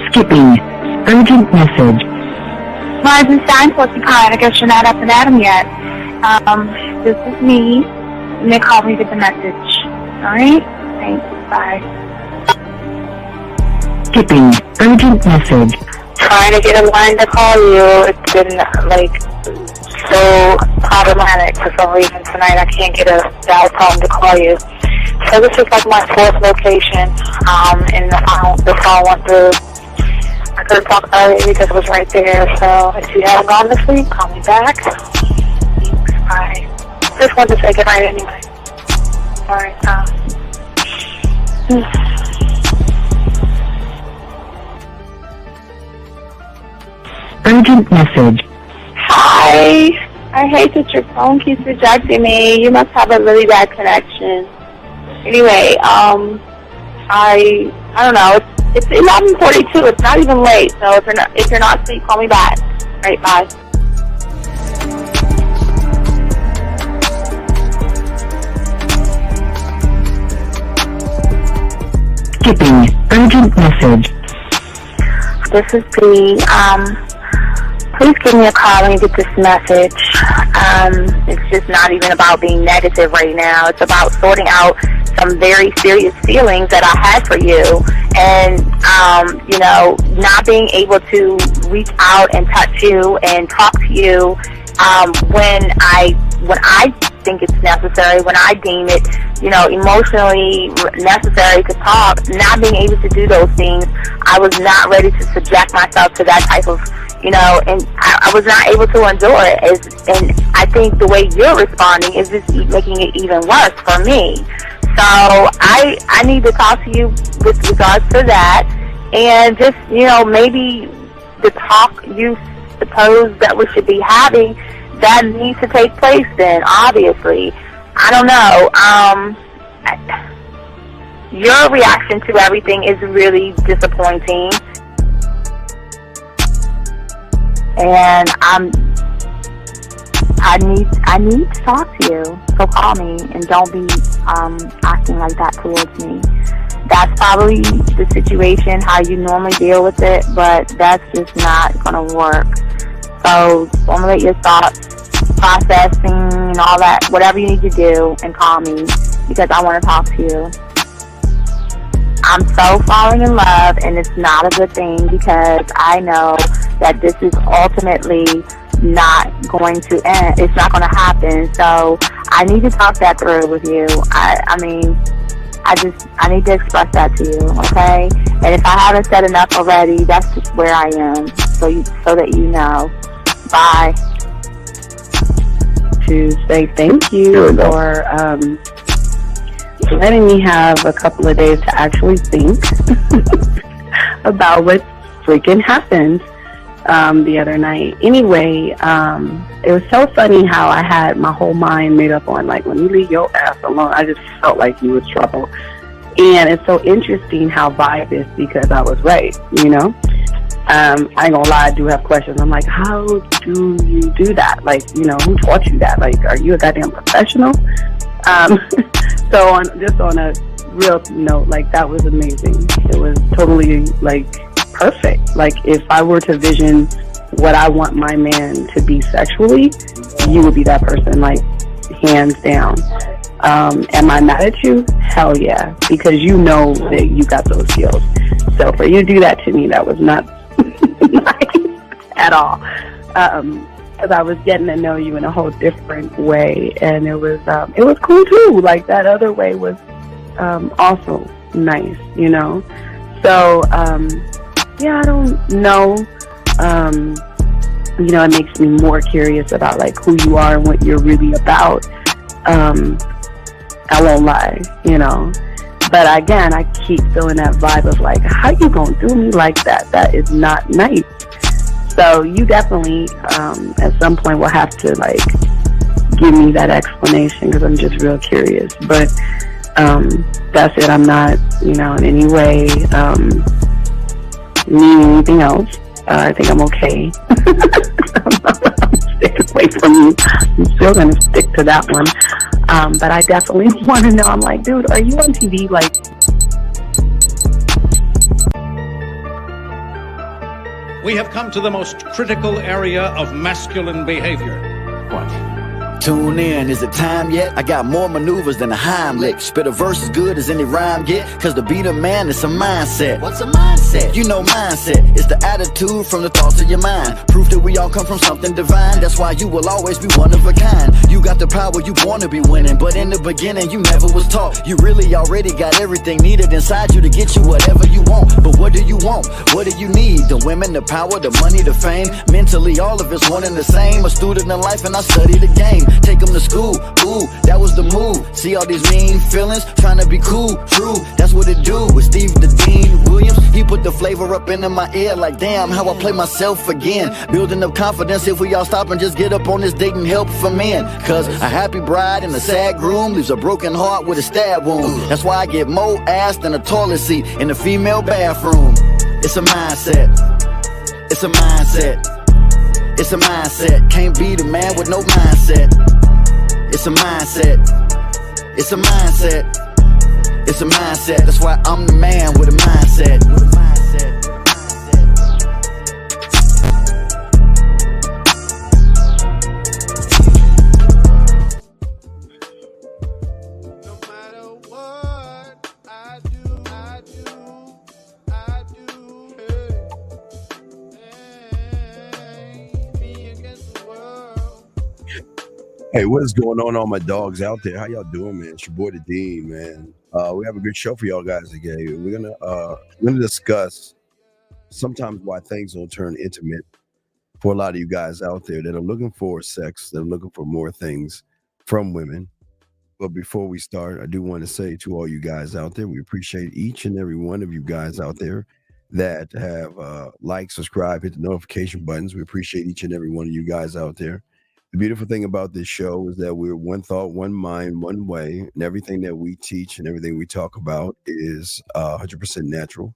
Skipping. Urgent message. Rising sign, what's the kind? I guess you're not up and at 'em yet. This is me. And they called me with the message. Alright? Thanks. Bye. Skipping. Urgent message. Trying to get a line to call you. It's been, so problematic for some reason tonight. I can't get a dial tone to call you. So this is my fourth location, and the phone went through. I couldn't talk about it because it was right there. So if you haven't gone to sleep, call me back. Thanks. Bye. Just wanted to say goodnight anyway. Alright, Urgent message. Hi. I hate that your phone keeps rejecting me. You must have a really bad connection. Anyway, I don't know. It's 11:42. It's not even late. So if you're not asleep, call me back. All right, bye. Skipping. Urgent message. This is B. Please give me a call when you get this message. It's just not even about being negative right now. It's about sorting out some very serious feelings that I had for you, and not being able to reach out and touch you and talk to you when I think it's necessary, when I deem it, emotionally necessary to talk. Not being able to do those things, I was not ready to subject myself to that type of, and I was not able to endure it. And I think the way you're responding is just making it even worse for me. So I need to talk to you with regards to that, and just, maybe the talk you suppose that we should be having, that needs to take place then, obviously. I don't know. Your reaction to everything is really disappointing. And I need to talk to you. So call me, and don't be acting like that towards me. That's probably the situation, how you normally deal with it, but that's just not going to work. So formulate your thoughts, processing, and all that, whatever you need to do, and call me, because I want to talk to you. I'm so falling in love, and it's not a good thing, because I know that this is ultimately not going to end. It's not going to happen. So I need to talk that through with you. I need to express that to you, okay? And if I haven't said enough already, that's just where I am, so that you know. Bye. To say thank you for letting me have a couple of days to actually think about what freaking happened the other night. Anyway, it was so funny how I had my whole mind made up on, when you leave your ass alone, I just felt like you was trouble. And it's so interesting how vibe is, because I was right, I ain't gonna lie, I do have questions. I'm like, how do you do that? Who taught you that? Are you a goddamn professional? So on a real note, that was amazing. It was totally, perfect. If I were to vision what I want my man to be sexually, you would be that person, hands down. Am I mad at you? Hell yeah, because you know that you got those skills. So for you to do that to me, that was not nice at all. Because I was getting to know you in a whole different way, and it was cool too. That other way was also nice, So I don't know. It makes me more curious about who you are and what you're really about. I won't lie, But again, I keep feeling that vibe of how you gonna do me like that? That is not nice. So you definitely, at some point, will have to give me that explanation, because I'm just real curious. But that's it. I'm not, in any way meaning anything else. I think I'm okay. I'm staying away from you. I'm still gonna stick to that one. But I definitely want to know. I'm like, dude, are you on TV? We have come to the most critical area of masculine behavior. What? Tune in, is it time yet? I got more maneuvers than a Heimlich. Spit a verse as good as any rhyme get. Cause to be the man is a mindset. What's a mindset? You know mindset. It's the attitude from the thoughts of your mind. Proof that we all come from something divine. That's why you will always be one of a kind. You got the power, you born to be winning. But in the beginning you never was taught. You really already got everything needed inside you to get you whatever you want. But what do you want? What do you need? The women, the power, the money, the fame. Mentally all of it's one and the same. A student in life and I study the game. Take them to school, ooh, that was the move. See all these mean feelings, trying to be cool, true, that's what it do. With Steve the Dean Williams, he put the flavor up into my ear. Like damn, how I play myself again. Building up confidence if we all stop and just get up on this date and help for men. Cause a happy bride and a sad groom leaves a broken heart with a stab wound. That's why I get more ass than a toilet seat in the female bathroom. It's a mindset. It's a mindset. It's a mindset. Can't be the man with no mindset. It's a mindset. It's a mindset. It's a mindset. That's why I'm the man with a mindset. Hey, what is going on, all my dogs out there? How y'all doing, man? It's your boy the Dean, man. We have a good show for y'all guys today. We're gonna discuss sometimes why things don't turn intimate for a lot of you guys out there that are looking for sex, that are looking for more things from women. But before we start, I do want to say to all you guys out there, we appreciate each and every one of you guys out there that have liked, subscribed, hit the notification buttons. We appreciate each and every one of you guys out there. The beautiful thing about this show is that we're one thought, one mind, one way, and everything that we teach and everything we talk about is 100% natural,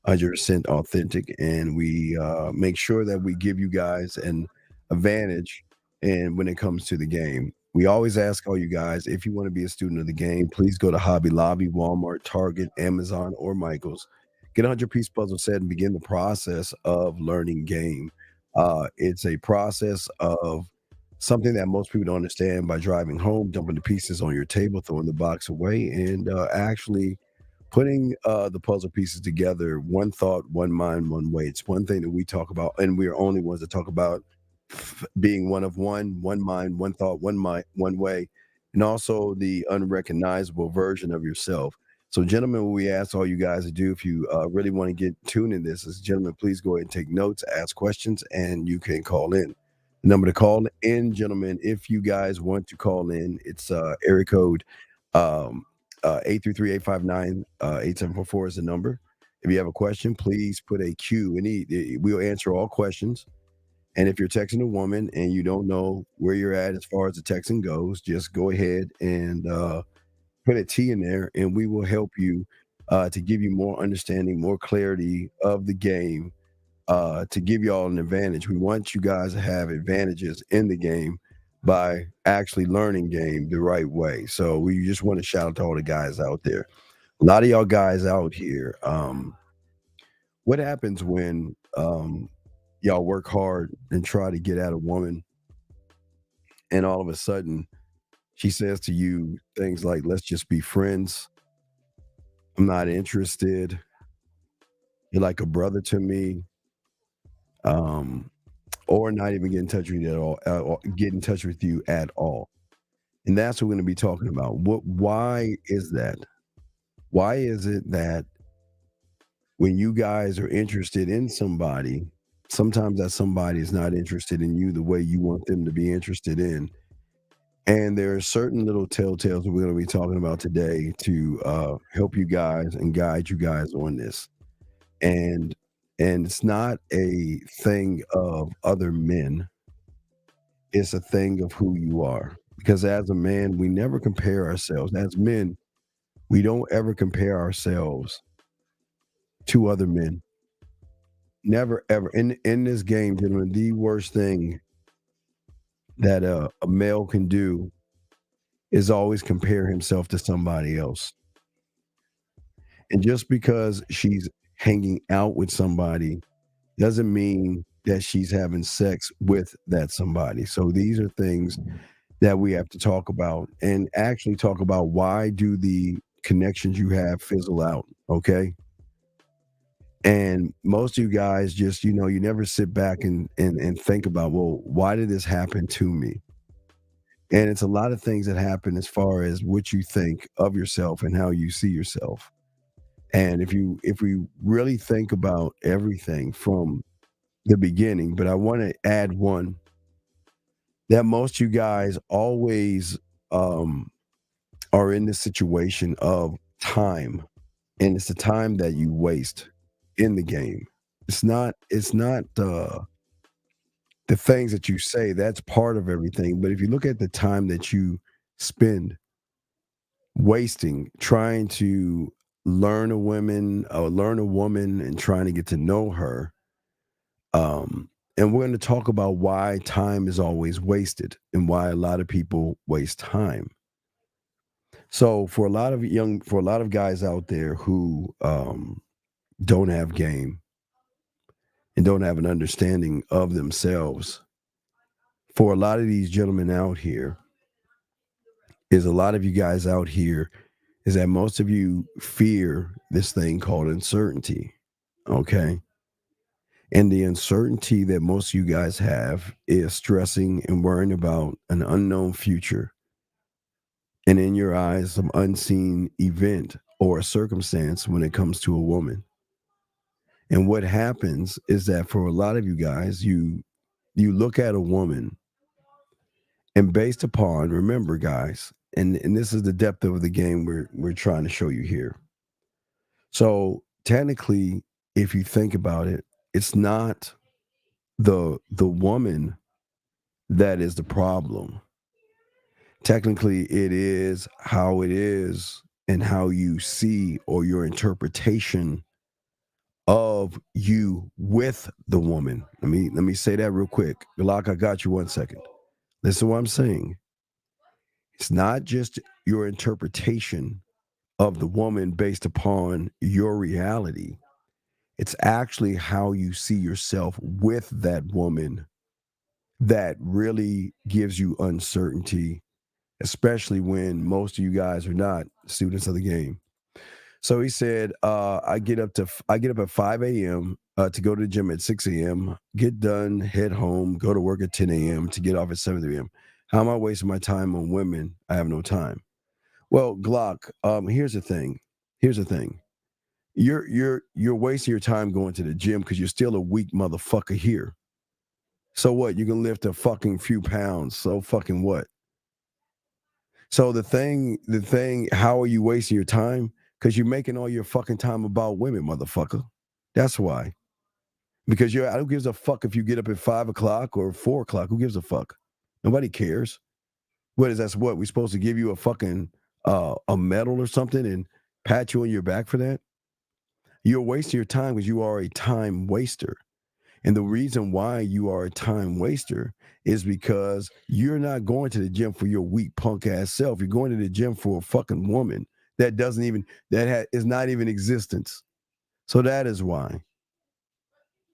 100% authentic, and we make sure that we give you guys an advantage. And when it comes to the game, we always ask all you guys, if you want to be a student of the game, please go to Hobby Lobby, Walmart, Target, Amazon, or Michael's. Get a 100-piece puzzle set and begin the process of learning game. It's a process of something that most people don't understand by driving home, dumping the pieces on your table, throwing the box away, and actually putting the puzzle pieces together, one thought, one mind, one way. It's one thing that we talk about, and we're only ones that talk about being one of one mind, one thought, one mind, one way, and also the unrecognizable version of yourself. So, gentlemen, what we ask all you guys to do, if you really want to get tuned in this, is, gentlemen, please go ahead and take notes, ask questions, and you can call in. The number to call in, gentlemen, if you guys want to call in, it's area code 833-859-8744 is the number. If you have a question, please put a Q. We'll answer all questions. And if you're texting a woman and you don't know where you're at as far as the texting goes, just go ahead and put a T in there, and we will help you to give you more understanding, more clarity of the game, to give you all an advantage. We want you guys to have advantages in the game by actually learning game the right way. So we just want to shout out to all the guys out there. A lot of y'all guys out here, what happens when y'all work hard and try to get at a woman, and all of a sudden she says to you things like, let's just be friends, I'm not interested, you're like a brother to me, or not even get in touch with you at all, get in touch with you at all. And that's what we're going to be talking about. Why is that? Why is it that when you guys are interested in somebody, sometimes that somebody is not interested in you the way you want them to be interested in? And there are certain little telltales that we're going to be talking about today to help you guys and guide you guys on this. And it's not a thing of other men. It's a thing of who you are. Because as a man, we never compare ourselves. As men, we don't ever compare ourselves to other men. Never, ever. In this game, gentlemen, the worst thing that a male can do is always compare himself to somebody else. And just because she's hanging out with somebody doesn't mean that she's having sex with that somebody. So these are things that we have to talk about and actually talk about why do the connections you have fizzle out, okay? And most of you guys just, you never sit back and think about, well, why did this happen to me? And it's a lot of things that happen as far as what you think of yourself and how you see yourself. And if we really think about everything from the beginning, but I want to add one that most you guys always um are in this situation of time, and it's the time that you waste in the game. It's not the things that you say, that's part of everything, but if you look at the time that you spend wasting trying to learn a woman and trying to get to know her, and we're going to talk about why time is always wasted and why a lot of people waste time. So for a lot of guys out there who don't have game and don't have an understanding of themselves, for a lot of these gentlemen out here, is a lot of you guys out here is that most of you fear this thing called uncertainty. Okay. And the uncertainty that most of you guys have is stressing and worrying about an unknown future. And in your eyes, some unseen event or a circumstance when it comes to a woman. And what happens is that for a lot of you guys, you look at a woman and based upon, remember guys, and this is the depth of the game we're trying to show you here. So technically, if you think about it, it's not the woman that is the problem. Technically, it is how it is and how you see or your interpretation of you with the woman. Let me say that real quick. Glock, I got you 1 second. Listen to what I'm saying. It's not just your interpretation of the woman based upon your reality. It's actually how you see yourself with that woman that really gives you uncertainty, especially when most of you guys are not students of the game. So he said, I get up at 5 a.m. To go to the gym at 6 a.m., get done, head home, go to work at 10 a.m. to get off at 7 a.m. How am I wasting my time on women? I have no time. Well, Glock, here's the thing. Here's the thing. You're wasting your time going to the gym because you're still a weak motherfucker here. So what? You can lift a fucking few pounds. So fucking what? So the thing, how are you wasting your time? Because you're making all your fucking time about women, motherfucker. That's why. Because I don't gives a fuck if you get up at 5 o'clock or 4 o'clock. Who gives a fuck? Nobody cares. What is that? What we supposed to give you a fucking a medal or something and pat you on your back for that? You're wasting your time because you are a time waster. And the reason why you are a time waster is because you're not going to the gym for your weak punk ass self. You're going to the gym for a fucking woman that doesn't even is not even existence. So that is why.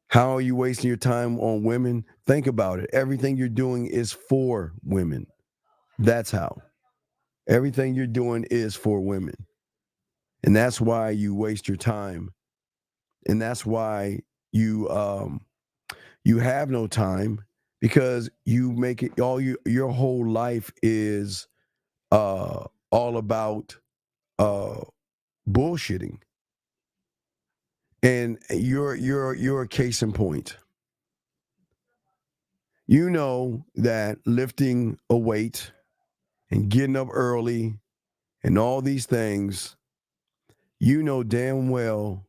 How are you wasting your time on women? Think about it. Everything you're doing is for women. That's how. Everything you're doing is for women. And that's why you waste your time. And that's why you have no time because you make it your whole life is all about uh bullshitting. And you're a case in point. You know that lifting a weight and getting up early and all these things, you know damn well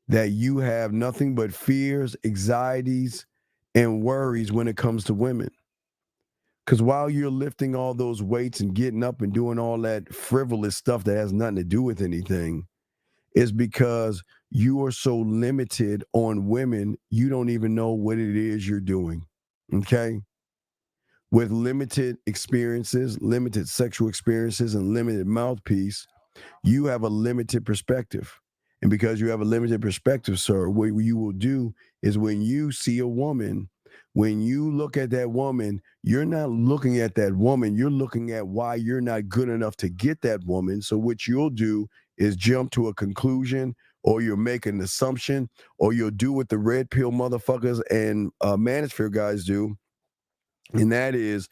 that you have nothing but fears, anxieties, and worries when it comes to women. Because while you're lifting all those weights and getting up and doing all that frivolous stuff that has nothing to do with anything, is because you are so limited on women, you don't even know what it is you're doing. Okay? With limited experiences, limited sexual experiences, and limited mouthpiece, you have a limited perspective. And because you have a limited perspective, sir, what you will do is when you see a woman, when you look at that woman, you're not looking at that woman. You're looking at why you're not good enough to get that woman. So what you'll do is jump to a conclusion, or you'll make an assumption, or you'll do what the red pill motherfuckers and manosphere guys do, and that is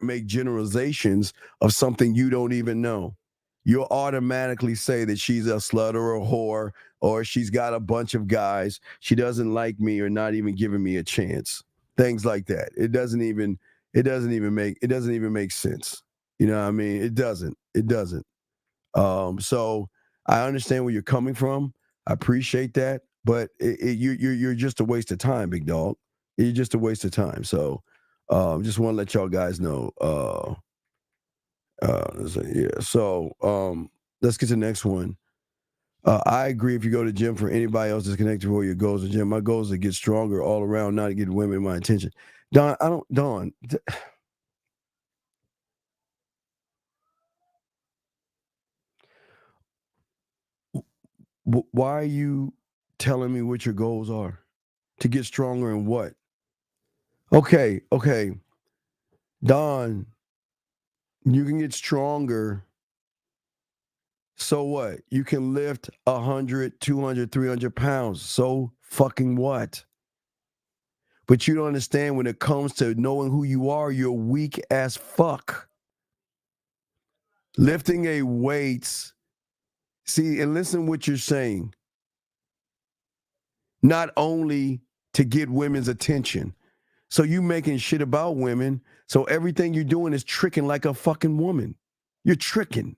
make generalizations of something you don't even know. You'll automatically say that she's a slut or a whore, or she's got a bunch of guys, she doesn't like me, or not even giving me a chance. Things like that. It doesn't even make sense. You know what I mean? It doesn't. So I understand where you're coming from. I appreciate that, but you're just a waste of time, big dog. You're just a waste of time. So just want to let y'all guys know. Yeah. So let's get to the next one. I agree. If you go to the gym for anybody else that's connected to where your goals are, gym, my goal is to get stronger all around, not to get women my attention. Don. Why are you telling me what your goals are? To get stronger in what? Okay. Don, you can get stronger. So what? You can lift 100, 200, 300 pounds. So fucking what? But you don't understand, when it comes to knowing who you are, you're weak as fuck. Lifting a weights. See, and listen what you're saying. Not only to get women's attention. So you making shit about women. So everything you're doing is tricking like a fucking woman. You're tricking.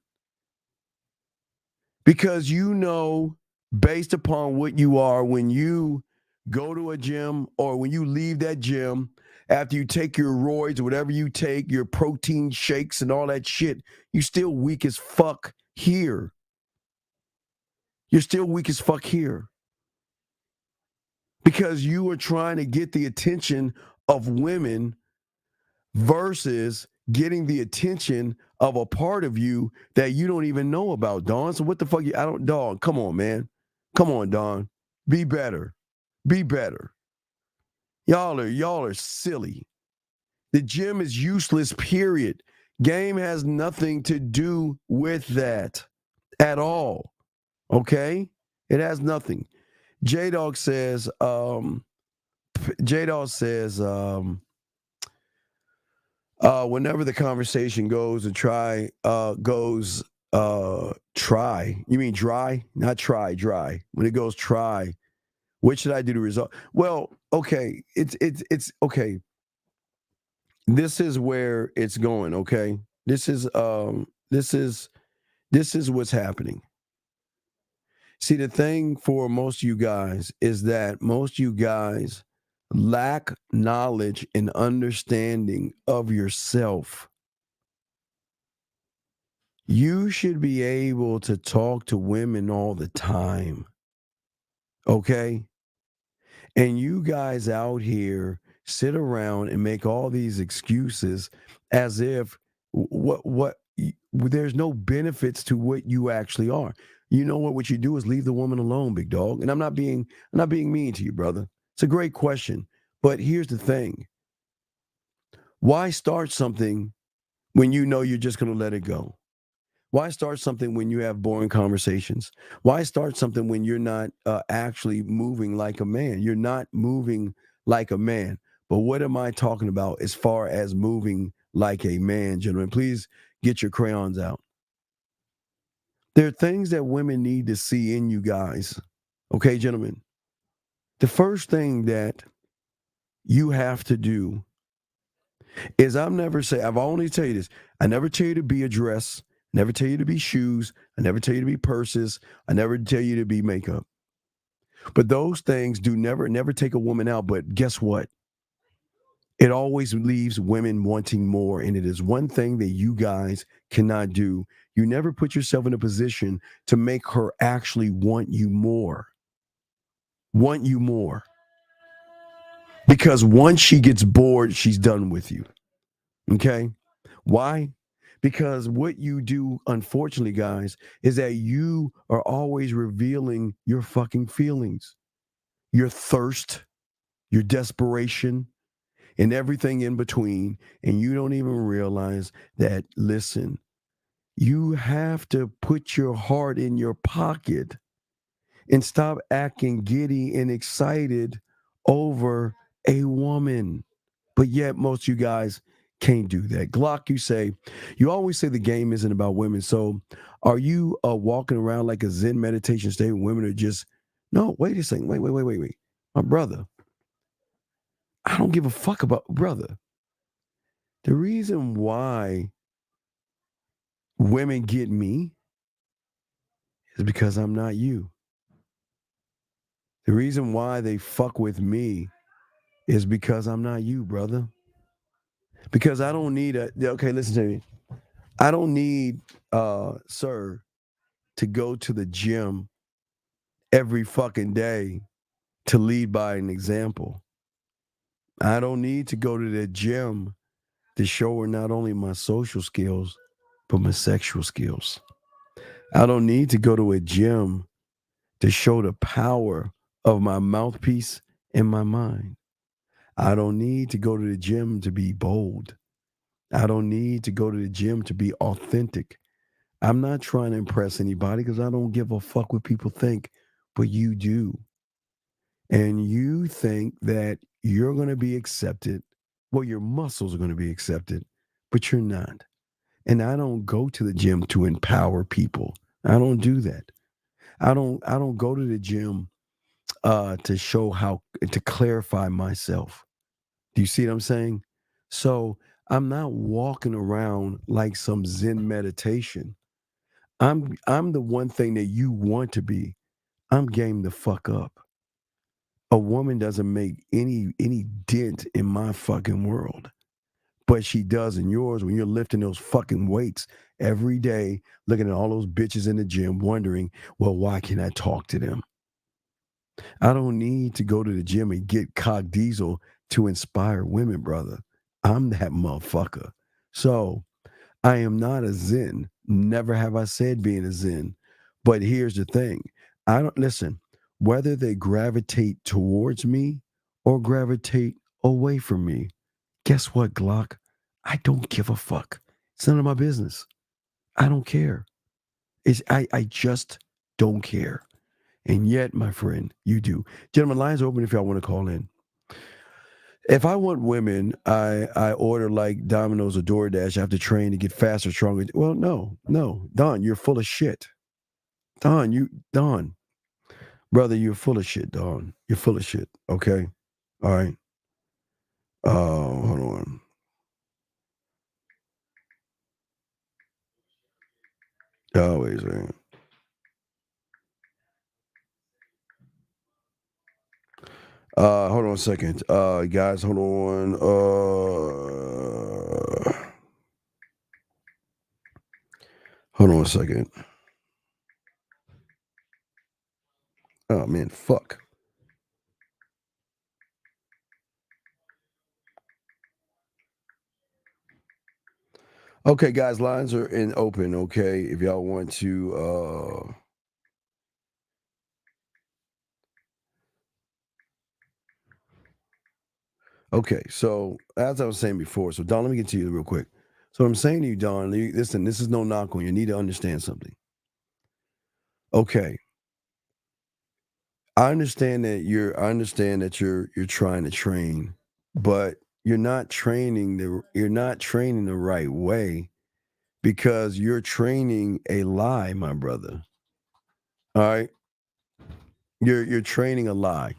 Because you know, based upon what you are, when you go to a gym or when you leave that gym, after you take your roids, whatever you take, your protein shakes and all that shit, you still weak as fuck here. You're still weak as fuck here. Because you are trying to get the attention of women versus getting the attention of a part of you that you don't even know about, Dawn. So what the fuck? Dawn, come on, man. Come on, Dawn. Be better. Be better. Y'all are silly. The gym is useless, period. Game has nothing to do with that at all. Okay? It has nothing. J-Dog says, whenever the conversation goes and try, try. You mean dry? Not try, dry. When it goes try, what should I do to resolve? Well, okay, it's okay. This is where it's going, okay? This is what's happening. See, the thing for most of you guys is that most of you guys lack knowledge and understanding of yourself. You should be able to talk to women all the time. Okay? And you guys out here sit around and make all these excuses as if there's no benefits to what you actually are. You know what you do is leave the woman alone, big dog. And I'm not being mean to you, brother. It's a great question. But here's the thing. Why start something when you know you're just going to let it go? Why start something when you have boring conversations? Why start something when you're not actually moving like a man? You're not moving like a man. But what am I talking about as far as moving like a man, gentlemen? Please get your crayons out. There are things that women need to see in you guys. Okay, gentlemen? The first thing that you have to do is I've only tell you this. I never tell you to be a dress. Never tell you to be shoes. I never tell you to be purses. I never tell you to be makeup. But those things do never take a woman out. But guess what? It always leaves women wanting more. And it is one thing that you guys cannot do. You never put yourself in a position to make her actually want you more. Want you more. Because once she gets bored, she's done with you. Okay? Why? Because what you do, unfortunately, guys, is that you are always revealing your fucking feelings, your thirst, your desperation, and everything in between. And you don't even realize that, listen, you have to put your heart in your pocket and stop acting giddy and excited over a woman. But yet, most of you guys can't do that. Glock, you always say the game isn't about women. So are you walking around like a Zen meditation state? Women are just, no, wait a second. Wait. My brother, I don't give a fuck about, brother. The reason why women get me is because I'm not you. The reason why they fuck with me is because I'm not you, brother. Because I don't need okay, listen to me. I don't need, sir, to go to the gym every fucking day to lead by an example. I don't need to go to the gym to show her not only my social skills, but my sexual skills. I don't need to go to a gym to show the power of my mouthpiece and my mind. I don't need to go to the gym to be bold. I don't need to go to the gym to be authentic. I'm not trying to impress anybody because I don't give a fuck what people think, but you do. And you think that you're going to be accepted. Well, your muscles are going to be accepted, but you're not. And I don't go to the gym to empower people. I don't do that. I don't go to the gym to show how to clarify myself. Do you see what I'm saying? So I'm not walking around like some Zen meditation. I'm the one thing that you want to be. I'm game the fuck up. A woman doesn't make any dent in my fucking world. But she does in yours when you're lifting those fucking weights every day, looking at all those bitches in the gym, wondering, well, why can't I talk to them? I don't need to go to the gym and get cock diesel to inspire women, brother. I'm that motherfucker. So I am not a Zen. Never have I said being a Zen. But here's the thing. I don't listen, whether they gravitate towards me or gravitate away from me, guess what, Glock? I don't give a fuck. It's none of my business. I don't care. I just don't care. And yet, my friend, you do. Gentlemen, lines open if y'all want to call in. If I want women, I order like Domino's or DoorDash. I have to train to get faster, stronger. Well, no. Don, you're full of shit. Don. Brother, you're full of shit, Don. You're full of shit. Okay? All right. Hold on. Oh, wait a second. Hold on a second. Guys, hold on. Hold on a second. Oh man, fuck. Okay, guys, lines are in open, okay? If y'all want to okay, so as I was saying before, so Don, let me get to you real quick. So I'm saying to you, Don, listen, this is no knock on you. You need to understand something. Okay. I understand that you're trying to train, but you're not training the right way because you're training a lie, my brother. All right? You're training a lie.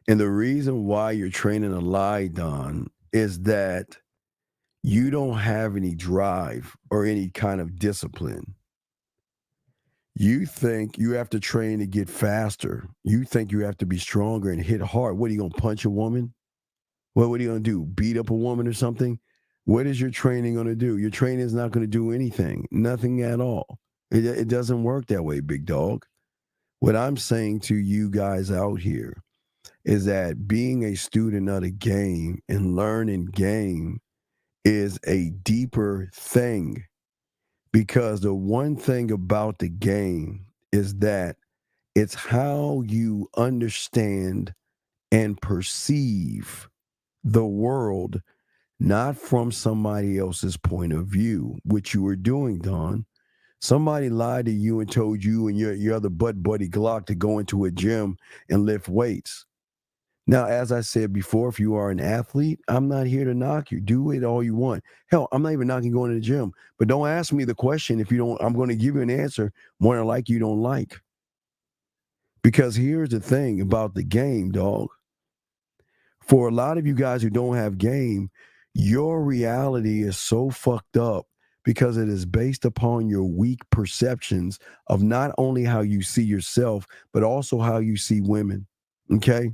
And the reason why you're training a lie, Don, is that you don't have any drive or any kind of discipline. You think you have to train to get faster. You think you have to be stronger and hit hard. What are you going to punch a woman? What are you going to do? Beat up a woman or something? What is your training going to do? Your training is not going to do anything, nothing at all. It doesn't work that way, big dog. What I'm saying to you guys out here is that being a student of the game and learning game is a deeper thing. Because the one thing about the game is that it's how you understand and perceive the world, not from somebody else's point of view, which you were doing, Don. Somebody lied to you and told you and your other butt buddy Glock to go into a gym and lift weights. Now, as I said before, if you are an athlete, I'm not here to knock you. Do it all you want. Hell, I'm not even knocking going to the gym. But don't ask me the question if you don't. I'm going to give you an answer more than like you don't like. Because here's the thing about the game, dog. For a lot of you guys who don't have game, your reality is so fucked up because it is based upon your weak perceptions of not only how you see yourself, but also how you see women. Okay?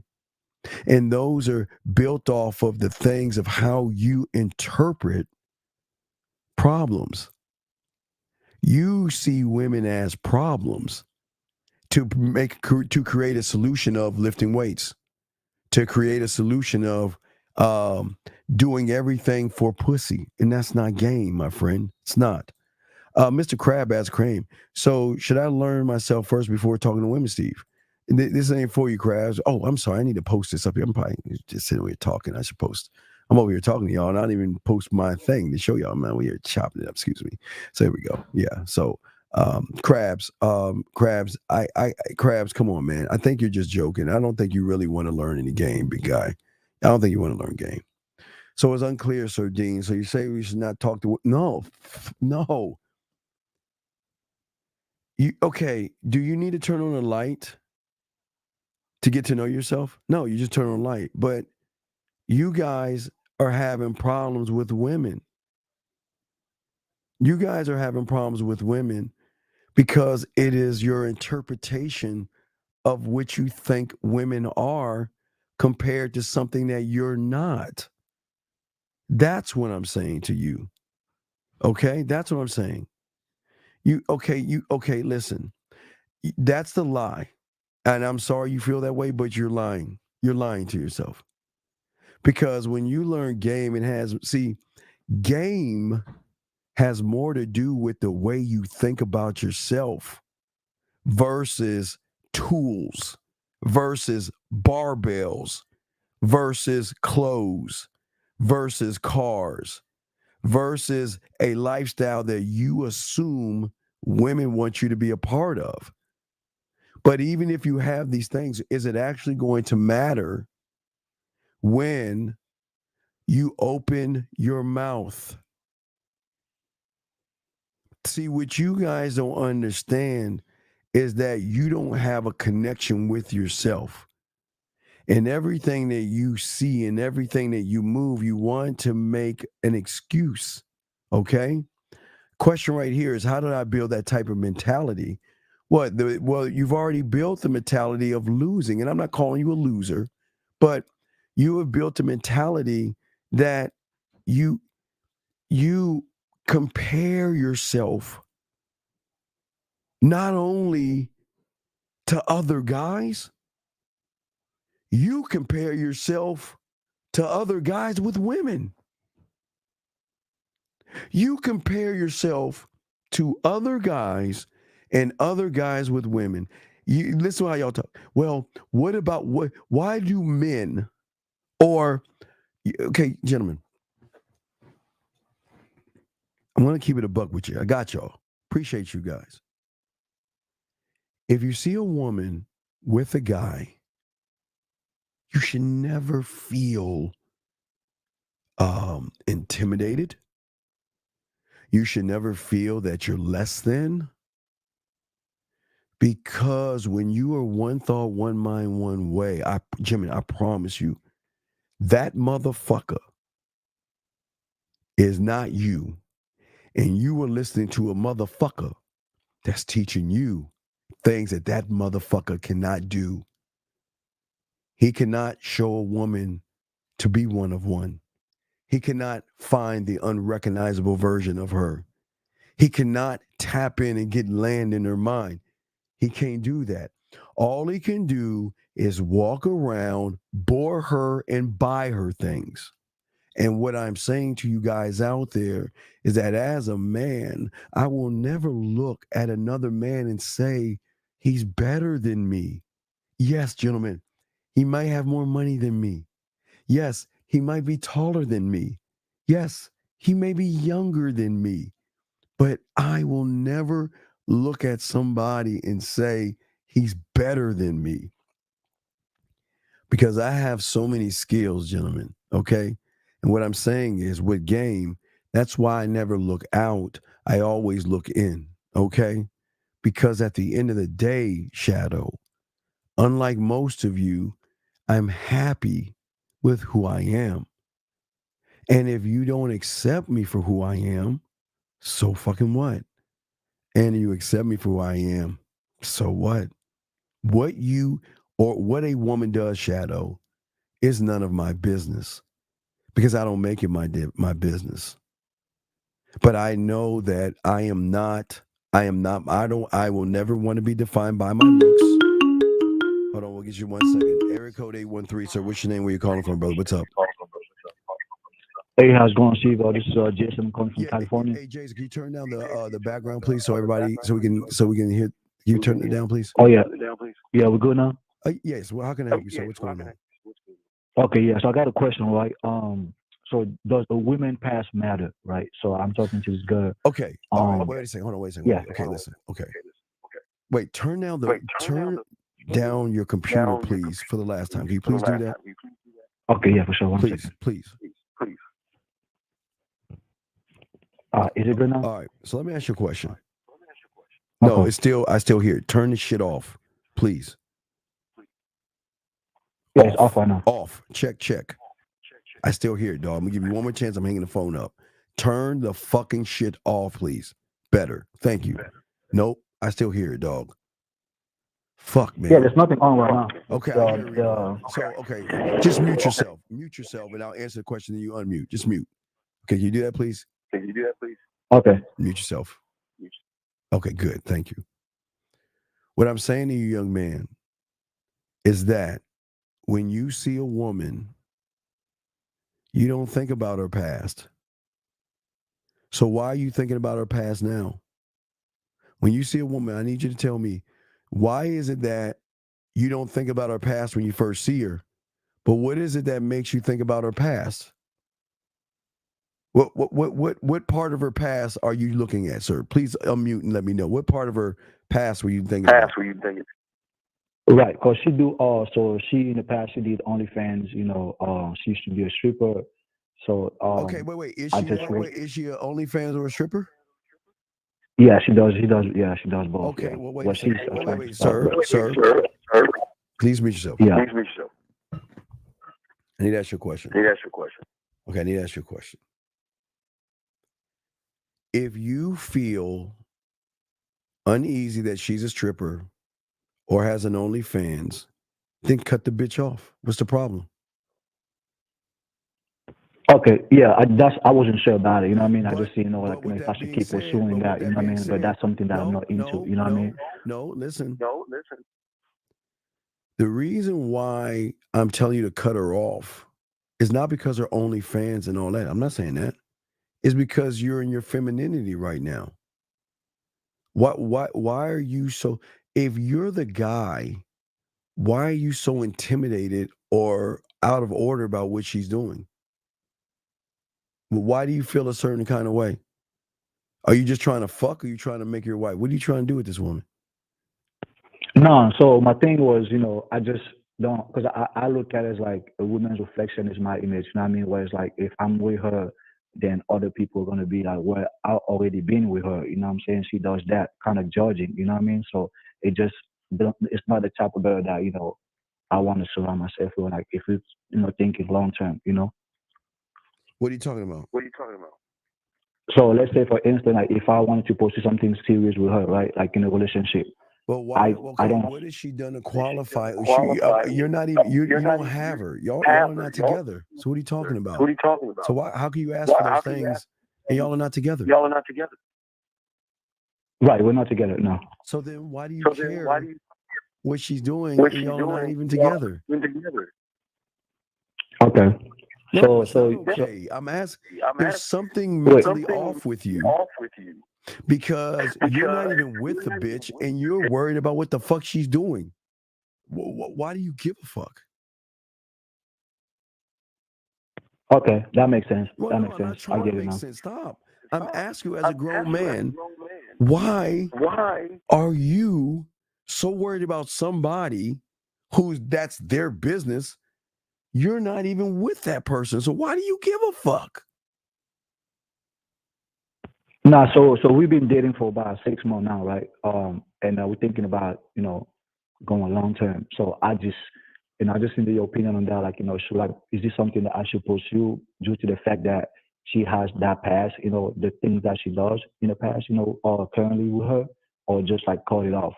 And those are built off of the things of how you interpret problems. You see women as problems to create a solution of lifting weights, to create a solution of doing everything for pussy. And that's not game, my friend. It's not. Mr. Crab asks Cream, so should I learn myself first before talking to women, Steve? This ain't for you, Crabs. Oh, I'm sorry. I need to post this up here. I'm probably just sitting here talking. I should post. I'm over here talking to y'all, and I didn't even post my thing to show y'all, man. We're here chopping it up. Excuse me. So here we go. Yeah. So Crabs, Crabs, come on, man. I think you're just joking. I don't think you really want to learn any game, big guy. I don't think you want to learn game. So it's unclear, Sir Dean. So you say we should not talk to... No. Okay, do you need to turn on a light to get to know yourself? No, you just turn on a light. But you guys are having problems with women. You guys are having problems with women because it is your interpretation of which you think women are compared to something that you're not. That's what I'm saying to you. Okay? That's what I'm saying. Listen. That's the lie. And I'm sorry you feel that way, but you're lying. You're lying to yourself. Because when you learn game, game has more to do with the way you think about yourself versus tools, versus barbells, versus clothes, versus cars, versus a lifestyle that you assume women want you to be a part of. But even if you have these things, is it actually going to matter when you open your mouth? See, what you guys don't understand is that you don't have a connection with yourself. And everything that you see and everything that you move, you want to make an excuse. Okay? Question right here is, how did I build that type of mentality? Well, you've already built the mentality of losing. And I'm not calling you a loser, but you have built a mentality that you compare yourself not only to other guys, you compare yourself to other guys with women. You compare yourself to other guys and other guys with women. You listen to how y'all talk. Well, why do men okay, gentlemen, I'm going to keep it a buck with you. I got y'all. Appreciate you guys. If you see a woman with a guy, you should never feel intimidated. You should never feel that you're less than. Because when you are one thought, one mind, one way, Jimmy, I promise you, that motherfucker is not you. And you are listening to a motherfucker that's teaching you things that motherfucker cannot do. He cannot show a woman to be one of one. He cannot find the unrecognizable version of her. He cannot tap in and get land in her mind. He can't do that. All he can do is walk around, bore her, and buy her things. And what I'm saying to you guys out there is that as a man, I will never look at another man and say he's better than me. Yes, gentlemen, he might have more money than me. Yes, he might be taller than me. Yes, he may be younger than me. But I will never look at somebody and say he's better than me, because I have so many skills, gentlemen. Okay. And what I'm saying is, with game, that's why I never look out. I always look in. Okay. Because at the end of the day, Shadow, unlike most of you, I'm happy with who I am. And if you don't accept me for who I am, so fucking what? And you accept me for who I am, so what? What you or what a woman does, Shadow, is none of my business, because I don't make it my business. But I know that I will never want to be defined by my looks. Hold on, we'll get you 1 second. Area code 813, sir. What's your name? Where you calling from, brother? What's up? Hey, how's it going, Steve? This is Jason. I'm calling from California. Hey, Jason, can you turn down the background, please, so we can hear. Can you turn it down, please? Oh yeah, yeah, we're good now. Yes. Well, how can I help you, sir? What's going on? Okay, yeah. So I got a question, right? So does the women past matter, right? So I'm talking to this girl. Okay. All right. Wait a second. Hold on. Wait a second. Yeah. Okay. Listen. Okay. Wait. Turn down your computer, please, for the last time. Can you please do that? Okay. Yeah, for sure. One Please. second. Please. Is it good now? All right. So let me ask you a question. No, Okay. I still hear it. Turn this shit off, please. Yeah, it's off right now. Off. Check. I still hear it, dog. I'm gonna give you one more chance. I'm hanging the phone up. Turn the fucking shit off, please. Better. Thank you. Nope. I still hear it, dog. Fuck, man. Yeah, there's nothing on right now. Okay, I hear it. Okay. Just mute yourself. Mute yourself, and I'll answer the question and you unmute. Just mute. Okay, can you do that, please? Okay. Mute yourself. Okay, good. Thank you. What I'm saying to you, young man, is that when you see a woman, you don't think about her past. So why are you thinking about her past now? When you see a woman, I need you to tell me, why is it that you don't think about her past when you first see her? But what is it that makes you think about her past? What part of her past are you looking at, sir? Please unmute and let me know. What part of her past were you thinking about? Right, because she do so she in the past she did OnlyFans, she used to be a stripper. So okay, wait. Is she an OnlyFans or a stripper? Yeah, she does. Yeah, she does both. Okay, yeah. well, wait But a second. she's Wait, sir. Please mute yourself. Yeah. I need to ask you a question. Okay, I need to ask you a question. If you feel uneasy that she's a stripper or has an OnlyFans, then cut the bitch off. What's the problem? Okay, yeah, I wasn't sure about it. You know what I mean? I just, but with if I that should being keep said- pursuing but that. with You know what I being mean? But that's something that I'm not into. You know what I mean? No, listen. The reason why I'm telling you to cut her off is not because her OnlyFans and all that. I'm not saying that. It's because you're in your femininity right now. Why are you so, if you're the guy, why are you so intimidated or out of order about what she's doing? Why do you feel a certain kind of way? Are you just trying to fuck, or are you trying to make your wife? What are you trying to do with this woman? No, so my thing was, I just don't, because I look at it as like a woman's reflection is my image. You know what I mean? Where it's like, if I'm with her, then other people are going to be like, well, I've already been with her. You know what I'm saying? She does that kind of judging. You know what I mean? So it's not the type of girl that, I want to surround myself with. Like, if it's, thinking long term, What are you talking about? So let's say, for instance, like if I wanted to pursue something serious with her, right? Like in a relationship. Well, why? I don't. What has she done to qualify? You're not even. You don't have her. Y'all are not together. So what are you talking about? So how can you ask for those things and y'all are not together? Right, we're not together now. So then why do you care what she's doing and y'all are not even together? Okay. No, it's not So okay. I'm asking. There's something wait. mentally off with you because you're not even with the bitch and you're worried about what the fuck she's doing. Why do you give a fuck? Okay, that makes sense. Well, That no, makes I'm sense. not I trying to get it make now. sense. Stop. I'm asking you as a grown man, why are you so worried about somebody who's that's their business? You're not even with that person. So why do you give a fuck? Nah, so we've been dating for about 6 months now, right? And we're thinking about going long term. So I just need your opinion on that. Like, should like is this something that I should pursue due to the fact that she has that past, the things that she does in the past, currently with her, or just like cut it off?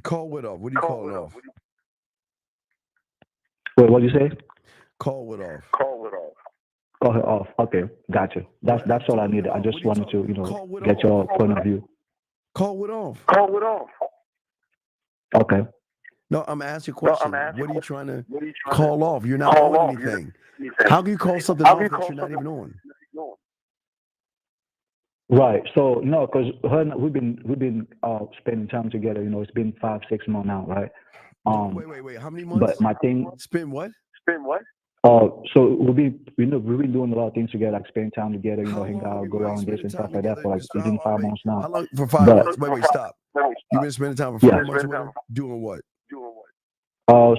Call what off? What are you calling off? Wait, what do you say? Call what off? Cut her off. Okay, gotcha. That's all I Tell me needed. I off. just What are you wanted to, talking? Call what get your off? point of view. Call what off? Okay. No, I'm asking a question. What are you trying to call off? You're not on anything. How can you call something off that you're not even on? Right. So no, because we've been spending time together. It's been 5 6 months now, right? No, Um, wait. How many but months? my thing, Spend what? so we've been doing a lot of things together, like spending time together, How hang long have out, you go been on dates spending and stuff time like that together? for like Just within 5 months how now. long for 5 But months? Wait, stop. You've been spending time for yeah, 5 months with her? Doing what?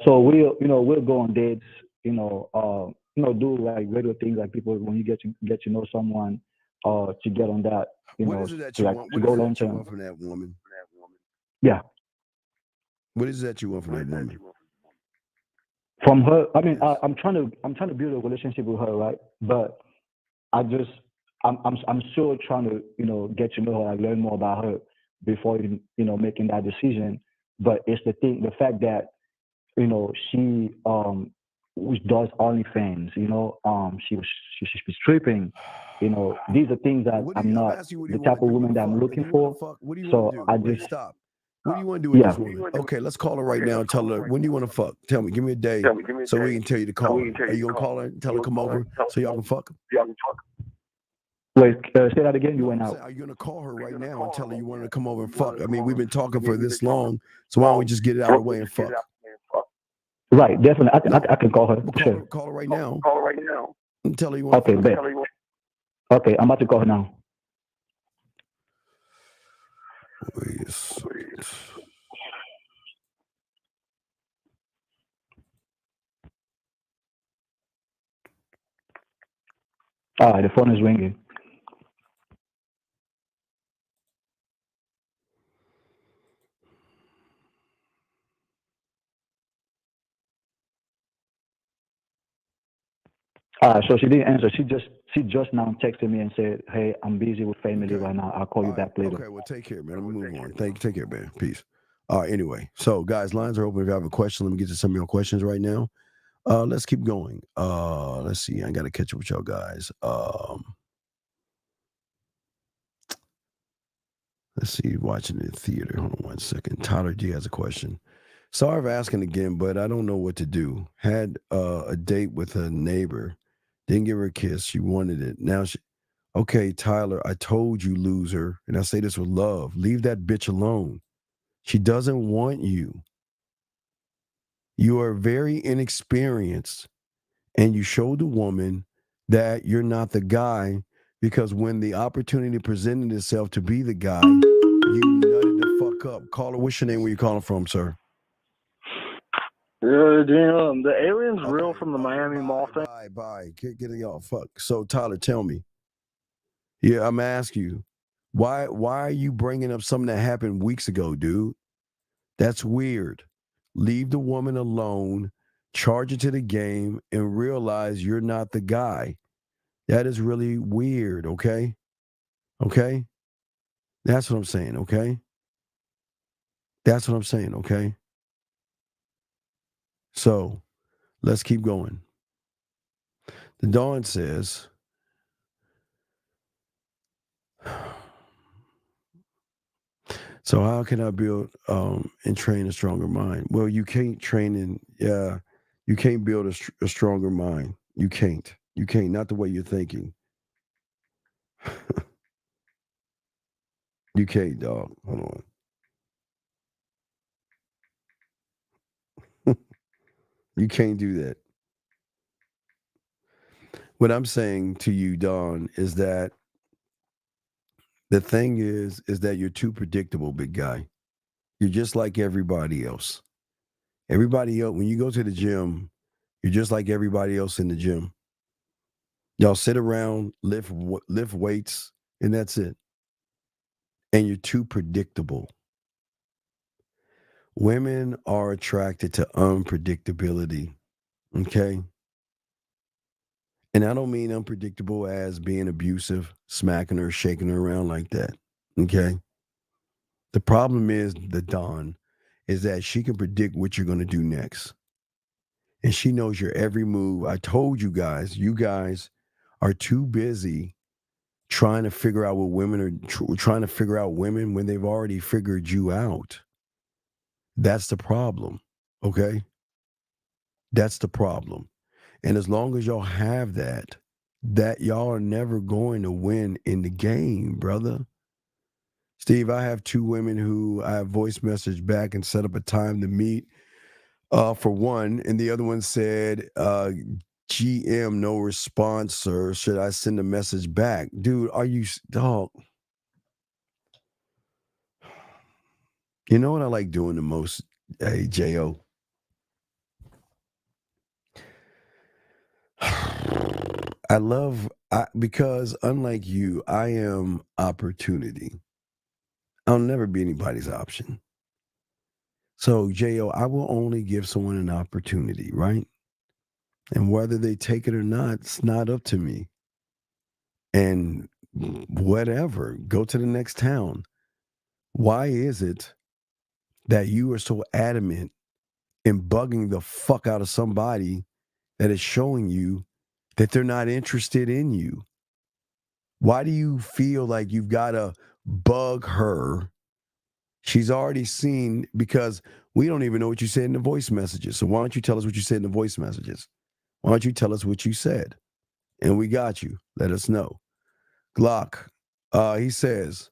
so we'll go on dates, do like regular things like people when you get to know someone, to get on that, What is it that to you like want? to What go is it long that you term. want from that woman? Yeah. What is it that you want from that woman? From her, I mean, Yes. I'm trying to build a relationship with her, right? But I just, I'm still trying to, get to know her, like learn more about her before even, making that decision. But it's the fact that, she, which does OnlyFans, she's stripping, these are things that What do I'm you? I'm not asking you. What do the you want type to? of You want woman to that I'm fuck? Do looking you want to for. fuck? What do you want to So do? I Wait, just, stop. What do you want to do with yeah, this woman? Okay, let's call her right now and tell her when do you want to fuck. Tell me. Give me a day so we can tell you to call her. Are you gonna call her and tell her to come over so y'all can fuck? wait, say that again. You No, went I'm out. saying, are you gonna call her right now and tell her you want her to come over and fuck? I mean, we've been talking for this long, so why don't we just get it out of the way and fuck? Right, definitely. No, I can call her. well, Sure. call her right now and tell her you want to Okay, fuck. bet. Okay, I'm about to call her now. Wait a second. All right, the phone is ringing. So she didn't answer. She just now texted me and said, "Hey, I'm busy with family Okay. right now. I'll call you All right. back later." Okay. Well, take care, man. Let me move on. Take care, man. Peace. All right. Anyway, so guys, lines are open. If you have a question, let me get to some of your questions right now. Let's keep going. Let's see. I got to catch up with y'all guys. Let's see. Watching in the theater. Hold on one second. Tyler G has a question. Sorry for asking again, but I don't know what to do. Had a date with a neighbor. Didn't give her a kiss. She wanted it. Now she. Okay, Tyler, I told you, loser, and I say this with love. Leave that bitch alone. She doesn't want you. You are very inexperienced, and you showed the woman that you're not the guy because when the opportunity presented itself to be the guy, you nutted the fuck up. Caller, what's your name? Where you calling from, sir? Damn, the alien's real from the Miami Mall thing. Bye. Get it y'all. Fuck. So, Tyler, tell me. Yeah, I'm asking you. Why are you bringing up something that happened weeks ago, dude? That's weird. Leave the woman alone, charge it to the game, and realize you're not the guy. That is really weird, okay? Okay? That's what I'm saying, okay? That's what I'm saying, okay? So, let's keep going. The Dawn says, so how can I build and train a stronger mind? Well, you can't train you can't build a stronger mind. You can't. You can't, not the way you're thinking. You can't, dog. Hold on. You can't do that. What I'm saying to you, Don, is that the thing is that you're too predictable, big guy. You're just like everybody else. Everybody else, when you go to the gym, you're just like everybody else in the gym. Y'all sit around, lift weights, and that's it. And you're too predictable. Women are attracted to unpredictability. Okay. And I don't mean unpredictable as being abusive, smacking her, shaking her around like that. Okay. The problem is the Dawn is that she can predict what you're going to do next. And she knows your every move. I told you guys are too busy trying to figure out what women are trying to figure out women when they've already figured you out. That's the problem. Okay. That's the problem. And as long as y'all have that y'all are never going to win in the game, brother. Steve, I have two women who I have voice message back and set up a time to meet for one. And the other one said, GM, no response, sir. Should I send a message back? Dude, are you, dog? You know what I like doing the most, hey, J.O.? Because unlike you, I am opportunity. I'll never be anybody's option. So, J.O., I will only give someone an opportunity, right? And whether they take it or not, it's not up to me. And whatever, go to the next town. Why is it that you are so adamant in bugging the fuck out of somebody that is showing you that they're not interested in you? Why do you feel like you've got to bug her? She's already seen, because we don't even know what you said in the voice messages. So why don't you tell us what you said in the voice messages? Why don't you tell us what you said? And we got you. Let us know. Glock, he says,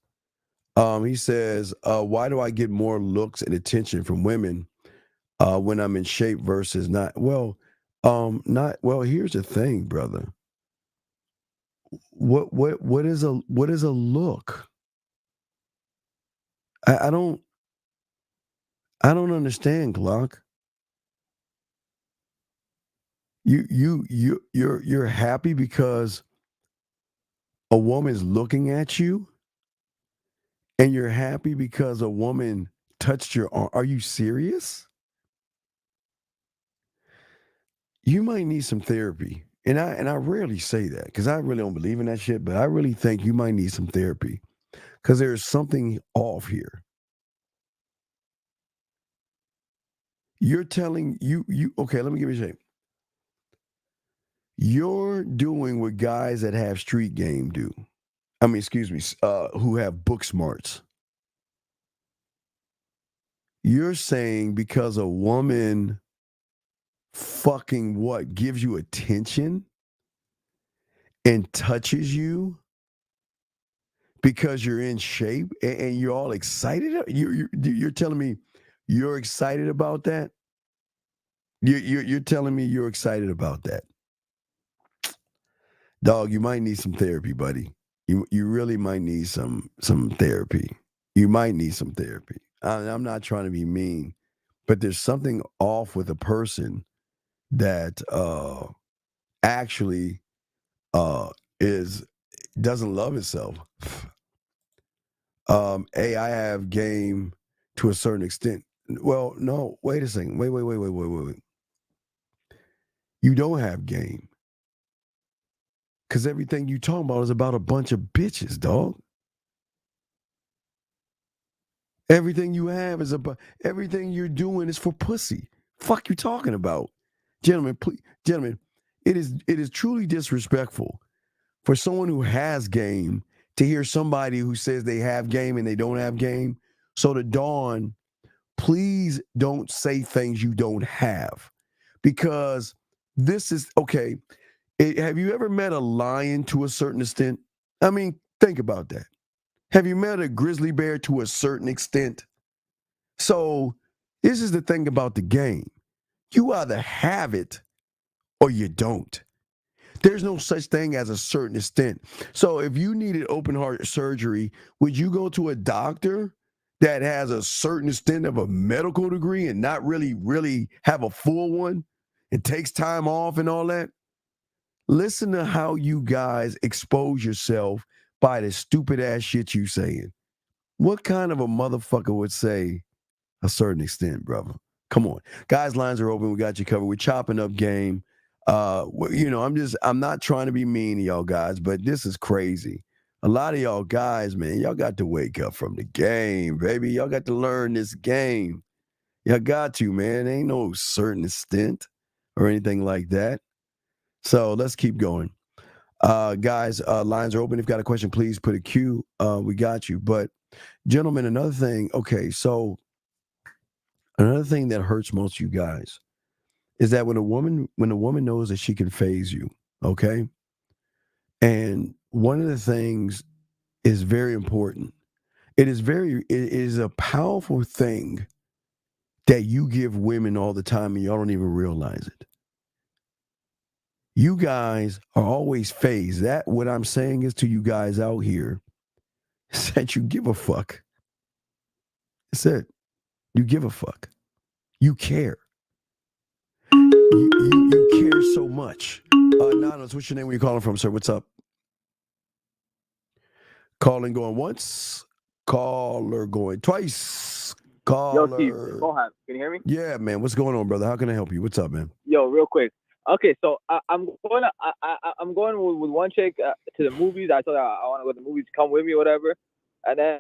why do I get more looks and attention from women when I'm in shape versus not? Well, here's the thing, brother. What is a look? I don't understand, Glock. You're happy because a woman's looking at you, and you're happy because a woman touched your arm. Are you serious? You might need some therapy. And I rarely say that because I really don't believe in that shit, but I really think you might need some therapy because there's something off here. You're telling you okay, let me give you a shape. You're doing what guys that have street game do. I mean, excuse me, who have book smarts. You're saying because a woman fucking what gives you attention and touches you because you're in shape and you're all excited. You're telling me you're excited about that? You're telling me you're excited about that, dog? You might need some therapy, buddy. You really might need some therapy. You might need some therapy. I'm not trying to be mean, but there's something off with a person that actually is doesn't love itself. I have game to a certain extent. Well, no, wait a second. Wait. You don't have game. Because everything you talking about is about a bunch of bitches, dog. Everything you have is about, everything you're doing is for pussy. Fuck you talking about? Gentlemen, please, gentlemen, it is truly disrespectful for someone who has game to hear somebody who says they have game and they don't have game. So to Dawn, please don't say things you don't have, because this is okay. Have you ever met a lion to a certain extent? I mean, think about that. Have you met a grizzly bear to a certain extent? So, this is the thing about the game. You either have it or you don't. There's no such thing as a certain extent. So, if you needed open heart surgery, would you go to a doctor that has a certain extent of a medical degree and not really have a full one? It takes time off and all that. Listen to how you guys expose yourself by the stupid ass shit you saying. What kind of a motherfucker would say a certain extent, brother? Come on. Guys, lines are open. We got you covered. We're chopping up game. I'm not trying to be mean to y'all guys, but this is crazy. A lot of y'all guys, man, y'all got to wake up from the game, baby. Y'all got to learn this game. Y'all got to, man. Ain't no certain extent or anything like that. So let's keep going. Guys, lines are open. If you've got a question, please put a Q. We got you. But gentlemen, another thing. Okay, so another thing that hurts most of you guys is that when a woman knows that she can phase you, okay? And one of the things is very important. It is a powerful thing that you give women all the time and y'all don't even realize it. You guys are always phased. That what I'm saying is to you guys out here is that you give a fuck. That's it. You give a fuck. You care. You care so much. Nanos, what's your name? Where you calling from, sir? What's up? Calling going once. Caller going twice. Caller. Yo, Steve, Mohan, can you hear me? Yeah, man. What's going on, brother? How can I help you? What's up, man? Yo, real quick. Okay, so I'm going with one chick to the movies. I told her I want to go to the movies. Come with me, or whatever. And then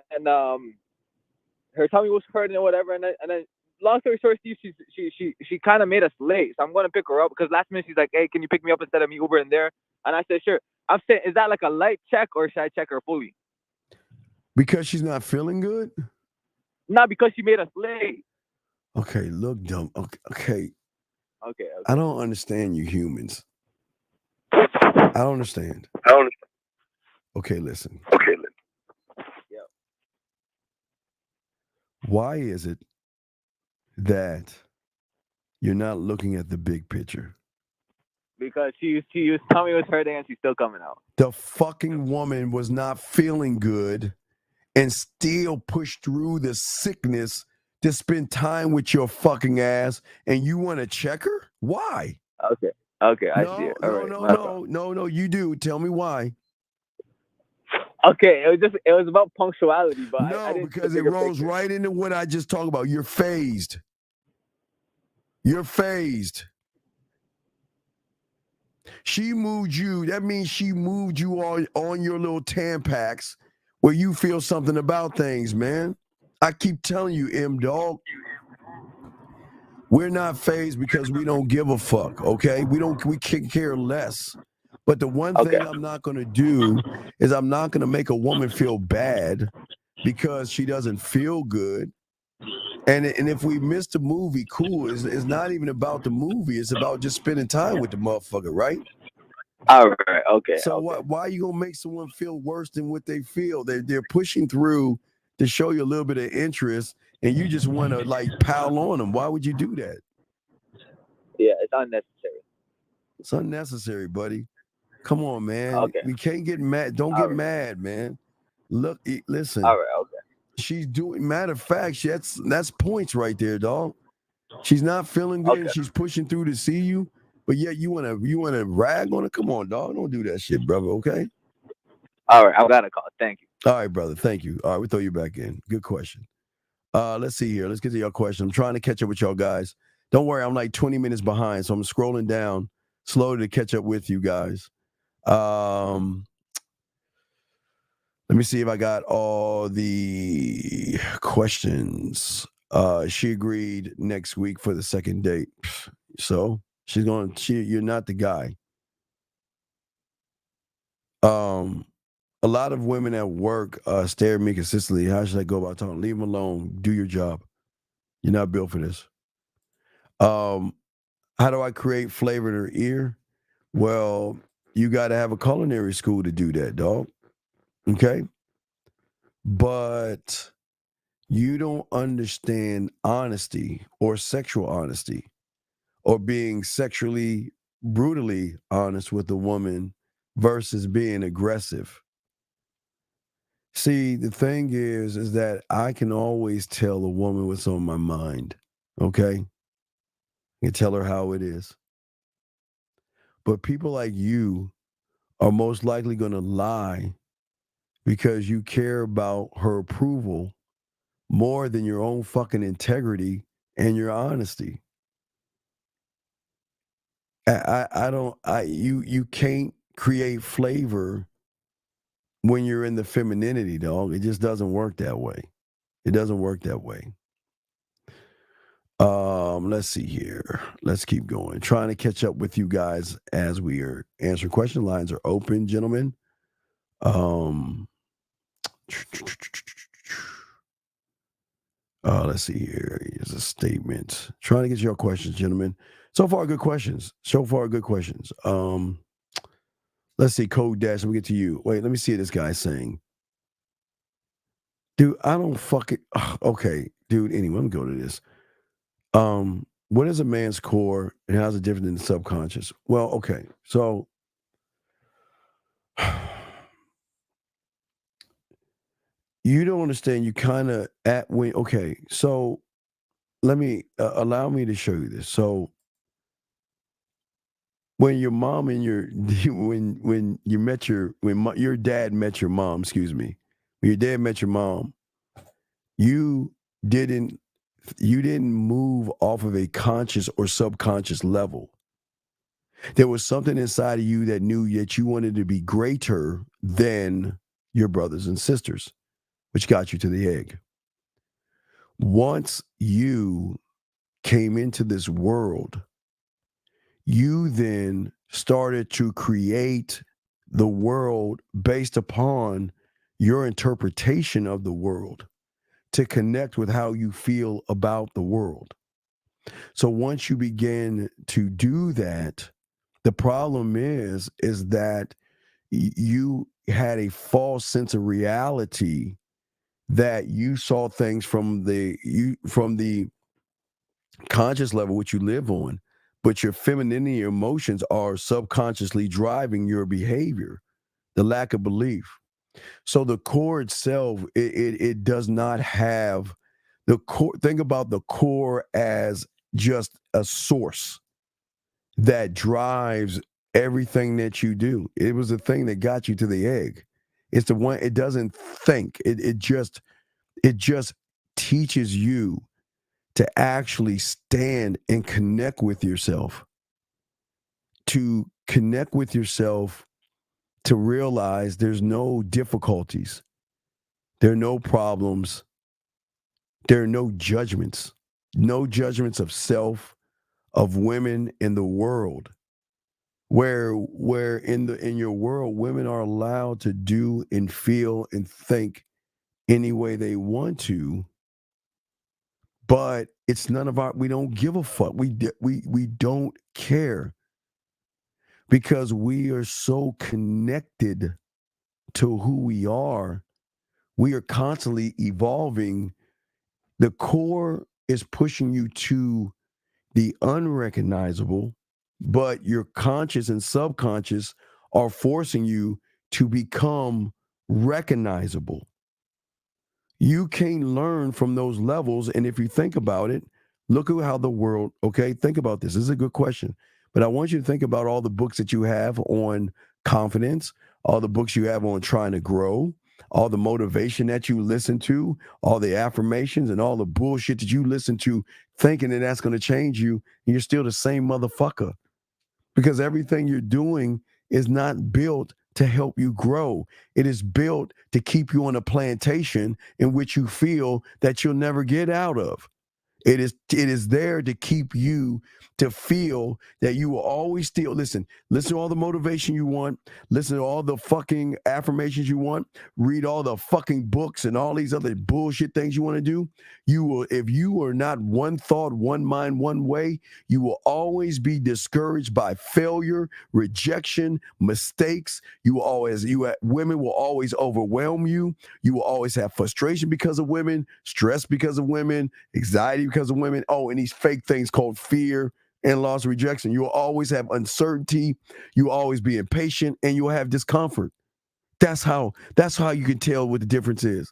her tummy was hurting or whatever. And then long story short, Steve, she kind of made us late. So I'm going to pick her up because last minute she's like, hey, can you pick me up instead of me Uber in there? And I said, sure. I'm saying, is that like a light check or should I check her fully? Because she's not feeling good? Not because she made us late. Okay, look, dumb. Okay. Okay. I don't understand you humans. I don't understand. Okay, listen. Yeah. Why is it that you're not looking at the big picture? Because she tummy was hurting and she's still coming out. The fucking woman was not feeling good and still pushed through the sickness to spend time with your fucking ass, and you want to check her? Why? Okay, I see it. No, you do. Tell me why. Okay, it was about punctuality, but no, I didn't because it rolls right into what I just talked about. You're phased. She moved you. That means she moved you on your little Tampax where you feel something about things, man. I keep telling you, M-Dog, we're not phased because we don't give a fuck, okay? We can care less. But the one thing I'm not going to do is I'm not going to make a woman feel bad because she doesn't feel good. And if we missed a movie, cool. It's not even about the movie. It's about just spending time with the motherfucker, right? All right. Okay. So why are you gonna make someone feel worse than what they feel? They're pushing through to show you a little bit of interest, and you just want to like pile on them. Why would you do that? Yeah, it's unnecessary. It's unnecessary, buddy. Come on, man. Okay. We can't get mad. Don't get mad, man. Look, listen. All right. Okay. She's doing. Matter of fact, that's points right there, dog. She's not feeling good. Okay. And she's pushing through to see you, but yet you wanna rag on her. Come on, dog. Don't do that shit, brother. Okay. All right. I got a call. Thank you. All right, brother. Thank you. All right, we'll throw you back in. Good question. Let's see here. Let's get to your question. I'm trying to catch up with y'all guys. Don't worry, I'm like 20 minutes behind, so I'm scrolling down slowly to catch up with you guys. Let me see if I got all the questions. She agreed next week for the second date. So you're not the guy. A lot of women at work stare at me consistently. How should I go about talking? Leave them alone. Do your job. You're not built for this. How do I create flavor in her ear? Well, you got to have a culinary school to do that, dog. Okay? But you don't understand honesty or sexual honesty or being sexually brutally honest with a woman versus being aggressive. See, the thing is that I can always tell a woman what's on my mind. Okay? I can tell her how it is. But people like you are most likely going to lie because you care about her approval more than your own fucking integrity and your honesty. You can't create flavor when you're in the femininity, dog. It just doesn't work that way. It doesn't work that way. Let's see here. Let's keep going. Trying to catch up with you guys as we are answering question lines are open, gentlemen. Let's see here. Here's a statement. Trying to get your questions, gentlemen. So far, good questions. Let's see. Code Dash. Let me get to you. Wait, let me see what this guy's saying. Dude, I don't fucking. Okay, dude. Anyway, let me go to this. What is a man's core and how's it different than the subconscious? Well, okay. So you don't understand. You kind of okay. So let me allow me to show you this. So when your mom and when your dad met your mom, excuse me, when your dad met your mom, you didn't move off of a conscious or subconscious level. There was something inside of you that knew that you wanted to be greater than your brothers and sisters, which got you to the egg. Once you came into this world, you then started to create the world based upon your interpretation of the world to connect with how you feel about the world. So once you begin to do that, the problem is that you had a false sense of reality that you saw things from the conscious level which you live on, but your femininity emotions are subconsciously driving your behavior, the lack of belief. So the core itself, it does not have the core. Think about the core as just a source that drives everything that you do. It was the thing that got you to the egg. It's the one, it doesn't think. It just teaches you to actually stand and connect with yourself. To connect with yourself, to realize there's no difficulties. There are no problems. There are no judgments. No judgments of self, of women in the world. Where in your world, women are allowed to do and feel and think any way they want to, but it's none of our. We don't give a fuck. We don't care because we are so connected to who we are. We are constantly evolving. The core is pushing you to the unrecognizable, but your conscious and subconscious are forcing you to become recognizable. You can learn from those levels. And if you think about it, look at how the world, okay, think about this. This is a good question. But I want you to think about all the books that you have on confidence, all the books you have on trying to grow, all the motivation that you listen to, all the affirmations and all the bullshit that you listen to, thinking that that's going to change you. And you're still the same motherfucker because everything you're doing is not built to help you grow. It is built to keep you on a plantation in which you feel that you'll never get out of. It is there to keep you to feel that you will always still listen to all the motivation you want, listen to all the fucking affirmations you want, read all the fucking books and all these other bullshit things you want to do. You will, if you are not one thought, one mind, one way, you will always be discouraged by failure, rejection, mistakes. Women will always overwhelm you. You will always have frustration because of women, stress because of women, anxiety because of women. Oh, and these fake things called fear and loss, rejection. You will always have uncertainty. You will always be impatient, and you will have discomfort. That's how you can tell what the difference is,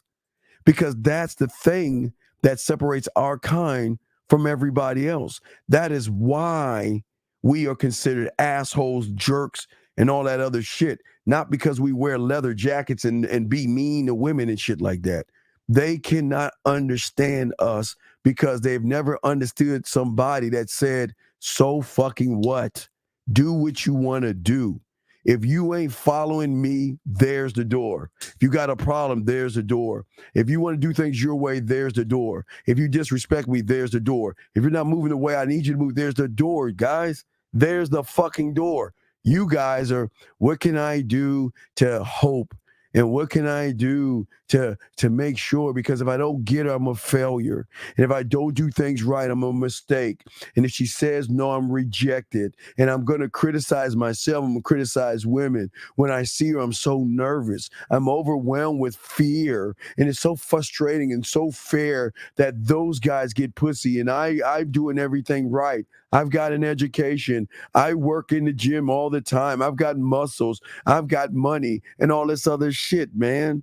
because that's the thing that separates our kind from everybody else. That is why we are considered assholes, jerks, and all that other shit. Not because we wear leather jackets and be mean to women and shit like that. They cannot understand us because they've never understood somebody that said, so fucking what? Do what you want to do. If you ain't following me, there's the door. If you got a problem, there's the door. If you want to do things your way, there's the door. If you disrespect me, there's the door. If you're not moving the way I need you to move, there's the door, guys. There's the fucking door. You guys are, what can I do to hope? And what can I do to make sure? Because if I don't get her, I'm a failure. And if I don't do things right, I'm a mistake. And if she says no, I'm rejected. And I'm going to criticize myself. I'm going to criticize women. When I see her, I'm so nervous. I'm overwhelmed with fear. And it's so frustrating and so fair that those guys get pussy. And I'm doing everything right. I've got an education. I work in the gym all the time. I've got muscles. I've got money and all this other shit, man.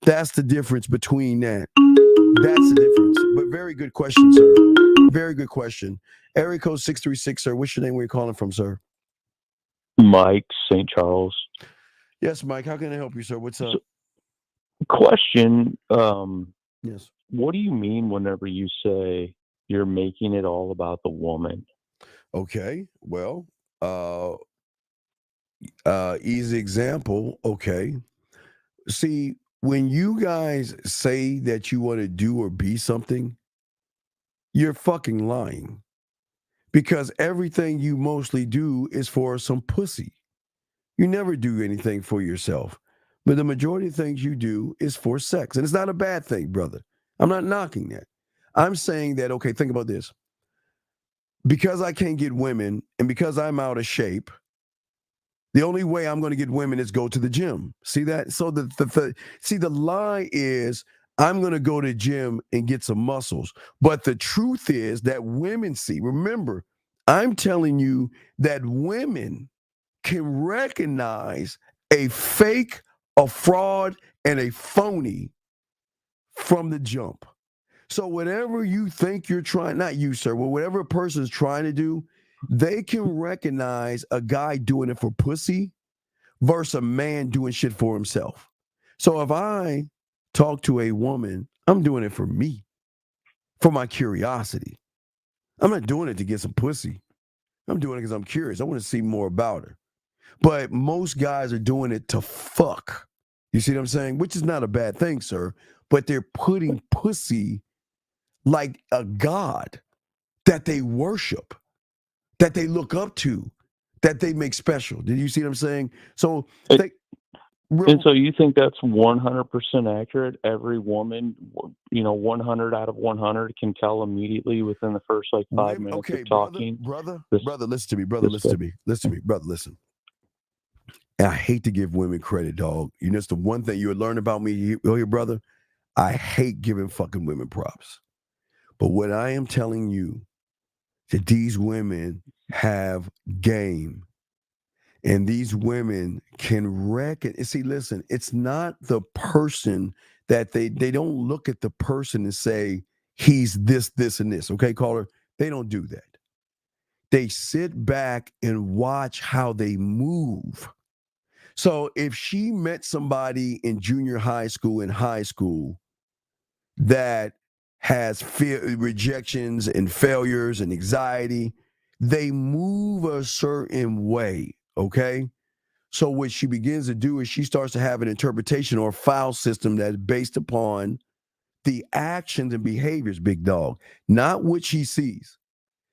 That's the difference between that. That's the difference. But very good question, sir. Very good question. Area code 636, sir. What's your name? Where you calling from, sir? Mike, St. Charles. Yes, Mike. How can I help you, sir? What's up? Question. Yes. What do you mean whenever you say you're making it all about the woman? Okay. Well, easy example. Okay. See, when you guys say that you want to do or be something, you're fucking lying. Because everything you mostly do is for some pussy. You never do anything for yourself. But the majority of things you do is for sex. And it's not a bad thing, brother. I'm not knocking that. I'm saying that, okay, think about this. Because I can't get women and because I'm out of shape, the only way I'm going to get women is go to the gym. See that? So the lie is I'm going to go to the gym and get some muscles. But the truth is that women see. Remember, I'm telling you that women can recognize a fake, a fraud, and a phony from the jump. So whatever you think you're trying, not you, sir, but whatever a person's trying to do, they can recognize a guy doing it for pussy versus a man doing shit for himself. So if I talk to a woman, I'm doing it for me, for my curiosity. I'm not doing it to get some pussy. I'm doing it because I'm curious. I want to see more about her. But most guys are doing it to fuck. You see what I'm saying? Which is not a bad thing, sir. But they're putting pussy like a god that they worship, that they look up to, that they make special. Did you see what I'm saying? So, and so you think that's 100% accurate? Every woman, 100 out of 100 can tell immediately within the first 5 minutes of talking. Brother, listen to me. Brother, listen. I hate to give women credit, dog. You know, it's the one thing you learn about me, your brother. I hate giving fucking women props. But what I am telling you, that these women have game. And these women can reckon. See, listen, it's not the person that they don't look at the person and say, he's this, this, and this. Okay, caller? They don't do that. They sit back and watch how they move. So if she met somebody in junior high school and high school that has rejections and failures and anxiety, they move a certain way, okay? So what she begins to do is she starts to have an interpretation or a file system that's based upon the actions and behaviors, big dog, not what she sees.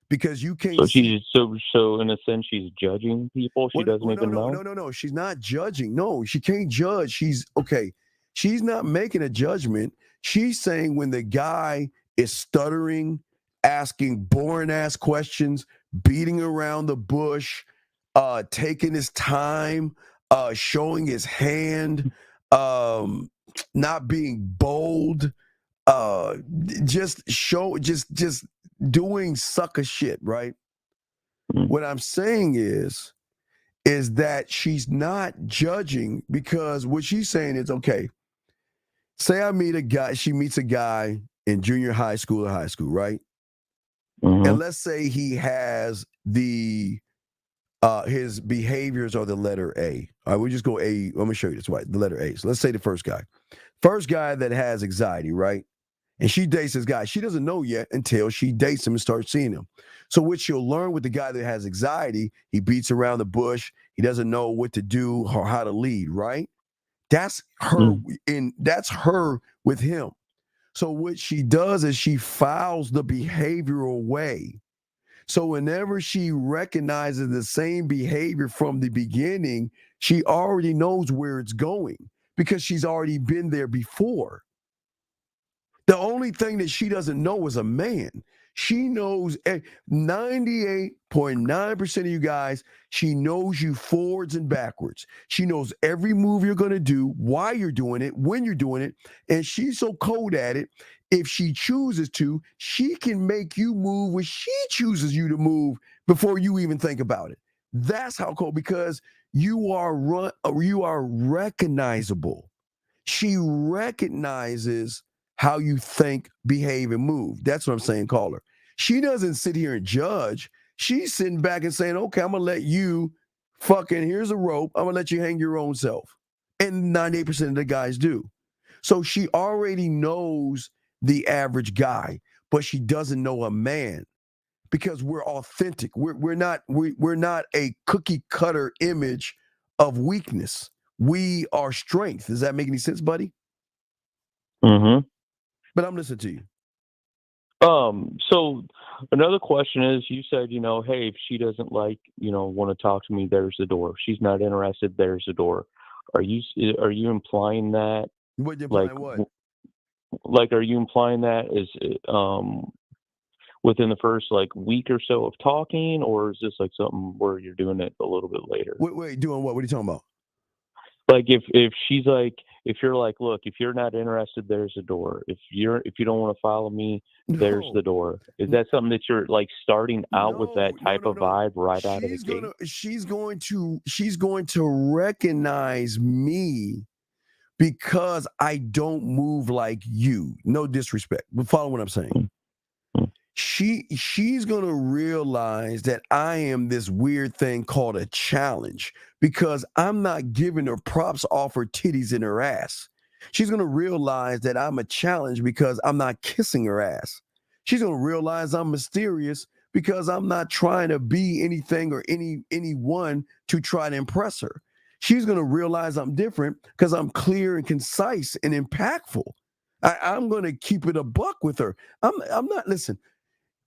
Because you can't. So she's so in a sense she's judging people. She doesn't even know. No. She's not judging. No, she can't judge. She's okay. She's not making a judgment. She's saying when the guy is stuttering, asking boring ass questions, beating around the bush, taking his time, showing his hand, not being bold, just doing sucker shit, right? What I'm saying is that she's not judging, because what she's saying is, okay, say she meets a guy in junior high school or high school, right? Mm-hmm. And let's say he has his behaviors are the letter A. All right, we just go A. Let me show you this, right? The letter A. So let's say the first guy that has anxiety, right? And she dates this guy. She doesn't know yet until she dates him and starts seeing him. So what she'll learn with the guy that has anxiety, he beats around the bush. He doesn't know what to do or how to lead, right? That's her that's her with him. So what she does is she files the behavioral way. So whenever she recognizes the same behavior from the beginning, she already knows where it's going because she's already been there before. The only thing that she doesn't know is a man. She knows 98.9% of you guys, she knows you forwards and backwards. She knows every move you're going to do, why you're doing it, when you're doing it, and she's so cold at it, if she chooses to, she can make you move when she chooses you to move before you even think about it. That's how cold, because you are recognizable. She recognizes how you think, behave, and move. That's what I'm saying, caller. She doesn't sit here and judge. She's sitting back and saying, okay, I'm going to let you here's a rope. I'm going to let you hang your own self. And 98% of the guys do. So she already knows the average guy, but she doesn't know a man because we're authentic. We're not a cookie cutter image of weakness. We are strength. Does that make any sense, buddy? Mm-hmm. But I'm listening to you. So another question is, you said, hey, if she doesn't want to talk to me, there's the door. If she's not interested, there's the door. Are you implying that? What you implying? What? Like, are you implying that is within the first week or so of talking, or is this something where you're doing it a little bit later? Wait, doing what? What are you talking about? Like if she's if you're look, if you're not interested, there's the door. If you don't want to follow me, there's the door. Is that something that you're starting out with that type of vibe right out of the gate? She's going to recognize me because I don't move like you. No disrespect, but follow what I'm saying. She's going to realize that I am this weird thing called a challenge because I'm not giving her props off her titties and her ass. She's going to realize that I'm a challenge because I'm not kissing her ass. She's going to realize I'm mysterious because I'm not trying to be anything or anyone to try to impress her. She's going to realize I'm different because I'm clear and concise and impactful. I'm going to keep it a buck with her. I'm not, listen,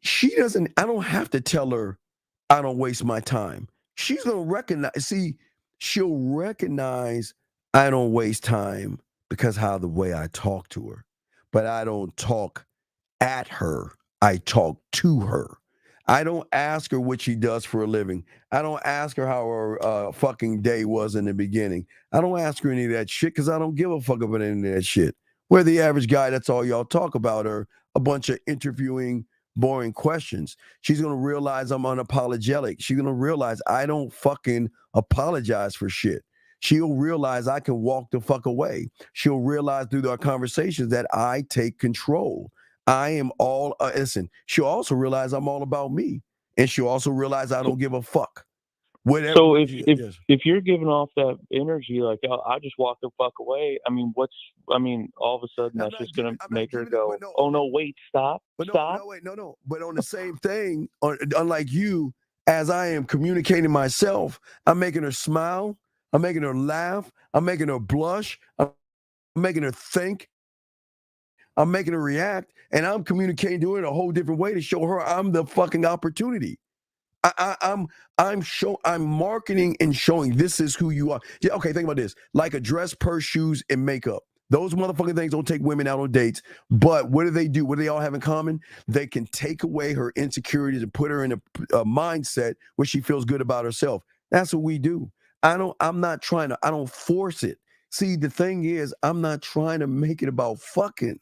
she doesn't, I don't have to tell her I don't waste my time. She's going to recognize, she'll recognize I don't waste time because how the way I talk to her. But I don't talk at her. I talk to her. I don't ask her what she does for a living. I don't ask her how her fucking day was in the beginning. I don't ask her any of that shit because I don't give a fuck about any of that shit. We're the average guy, that's all y'all talk about, are a bunch of interviewing boring questions. She's going to realize I'm unapologetic. She's going to realize I don't fucking apologize for shit. She'll realize I can walk the fuck away. She'll realize through our conversations that I take control. I am all, listen, she'll also realize I'm all about me. And she'll also realize I don't give a fuck. Whatever, so if you're giving off that energy, I just walk the fuck away. All of a sudden that's just going to make her go, oh no, wait, stop. Stop. No. But on the same thing, unlike you, as I am communicating myself, I'm making her smile. I'm making her laugh. I'm making her blush. I'm making her think. I'm making her react, and I'm communicating to her in a whole different way to show her I'm the fucking opportunity. I'm marketing and showing this is who you are. Yeah, okay, think about this. Like a dress, purse, shoes, and makeup. Those motherfucking things don't take women out on dates. But what do? What do they all have in common? They can take away her insecurities and put her in a mindset where she feels good about herself. That's what we do. I don't force it. See, the thing is, I'm not trying to make it about fucking,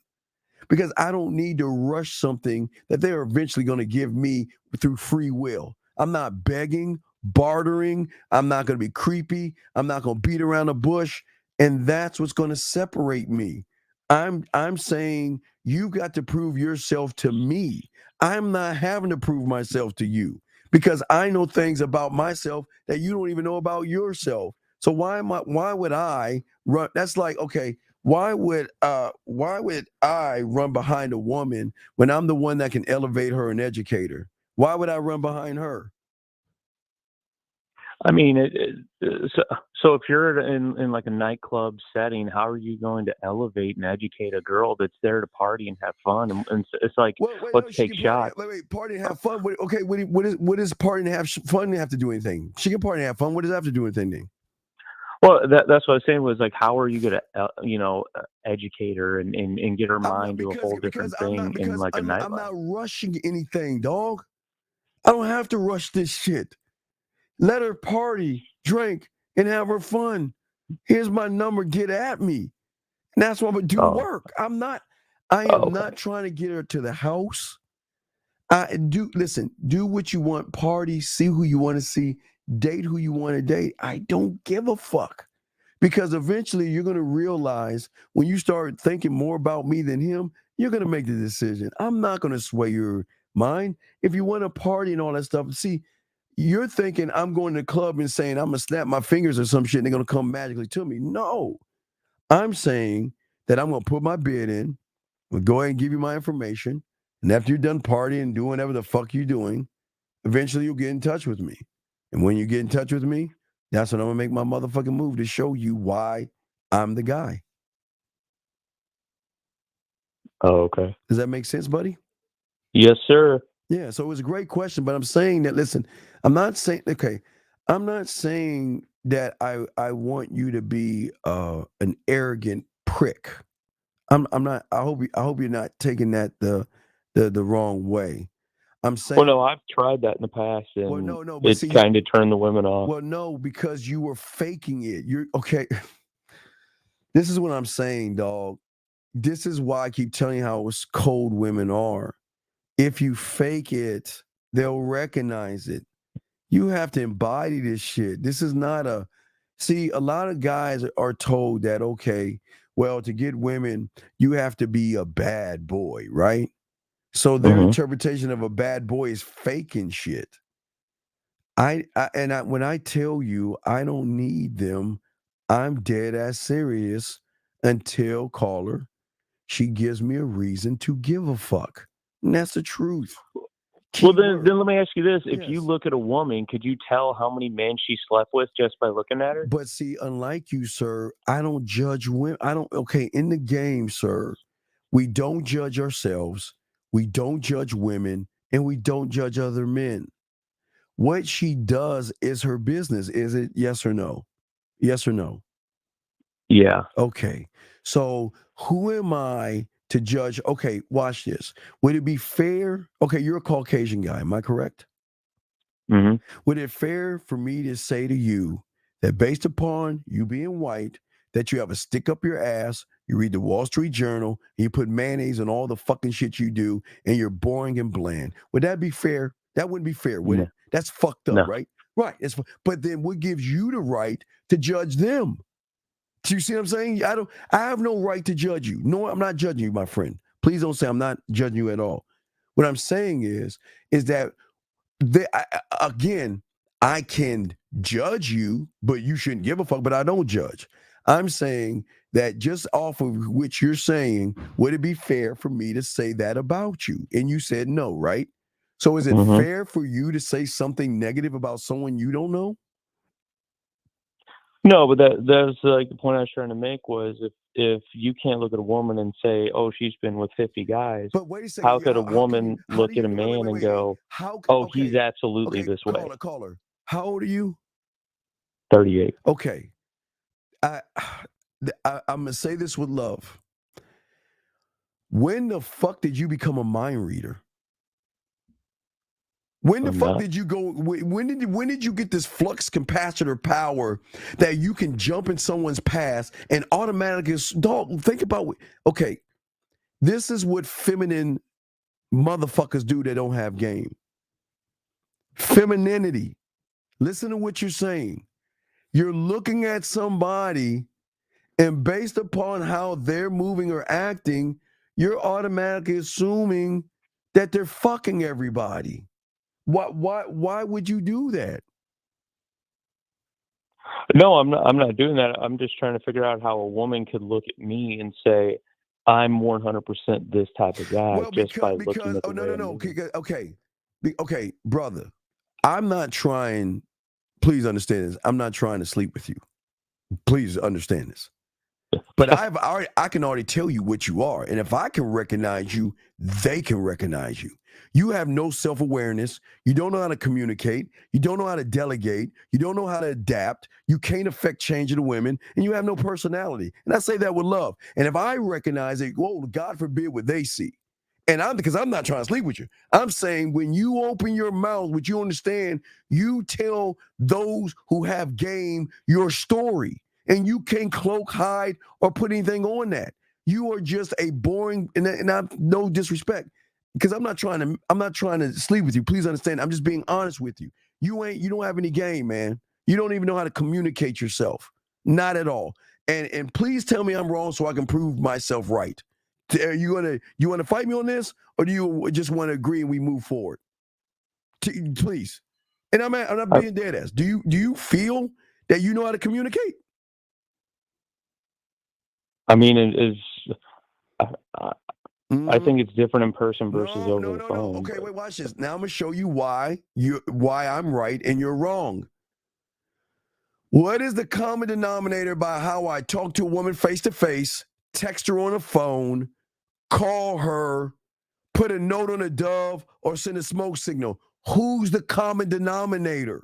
because I don't need to rush something that they're eventually going to give me through free will. I'm not begging, bartering. I'm not going to be creepy. I'm not going to beat around the bush. And that's what's going to separate me. I'm saying you got to prove yourself to me. I'm not having to prove myself to you, because I know things about myself that you don't even know about yourself. So why would I run? That's like, okay, why would I run behind a woman when I'm the one that can elevate her and educate her? Why would I run behind her? I mean, so if you're in like a nightclub setting, how are you going to elevate and educate a girl that's there to party and have fun? And it's like, let's take shots. Party and have fun. Okay, what is party and have fun have to do anything? She can party and have fun. What does that have to do anything? Well, that's what I was saying was like, how are you going to, educate her and get her mind to a whole different thing in like a nightlife? I'm not rushing anything, dog. I don't have to rush this shit. Let her party, drink, and have her fun. Here's my number. Get at me. And that's what I'm going to do work. I am not trying to get her to the house. Do what you want, party, see who you want to see, date who you want to date. I don't give a fuck. Because eventually you're going to realize when you start thinking more about me than him, you're going to make the decision. I'm not going to sway your mind. If you want to party and all that stuff, see, you're thinking I'm going to the club and saying I'm going to snap my fingers or some shit and they're going to come magically to me. No. I'm saying that I'm going to put my bid in. We'll go ahead and give you my information. And after you're done partying and doing whatever the fuck you're doing, eventually you'll get in touch with me. And when you get in touch with me, that's when I'm going to make my motherfucking move to show you why I'm the guy. Oh, okay. Does that make sense, buddy? Yes, sir. Yeah, so it was a great question, but I'm saying that, listen, I'm not saying that I want you to be an arrogant prick. I'm not. I hope you're not taking that the wrong way. I'm saying. Well, no, I've tried that in the past, and it's kind of turned the women off. Well, no, because you were faking it. You're okay. This is what I'm saying, dog. This is why I keep telling you how cold women are. If you fake it, they'll recognize it. You have to embody this shit. This is not a. See, a lot of guys are told that, okay, well, to get women, you have to be a bad boy, right? So their interpretation of a bad boy is faking shit. When I tell you I don't need them, I'm dead ass serious until caller. She gives me a reason to give a fuck. And that's the truth. Well, then let me ask you this. If you look at a woman, could you tell how many men she slept with just by looking at her? But see, unlike you, sir, I don't judge women. In the game, sir, we don't judge ourselves, we don't judge women, and we don't judge other men. What she does is her business. Is it yes or no? Yes or no? Yeah. Okay. So who am I to judge? Okay, watch this. Would it be fair? Okay, you're a Caucasian guy. Am I correct? Mm-hmm. Would it fair for me to say to you that based upon you being white, that you have a stick up your ass, you read the Wall Street Journal, and you put mayonnaise on all the fucking shit you do, and you're boring and bland? Would that be fair? That wouldn't be fair, would it? That's fucked up, right? Right. But then what gives you the right to judge them? Do you see what I'm saying? I have no right to judge you. No, I'm not judging you, my friend. Please don't say I'm not judging you at all. What I'm saying is that again, I can judge you, but you shouldn't give a fuck, but I don't judge. I'm saying that just off of which you're saying, would it be fair for me to say that about you? And you said no, right? So is it fair for you to say something negative about someone you don't know? No, but that was like the point I was trying to make was if you can't look at a woman and say, "Oh, she's been with 50 guys," But wait a second. how could a how can woman you? How look do at a you? Wait, man and wait. go, How? "Oh, he's Okay. absolutely Okay. this way"? Caller. How old are you? 38. Okay. I'm gonna say this with love. When the fuck did you become a mind reader? When the I'm fuck not. did you go? When did you get this flux capacitor power that you can jump in someone's past and automatically? Dog, think about. Okay, this is what feminine motherfuckers do that don't have game. Femininity. Listen to what you're saying. You're looking at somebody, and based upon how they're moving or acting, you're automatically assuming that they're fucking everybody. Why would you do that? No, I'm not doing that. I'm just trying to figure out how a woman could look at me and say, "I'm 100% this type of guy," Well, just by looking because at the oh way I'm no. moving. Okay, brother. I'm not trying. Please understand this. I'm not trying to sleep with you. Please understand this. But I can already tell you what you are. And if I can recognize you, they can recognize you. You have no self-awareness. You don't know how to communicate. You don't know how to delegate. You don't know how to adapt. You can't affect change in the women. And you have no personality. And I say that with love. And if I recognize it, well, God forbid what they see. And because I'm not trying to sleep with you. I'm saying when you open your mouth, which you understand, you tell those who have game your story. And you can't cloak, hide, or put anything on that. You are just a boring, and I no disrespect, because I'm not trying to sleep with you. Please understand. I'm just being honest with you. You don't have any game, man. You don't even know how to communicate yourself. Not at all. And please tell me I'm wrong so I can prove myself right. Are you want to fight me on this, or do you just want to agree and we move forward? Please. And I'm not being dead ass. Do you feel that you know how to communicate? I mean, I think it's different in person versus over the phone. Okay, wait, watch this. Now I'm gonna show you why I'm right and you're wrong. What is the common denominator by how I talk to a woman face to face, text her on the phone, call her, put a note on a dove, or send a smoke signal? Who's the common denominator?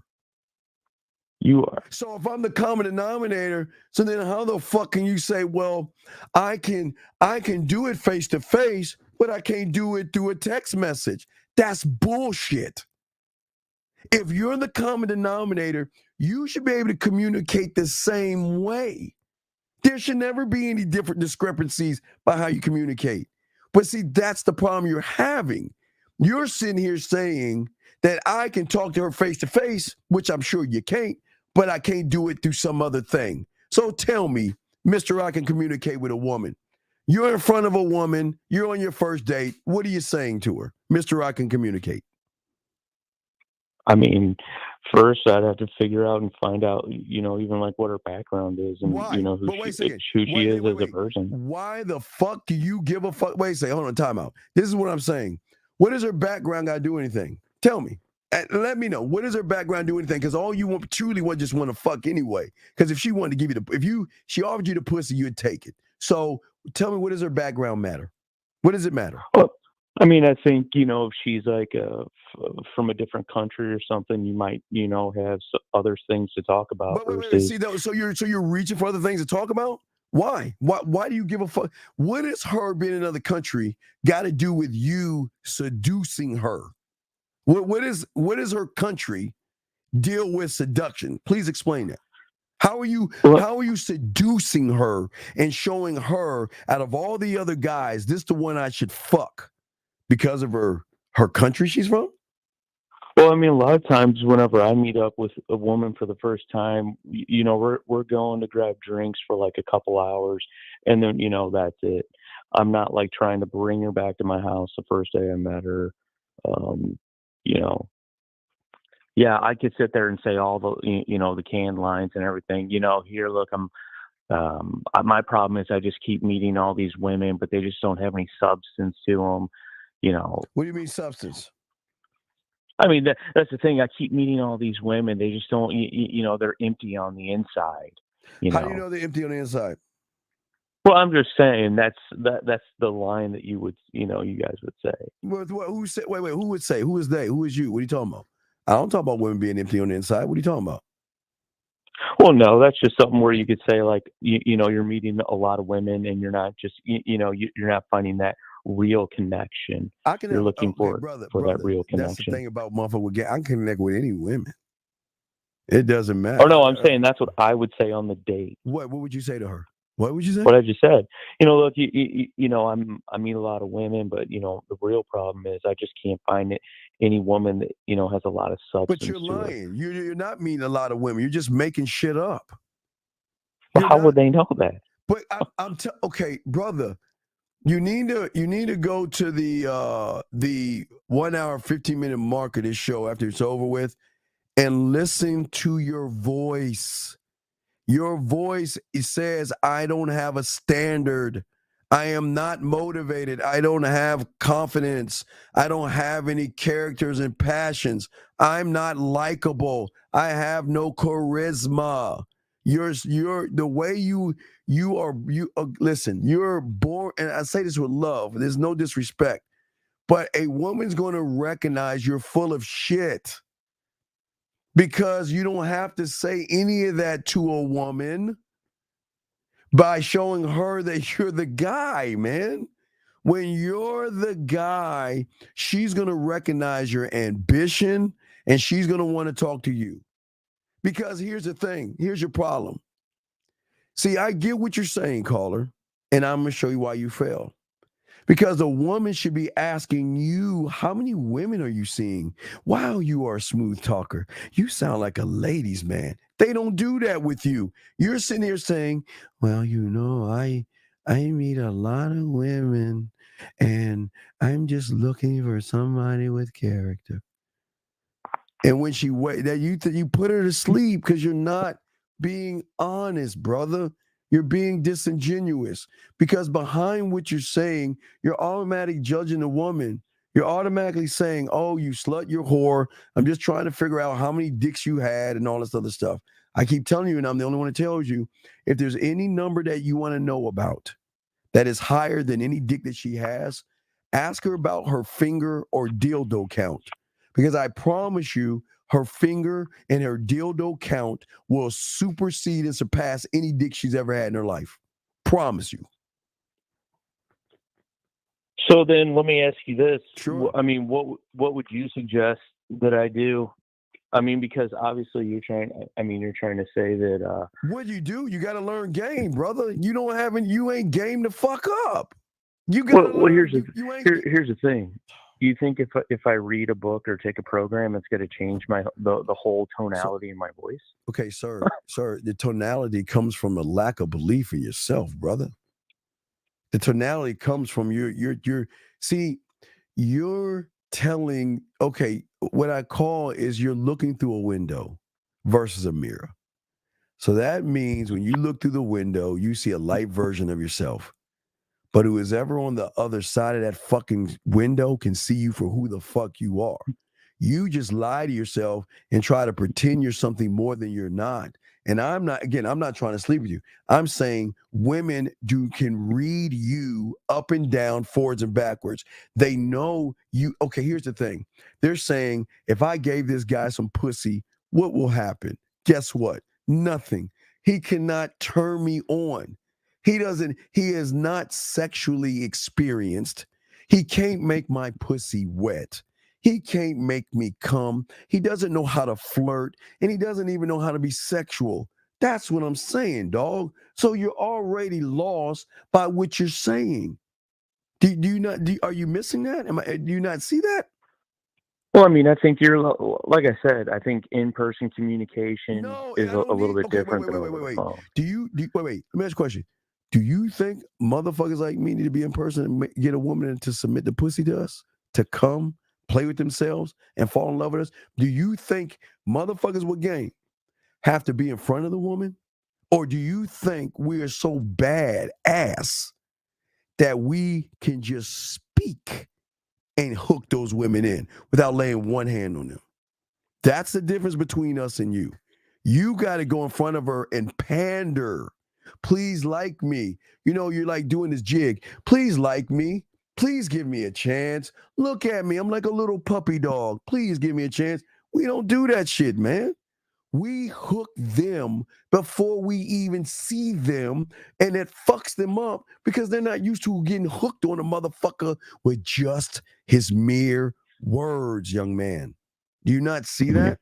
You are. So if I'm the common denominator, so then how the fuck can you say, well, I can do it face to face, but I can't do it through a text message? That's bullshit. If you're the common denominator, you should be able to communicate the same way. There should never be any different discrepancies by how you communicate. But see, that's the problem you're having. You're sitting here saying that I can talk to her face to face, which I'm sure you can't, but I can't do it through some other thing. So tell me, Mr. I can communicate with a woman. You're in front of a woman, you're on your first date. What are you saying to her? Mr. I can communicate. I mean, first I'd have to figure out and find out, even like what her background is and, Why? who But wait a second. she is as a person. Why the fuck do you give a fuck? Wait a second. Hold on. Time out. This is what I'm saying. What does her background got to do anything? Tell me. Let me know. What does her background do anything? Because all you want truly want just want to fuck anyway. Because if she wanted to give you she offered you the pussy, you'd take it. So tell me, what does her background matter? What does it matter? Well, I mean, I think, if she's like from a different country or something, you might, have other things to talk about. But wait. See, so you're reaching for other things to talk about? Why? Why do you give a fuck? What has her being in another country got to do with you seducing her? What is her country deal with seduction? Please explain that. How are you seducing her and showing her out of all the other guys, this the one I should fuck because of her country she's from? Well, I mean, a lot of times whenever I meet up with a woman for the first time, we're going to grab drinks for like a couple hours, and then that's it. I'm not like trying to bring her back to my house the first day I met her. Yeah, I could sit there and say all the the canned lines and everything. Here, look, my problem is I just keep meeting all these women, but they just don't have any substance to them. What do you mean substance? I mean, that's the thing. I keep meeting all these women. They just don't, they're empty on the inside. How do you know they're empty on the inside? Well, I'm just saying that's the line that you guys would say. Who said? Wait. Who would say? Who is they? Who is you? What are you talking about? I don't talk about women being empty on the inside. What are you talking about? Well, no, that's just something where you could say like you're meeting a lot of women and you're not just you're not finding that real connection. You're looking for that real connection. That's the thing about motherfucker with I can connect with any women. It doesn't matter. Oh no, I'm saying that's what I would say on the date. What would you say to her? What would you say? What I just said. Look, I meet a lot of women, but the real problem is I just can't find any woman that has a lot of substance. But you're lying. You're not meeting a lot of women. You're just making shit up. Well, how would they know that? But okay, brother. You need to go to the 1 hour 15-minute mark of this show after it's over with, and listen to your voice. Your voice says, I don't have a standard. I am not motivated. I don't have confidence. I don't have any characters and passions. I'm not likable. I have no charisma. You're the way you listen, you're born, and I say this with love. There's no disrespect, but a woman's going to recognize you're full of shit. Because you don't have to say any of that to a woman by showing her that you're the guy, man. When you're the guy, she's going to recognize your ambition and she's going to want to talk to you. Because here's the thing. Here's your problem. See, I get what you're saying, caller, and I'm going to show you why you fail. Because a woman should be asking you, how many women are you seeing? Wow, you are a smooth talker. You sound like a ladies' man. They don't do that with you. You're sitting here saying, well, I meet a lot of women and I'm just looking for somebody with character. And when she you put her to sleep because you're not being honest, brother. You're being disingenuous because behind what you're saying, you're automatically judging the woman. You're automatically saying, oh, you slut, you're whore. I'm just trying to figure out how many dicks you had and all this other stuff. I keep telling you, and I'm the only one that tells you, if there's any number that you want to know about that is higher than any dick that she has, ask her about her finger or dildo count. Because I promise you, her finger and her dildo count will supersede and surpass any dick she's ever had in her life. Promise you. So then let me ask you this. Sure. I mean, what would you suggest that I do? I mean, because obviously you're trying to say that what you do, you got to learn game, brother. You ain't game to fuck up. You got well, here's the thing. You think if I read a book or take a program, it's going to change the whole tonality in my voice? Okay, sir, the tonality comes from a lack of belief in yourself, brother. The tonality comes from you're telling, okay, what I call is you're looking through a window versus a mirror. So that means when you look through the window, you see a light version of yourself. But who is ever on the other side of that fucking window can see you for who the fuck you are. You just lie to yourself and try to pretend you're something more than you're not. And I'm not trying to sleep with you. I'm saying women can read you up and down, forwards and backwards. They know you. Okay, here's the thing. They're saying, if I gave this guy some pussy, what will happen? Guess what? Nothing. He cannot turn me on. He is not sexually experienced. He can't make my pussy wet. He can't make me come. He doesn't know how to flirt, and he doesn't even know how to be sexual. That's what I'm saying, dog. So you're already lost by what you're saying. Are you missing that? Do you not see that? Well, I mean, I think you're, like I said, I think in-person communication is a little bit different than over the phone. Wait, let me ask you a question. Do you think motherfuckers like me need to be in person and get a woman to submit the pussy to us, to come, play with themselves, and fall in love with us? Do you think motherfuckers with game have to be in front of the woman? Or do you think we are so bad ass that we can just speak and hook those women in without laying one hand on them? That's the difference between us and you. You got to go in front of her and pander Please like me. You know, you're like doing this jig. Please like me. Please give me a chance. Look at me. I'm like a little puppy dog. Please give me a chance. We don't do that shit, man. We hook them before we even see them, and it fucks them up because they're not used to getting hooked on a motherfucker with just his mere words, young man. Do you not see that?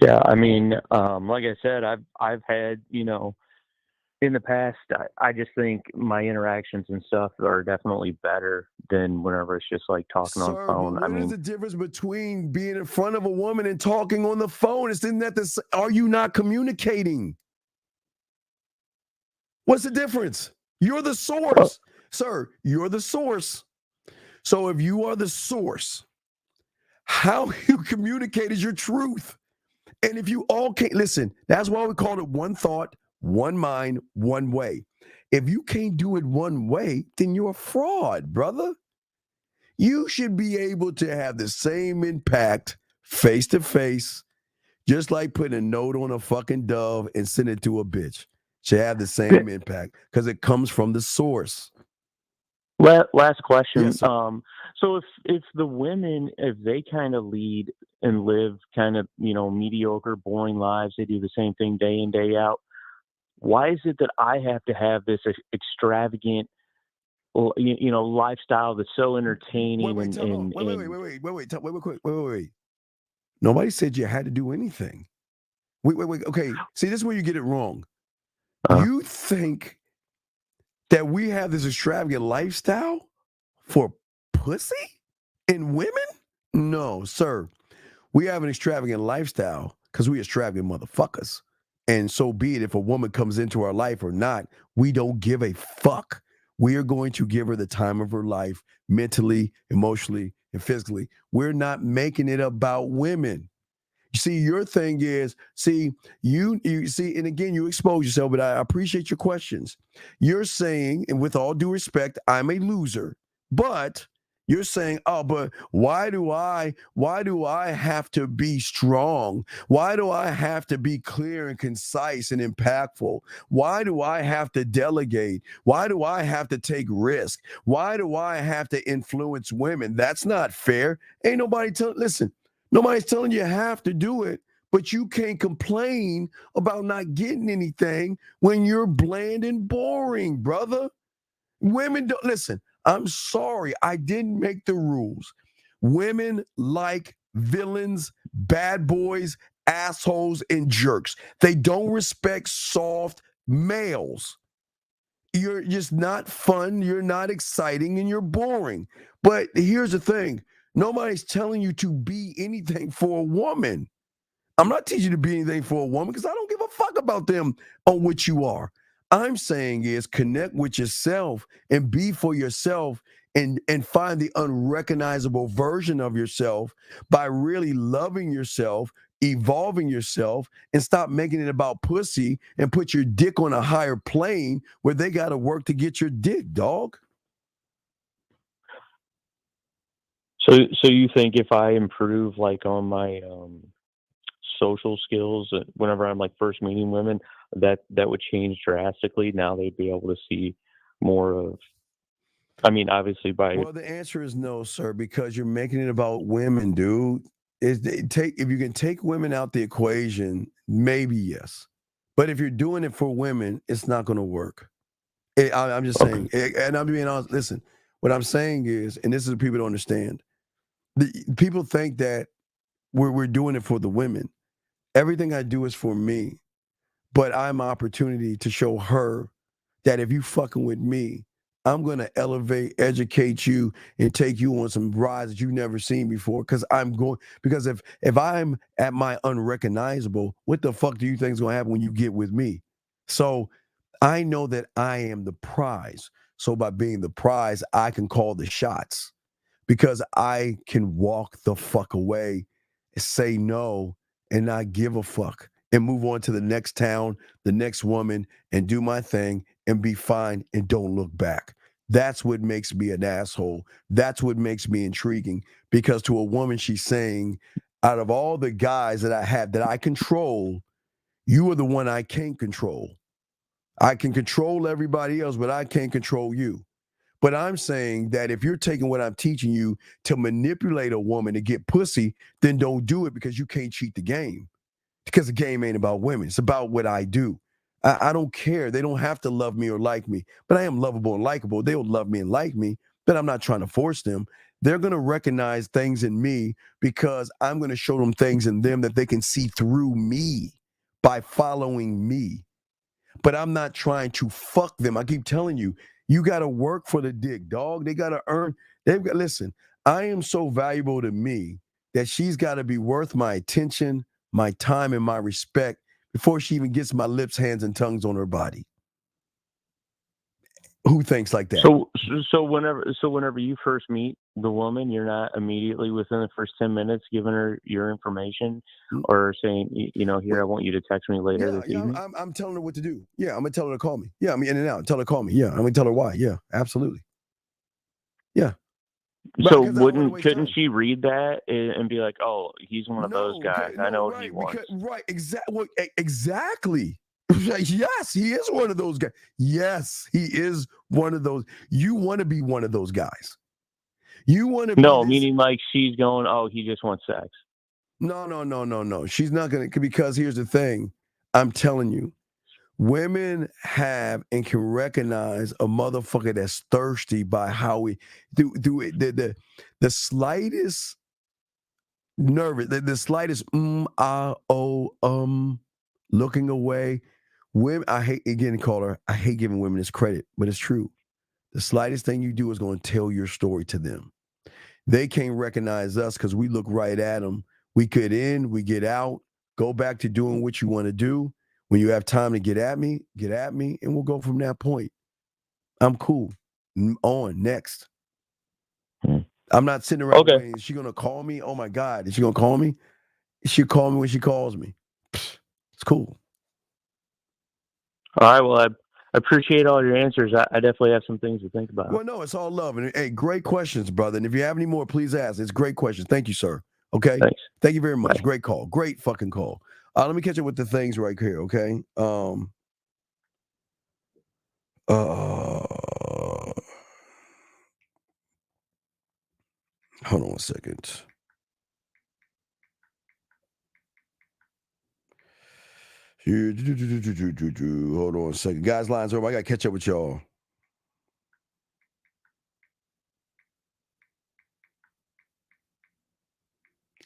Yeah, I mean, like I said, I've had, in the past, I just think my interactions and stuff are definitely better than whenever it's just like talking on the Sir, phone. but I what is mean, the difference between being in front of a woman and talking on the phone? Isn't that are you not communicating? What's the difference? You're the source. Sir, you're the source. So if you are the source, how you communicate is your truth. And if you all can't listen, that's why we call it one thought, one mind, one way. If you can't do it one way, then you're a fraud, brother. You should be able to have the same impact face to face, just like putting a note on a fucking dove and send it to a bitch. Should have the same impact because it comes from the source. last question. Yes, sir. So if the women, if they kind of lead and live kind of, mediocre, boring lives, they do the same thing day in, day out. Why is it that I have to have this extravagant, lifestyle that's so entertaining Wait. Nobody said you had to do anything. Wait. Okay. See, this is where you get it wrong. You think that we have this extravagant lifestyle for pussy and women? No, sir. We have an extravagant lifestyle because we extravagant motherfuckers. And so be it if a woman comes into our life or not, we don't give a fuck. We are going to give her the time of her life mentally, emotionally, and physically. We're not making it about women. You see, your thing is, you see, and again, you expose yourself, but I appreciate your questions. You're saying, and with all due respect, I'm a loser, but you're saying, oh, but why do I have to be strong? Why do I have to be clear and concise and impactful? Why do I have to delegate? Why do I have to take risk? Why do I have to influence women? That's not fair. Ain't nobody listen. Nobody's telling you have to do it, but you can't complain about not getting anything when you're bland and boring, brother. Women don't listen. I'm sorry, I didn't make the rules. Women like villains, bad boys, assholes, and jerks. They don't respect soft males. You're just not fun, you're not exciting, and you're boring. But here's the thing. Nobody's telling you to be anything for a woman. I'm not teaching you to be anything for a woman because I don't give a fuck about them on what you are. I'm saying is connect with yourself and be for yourself and find the unrecognizable version of yourself by really loving yourself, evolving yourself, and stop making it about pussy and put your dick on a higher plane where they got to work to get your dick, dog. So you think if I improve like on my social skills whenever I'm like first meeting women, that would change drastically? Now they'd be able to see more of. I mean, obviously Well, the answer is no, sir, because you're making it about women, dude. If you can take women out the equation, maybe yes, but if you're doing it for women, it's not going to work. I'm just saying, and I'm being honest. Listen, what I'm saying is, and this is what people don't understand. People think that we're doing it for the women. Everything I do is for me, but I'm an opportunity to show her that if you fucking with me, I'm gonna elevate, educate you, and take you on some rides that you've never seen before. Because if I'm at my unrecognizable, what the fuck do you think is gonna happen when you get with me? So I know that I am the prize. So by being the prize, I can call the shots because I can walk the fuck away, say no, and not give a fuck and move on to the next town, the next woman, and do my thing and be fine and don't look back. That's what makes me an asshole. That's what makes me intriguing because to a woman, she's saying, out of all the guys that I have that I control, You are the one I can't control. I can control everybody else, but I can't control you. But I'm saying that if you're taking what I'm teaching you to manipulate a woman to get pussy, then don't do it, because you can't cheat the game. Because the game ain't about women. It's about what I do. I don't care. They don't have to love me or like me, but I am lovable and likable. They'll love me and like me, but I'm not trying to force them. They're going to recognize things in me because I'm going to show them things in them that they can see through me by following me. But I'm not trying to fuck them. I keep telling you, you got to work for the dick, dog. They got to earn. Listen, I am so valuable to me that she's got to be worth my attention, my time, and my respect before she even gets my lips, hands, and tongues on her body. Who thinks like that? So whenever you first meet the woman, you're not immediately within the first 10 minutes giving her your information or saying, here, I want you to text me later this evening. I'm telling her what to do. Yeah, I'm gonna tell her to call me. Yeah, I'm in and out. Tell her to call me. Yeah, I'm gonna tell her why. Yeah, absolutely. Yeah. So couldn't she read that and be like, oh, he's one of those guys. I know what he wants. Exactly. Yes, he is one of those guys. Yes, he is one of those. You want to be one of those guys. You want to be meaning like she's going, oh, he just wants sex. No. She's not going to, because here's the thing. I'm telling you, women have and can recognize a motherfucker that's thirsty by how we do it. The slightest nervous, the slightest looking away. Women, I hate I hate giving women this credit, but it's true. The slightest thing you do is going to tell your story to them. They can't recognize us because we look right at them. We get in, we get out, go back to doing what you want to do. When you have time to get at me, and we'll go from that point. I'm cool. On, next. I'm not sitting around waiting. Is she going to call me? Oh, my God. Is she going to call me? She'll call me when she calls me. It's cool. All right. Well, I appreciate all your answers. I definitely have some things to think about. Well, no, it's all love. And hey, great questions, brother. And if you have any more, please ask. It's great questions. Thank you, sir. Okay? Thanks. Thank you very much. Bye. Great call. Great fucking call. Let me catch up with the things right here, okay? Hold on one second. Hold on a second. Guys, lines over. I got to catch up with y'all.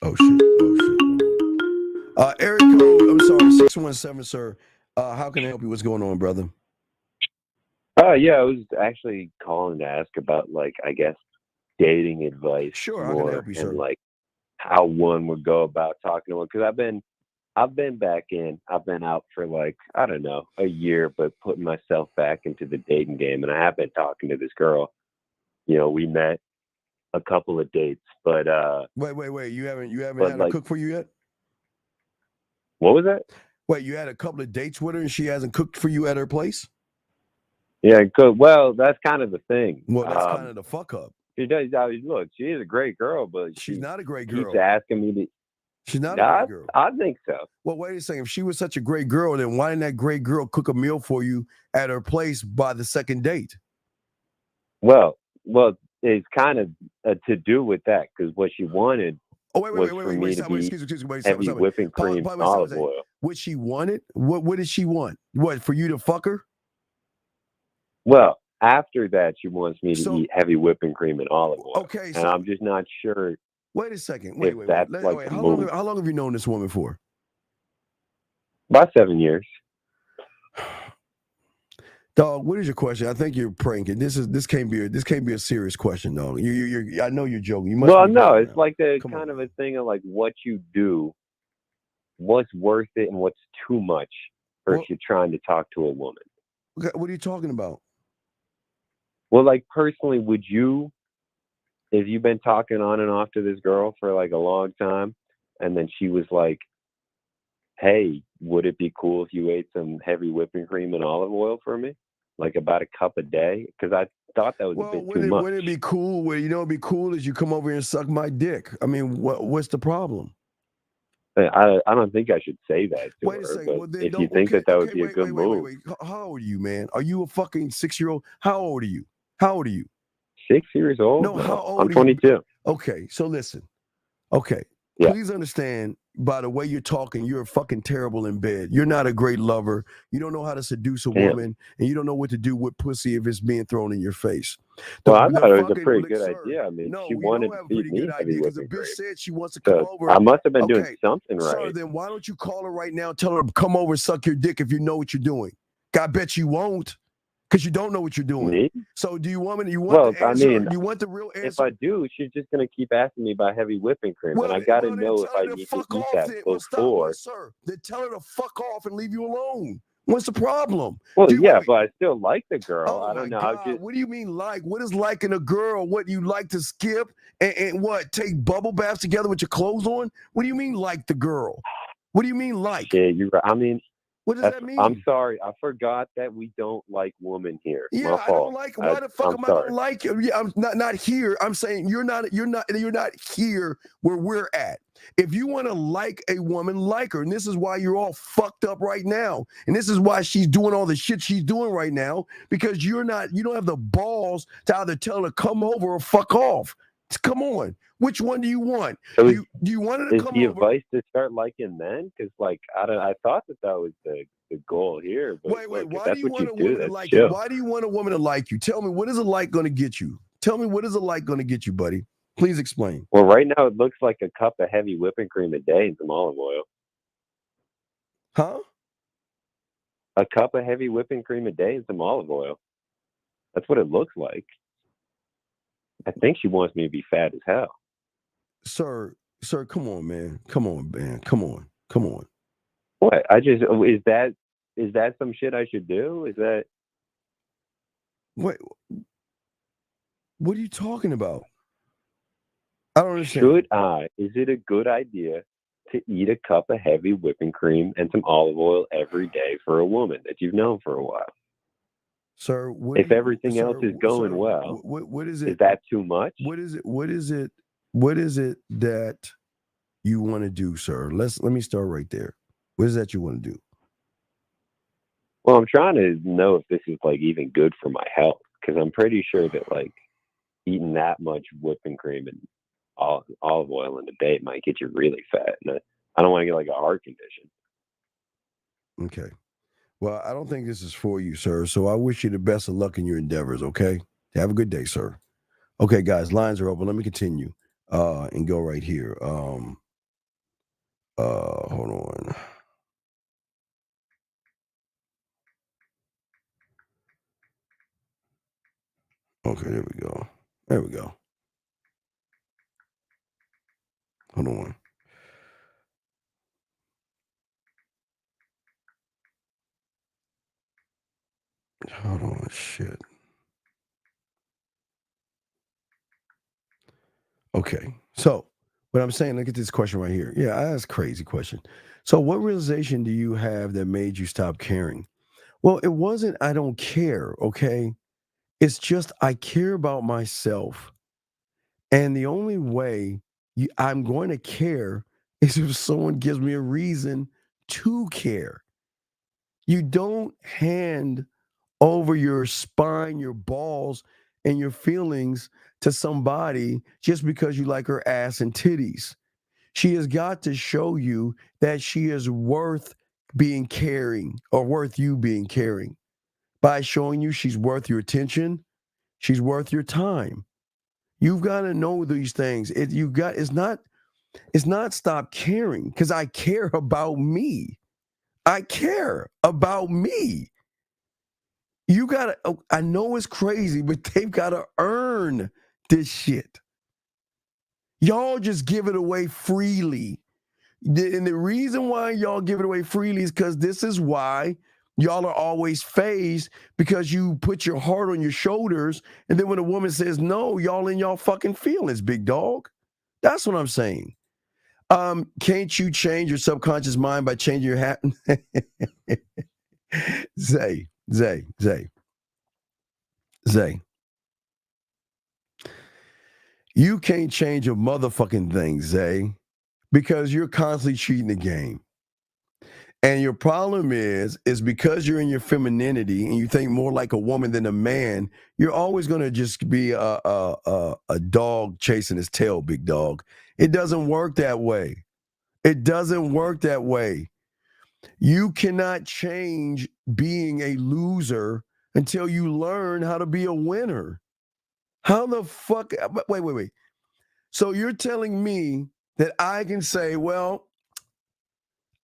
Oh, shit. Eric code, I'm sorry, 617, sir. How can I help you? What's going on, brother? Yeah, I was actually calling to ask about, like, I guess, dating advice. Sure, how can I help you, sir? And, like, how one would go about talking to one. Because I've been back in. I've been out for, like, I don't know, a year, but putting myself back into the dating game. And I have been talking to this girl. We met a couple of dates, but wait. You haven't had her cook for you yet? What was that? Wait, you had a couple of dates with her and she hasn't cooked for you at her place? Yeah, good. Well, that's kind of the thing. Well, that's kind of the fuck up. She does. Look, she is a great girl, but she's not a great girl. Keeps asking me to. She's not a great girl. I think so. Well, wait a second. If she was such a great girl, then why didn't that great girl cook a meal for you at her place by the second date? Well, it's kind of to do with that, because what she wanted was for me to be heavy whipping cream, olive oil. What she wanted? What did she want? What, for you to fuck her? Well, after that, she wants me to eat heavy whipping cream and olive oil. Okay, and I'm just not sure. Wait a second. Wait. How long have you known this woman for? About 7 years. Dog, what is your question? I think you're pranking. This can't be a serious question, dog. I know you're joking. You must. Well, no, it's like the kind of a thing of like what you do, what's worth it, and what's too much if you're trying to talk to a woman. What are you talking about? Well, like personally, would you, if you've been talking on and off to this girl for like a long time, and then she was like, hey, would it be cool if you ate some heavy whipping cream and olive oil for me? Like about a cup a day? Because I thought that was a bit too much. Wouldn't it be cool? It'd be cool as you come over here and suck my dick. I mean, what's the problem? I don't think I should say that to Wait a her. second. But Well, then if don't. you think Okay, that would okay. be a Wait, good wait, wait, move, wait, wait. How old are you, man? Are you a fucking 6-year-old? How old are you? How old are you? 6 years old? No, how I'm old are you? 22. Okay, so listen. Okay, Yeah. please understand. By the way you're talking, you're fucking terrible in bed. You're not a great lover. You don't know how to seduce a Damn. woman, and you don't know what to do with pussy if it's being thrown in your face. Well, I thought it was a pretty good idea. I mean, No, she you wanted don't to have a feed pretty me good heavy idea because the whipping bitch cream. said she wants to come So over. I must have been doing Okay, something sir, right. then why don't you call her right now and tell her to come over and suck your dick if you know what you're doing? I bet you won't, because you don't know what you're doing. Me? So do you want me? You want Well, the answer? I mean, you want the real answer? if I do, she's just going to keep asking me about heavy whipping cream, and I got to know if I need to eat that before. Sir, then tell her to fuck off and leave you alone. What's the problem? Well, yeah, but I still like the girl. Oh I don't know. God. What do you mean like? What is liking a girl? What, you like to skip and what? Take bubble baths together with your clothes on? What do you mean like the girl? What do you mean like? Shit, you're right. I mean, what does that mean? I'm sorry. I forgot that we don't like women here. Yeah, My fault. I don't like. Why the fuck am I gonna like you? Yeah, I'm not here. I'm saying you're not here where we're at. If you want to like a woman, like her, and this is why you're all fucked up right now, and this is why she's doing all the shit she's doing right now, because you don't have the balls to either tell her to come over or fuck off. Come on, which one do you want? So do you want her to come over? Is the advice to start liking men? Because like I thought that was the goal here. But wait, look, why that's do you what want you a do. woman to That's like chill. you? Why do you want a woman to like you? Tell me, what is a like going to get you? Tell me, what is a like going to get you, buddy? Please explain. Well, right now it looks like a cup of heavy whipping cream a day and some olive oil. Huh? A cup of heavy whipping cream a day and some olive oil. That's what it looks like. I think she wants me to be fat as hell. Sir, come on, man. Come on, man. Come on. What? Is that some shit I should do? Is that what are you talking about? I don't understand. Should I? Is it a good idea to eat a cup of heavy whipping cream and some olive oil every day for a woman that you've known for a while? Sir, if everything else is going well, what is it? Is that too much? What is it? What is it that you want to do, sir? Let me start right there. What is that you want to do? Well, I'm trying to know if this is like even good for my health, because I'm pretty sure that like eating that much whipping cream and olive oil in a day might get you really fat, and I don't want to get like a heart condition. Okay. Well, I don't think this is for you, sir. So I wish you the best of luck in your endeavors. Okay. Have a good day, sir. Okay, guys, lines are open. Let me continue and go right here. Hold on. Okay, there we go. There we go. Hold on. Hold on, shit. Okay, so what I'm saying, look at this question right here. Yeah, that's a crazy question. So what realization do you have that made you stop caring? Well, it wasn't I don't care, okay? It's just I care about myself. And the only way I'm going to care is if someone gives me a reason to care. You don't hand over your spine, your balls, and your feelings to somebody just because you like her ass and titties. She has got to show you that she is worth being caring or worth you being caring by showing you she's worth your attention, she's worth your time. You've got to know these things. It's not stop caring, because I care about me. I care about me. You gotta, I know it's crazy, but they've got to earn this shit. Y'all just give it away freely. And the reason why y'all give it away freely is because this is why y'all are always phased, because you put your heart on your shoulders. And then when a woman says no, y'all in y'all fucking feelings, big dog. That's what I'm saying. Can't you change your subconscious mind by changing your hat? Zay. You can't change a motherfucking thing, Zay, because you're constantly cheating the game. And your problem is because you're in your femininity and you think more like a woman than a man, you're always going to just be a dog chasing his tail, big dog. It doesn't work that way. It doesn't work that way. You cannot change being a loser until you learn how to be a winner. How the fuck? Wait. So you're telling me that I can say, well,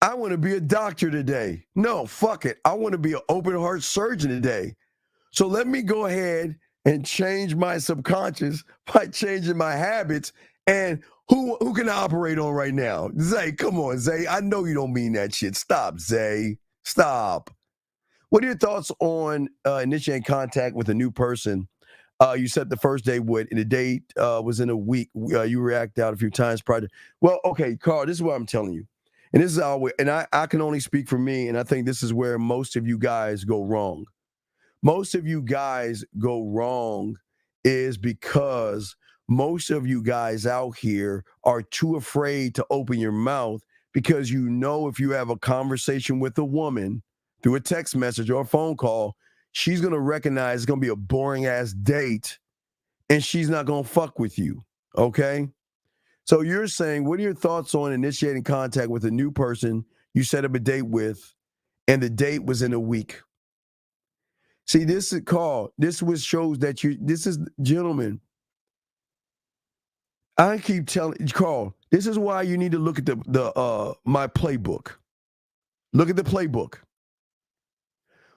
I want to be a doctor today. No, fuck it. I want to be an open heart surgeon today. So let me go ahead and change my subconscious by changing my habits. And who can I operate on right now? Zay, come on, Zay. I know you don't mean that shit. Stop, Zay. Stop. What are your thoughts on initiating contact with a new person? You said the first day would, and the date was in a week. You react out a few times prior to. Well, okay, Carl, this is what I'm telling you. And this is always, and I can only speak for me, and I think this is where most of you guys go wrong. Most of you guys go wrong is because most of you guys out here are too afraid to open your mouth because you know if you have a conversation with a woman through a text message or a phone call, she's going to recognize it's going to be a boring ass date and she's not going to fuck with you. Okay? So you're saying, what are your thoughts on initiating contact with a new person you set up a date with, and the date was in a week? See, this is Carl. This was shows that this is, gentlemen, I keep telling Carl, this is why you need to look at my playbook. Look at the playbook.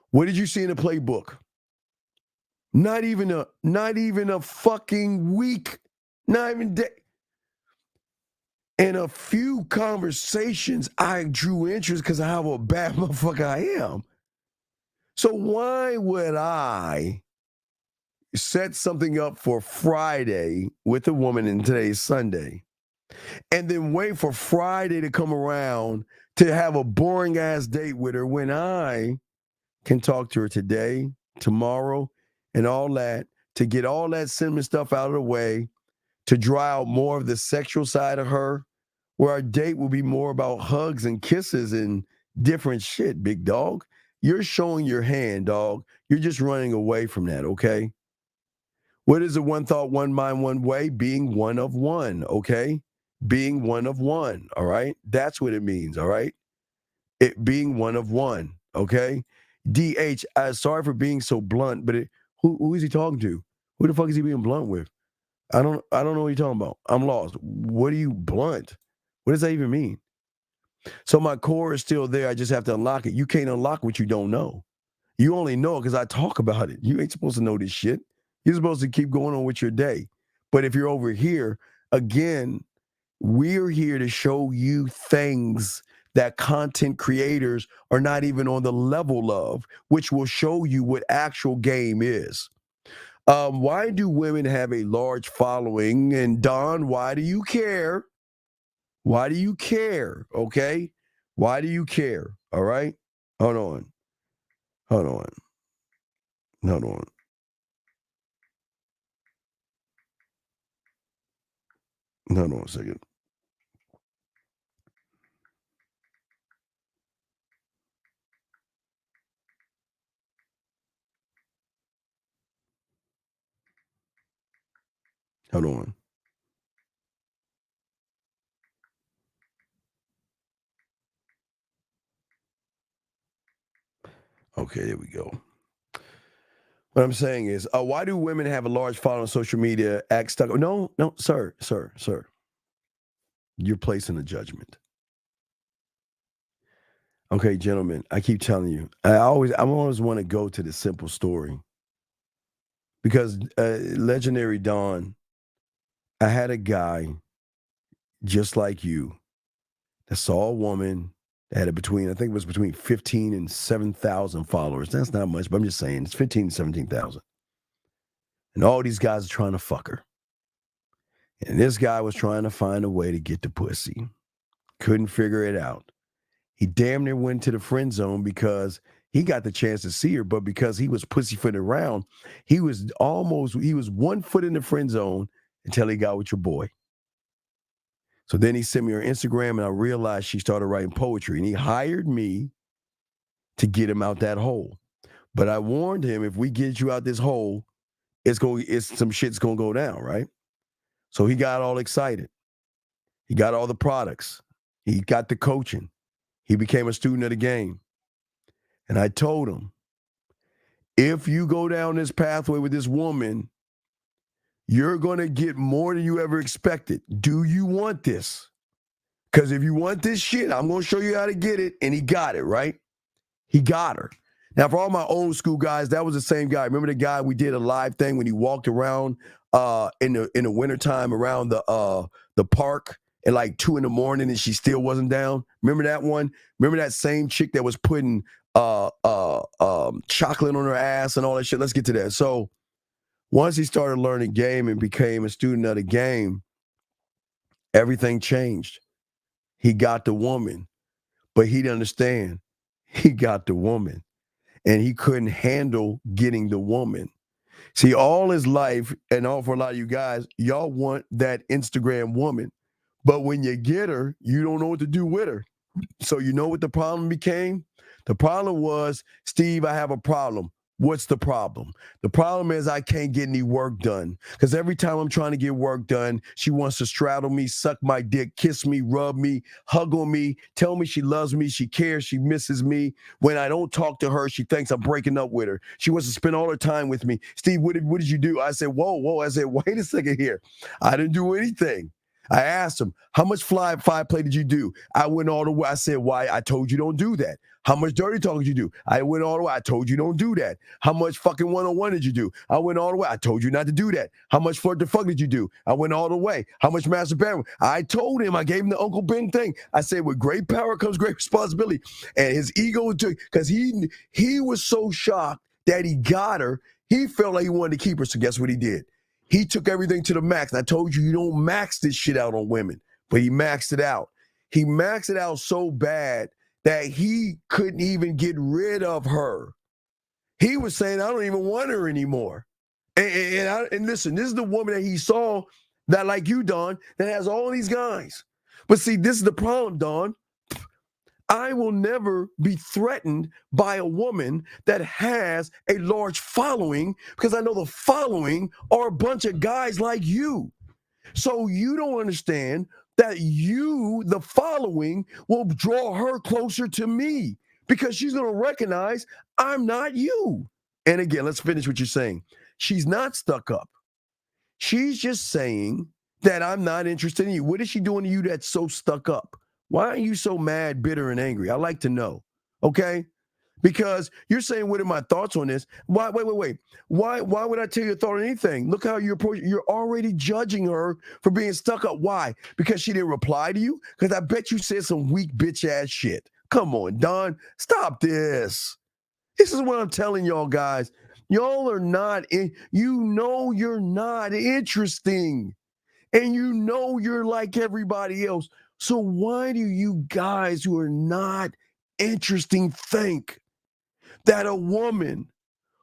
What did you see in the playbook? Not even a fucking week. Not even day. In a few conversations, I drew interest because of how a bad motherfucker I am. So why would I set something up for Friday with a woman and today's Sunday, and then wait for Friday to come around to have a boring ass date with her when I can talk to her today, tomorrow, and all that, to get all that cinnamon stuff out of the way, to dry out more of the sexual side of her, where our date will be more about hugs and kisses and different shit, big dog. You're showing your hand, dog. You're just running away from that, okay? What is it? One thought, one mind, one way? Being one of one, okay? Being one of one, all right? That's what it means, all right? It being one of one, okay? DH, sorry for being so blunt, but who is he talking to? Who the fuck is he being blunt with? I don't know what you're talking about. I'm lost. What are you blunt? What does that even mean? So my core is still there. I just have to unlock it. You can't unlock what you don't know. You only know it because I talk about it. You ain't supposed to know this shit. You're supposed to keep going on with your day. But if you're over here, again, we're here to show you things that content creators are not even on the level of, which will show you what actual game is. Why do women have a large following? And Don, why do you care? Why do you care? Okay? Why do you care? All right? Hold on. Hold on. Hold on. Hold on a second. Hold on. Okay, there we go. What I'm saying is, why do women have a large following on social media, act stuck? No, sir. You're placing a judgment. Okay, gentlemen, I keep telling you, I always want to go to the simple story. Because legendary Don, I had a guy just like you that saw a woman that had I think it was between 15 and 7,000 followers. That's not much, but I'm just saying it's 15 to 17,000. And all these guys are trying to fuck her. And this guy was trying to find a way to get the pussy. Couldn't figure it out. He damn near went to the friend zone because he got the chance to see her, but because he was pussyfooting around, he was 1 foot in the friend zone until he got with your boy. So then he sent me her Instagram, and I realized she started writing poetry, and he hired me to get him out that hole. But I warned him, if we get you out this hole, some shit's gonna go down, right? So he got all excited. He got all the products. He got the coaching. He became a student of the game. And I told him, if you go down this pathway with this woman, you're going to get more than you ever expected. Do you want this? Because if you want this shit, I'm going to show you how to get it. And he got it, right? He got her. Now, for all my old school guys, that was the same guy. Remember the guy we did a live thing when he walked around in the wintertime around the park at like 2 a.m. and she still wasn't down? Remember that one? Remember that same chick that was putting chocolate on her ass and all that shit? Let's get to that. So once he started learning game and became a student of the game, everything changed. He got the woman, but he didn't understand. He got the woman, and he couldn't handle getting the woman. See, all his life, and all for a lot of you guys, y'all want that Instagram woman. But when you get her, you don't know what to do with her. So you know what the problem became? The problem was, Steve, I have a problem. What's the problem? The problem is I can't get any work done, because every time I'm trying to get work done, she wants to straddle me, suck my dick, kiss me, rub me, hug on me, tell me she loves me, she cares, she misses me. When I don't talk to her, she thinks I'm breaking up with her. She wants to spend all her time with me. Steve, what did you do? I said, whoa. I said, wait a second here. I didn't do anything. I asked him, how much five play did you do? I went all the way. I said, why? I told you don't do that. How much dirty talking did you do? I went all the way. I told you don't do that. How much fucking one-on-one did you do? I went all the way. I told you not to do that. How much flirt the fuck did you do? I went all the way. How much masturbation? I told him, I gave him the Uncle Ben thing. I said, with great power comes great responsibility. And his ego took, because he was so shocked that he got her, he felt like he wanted to keep her. So guess what he did? He took everything to the max. And I told you don't max this shit out on women. But he maxed it out. He maxed it out so bad that he couldn't even get rid of her. He was saying, I don't even want her anymore. And listen, this is the woman that he saw that, like you, Don, that has all these guys. But see, this is the problem, Don. I will never be threatened by a woman that has a large following, because I know the following are a bunch of guys like you. So you don't understand that the following, will draw her closer to me, because she's going to recognize I'm not you. And again, let's finish what you're saying. She's not stuck up. She's just saying that I'm not interested in you. What is she doing to you that's so stuck up? Why are you so mad, bitter, and angry? I'd like to know. Okay? Because you're saying, what are my thoughts on this? Why? Wait. Why would I tell you a thought on anything? Look how you're approaching. You're already judging her for being stuck up. Why? Because she didn't reply to you? Because I bet you said some weak bitch ass shit. Come on, Don. Stop this. This is what I'm telling y'all guys. Y'all are not you're not interesting. And you're like everybody else. So why do you guys who are not interesting think that a woman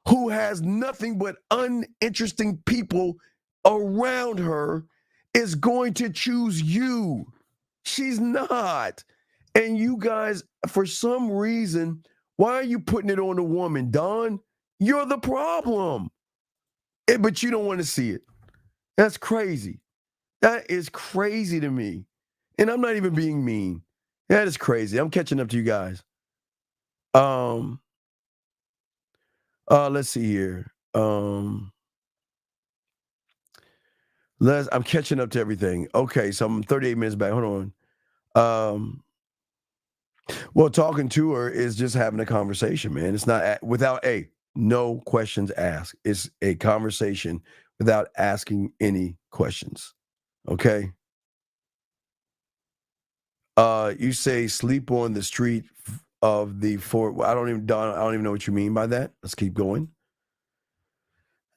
who has nothing but uninteresting people around her is going to choose you? She's not. And you guys, for some reason, why are you putting it on the woman, Don? You're the problem. But you don't want to see it. That's crazy. That is crazy to me. And I'm not even being mean. That is crazy. I'm catching up to you guys. Let's see here. I'm catching up to everything. Okay, so I'm 38 minutes back. Hold on. Well, talking to her is just having a conversation, man. It's not without no questions asked. It's a conversation without asking any questions. Okay. You say sleep on the street of the fort. I don't even know what you mean by that. Let's keep going.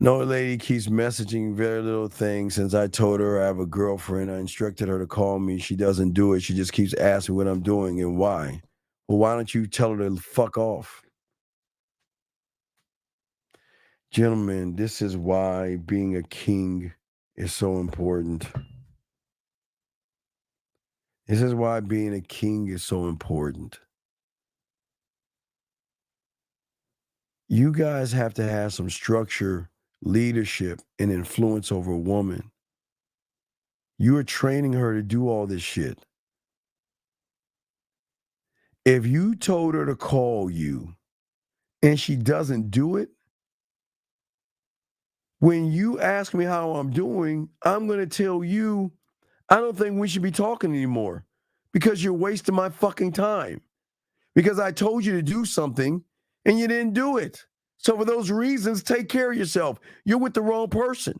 No lady keeps messaging very little things. Since I told her I have a girlfriend, I instructed her to call me. She doesn't do it. She just keeps asking what I'm doing and why. Well, why don't you tell her to fuck off? Gentlemen, this is why being a king is so important. This is why being a king is so important. You guys have to have some structure, leadership, and influence over a woman. You are training her to do all this shit. If you told her to call you and she doesn't do it, when you ask me how I'm doing, I'm going to tell you, I don't think we should be talking anymore because you're wasting my fucking time. Because I told you to do something and you didn't do it. So for those reasons, take care of yourself. You're with the wrong person.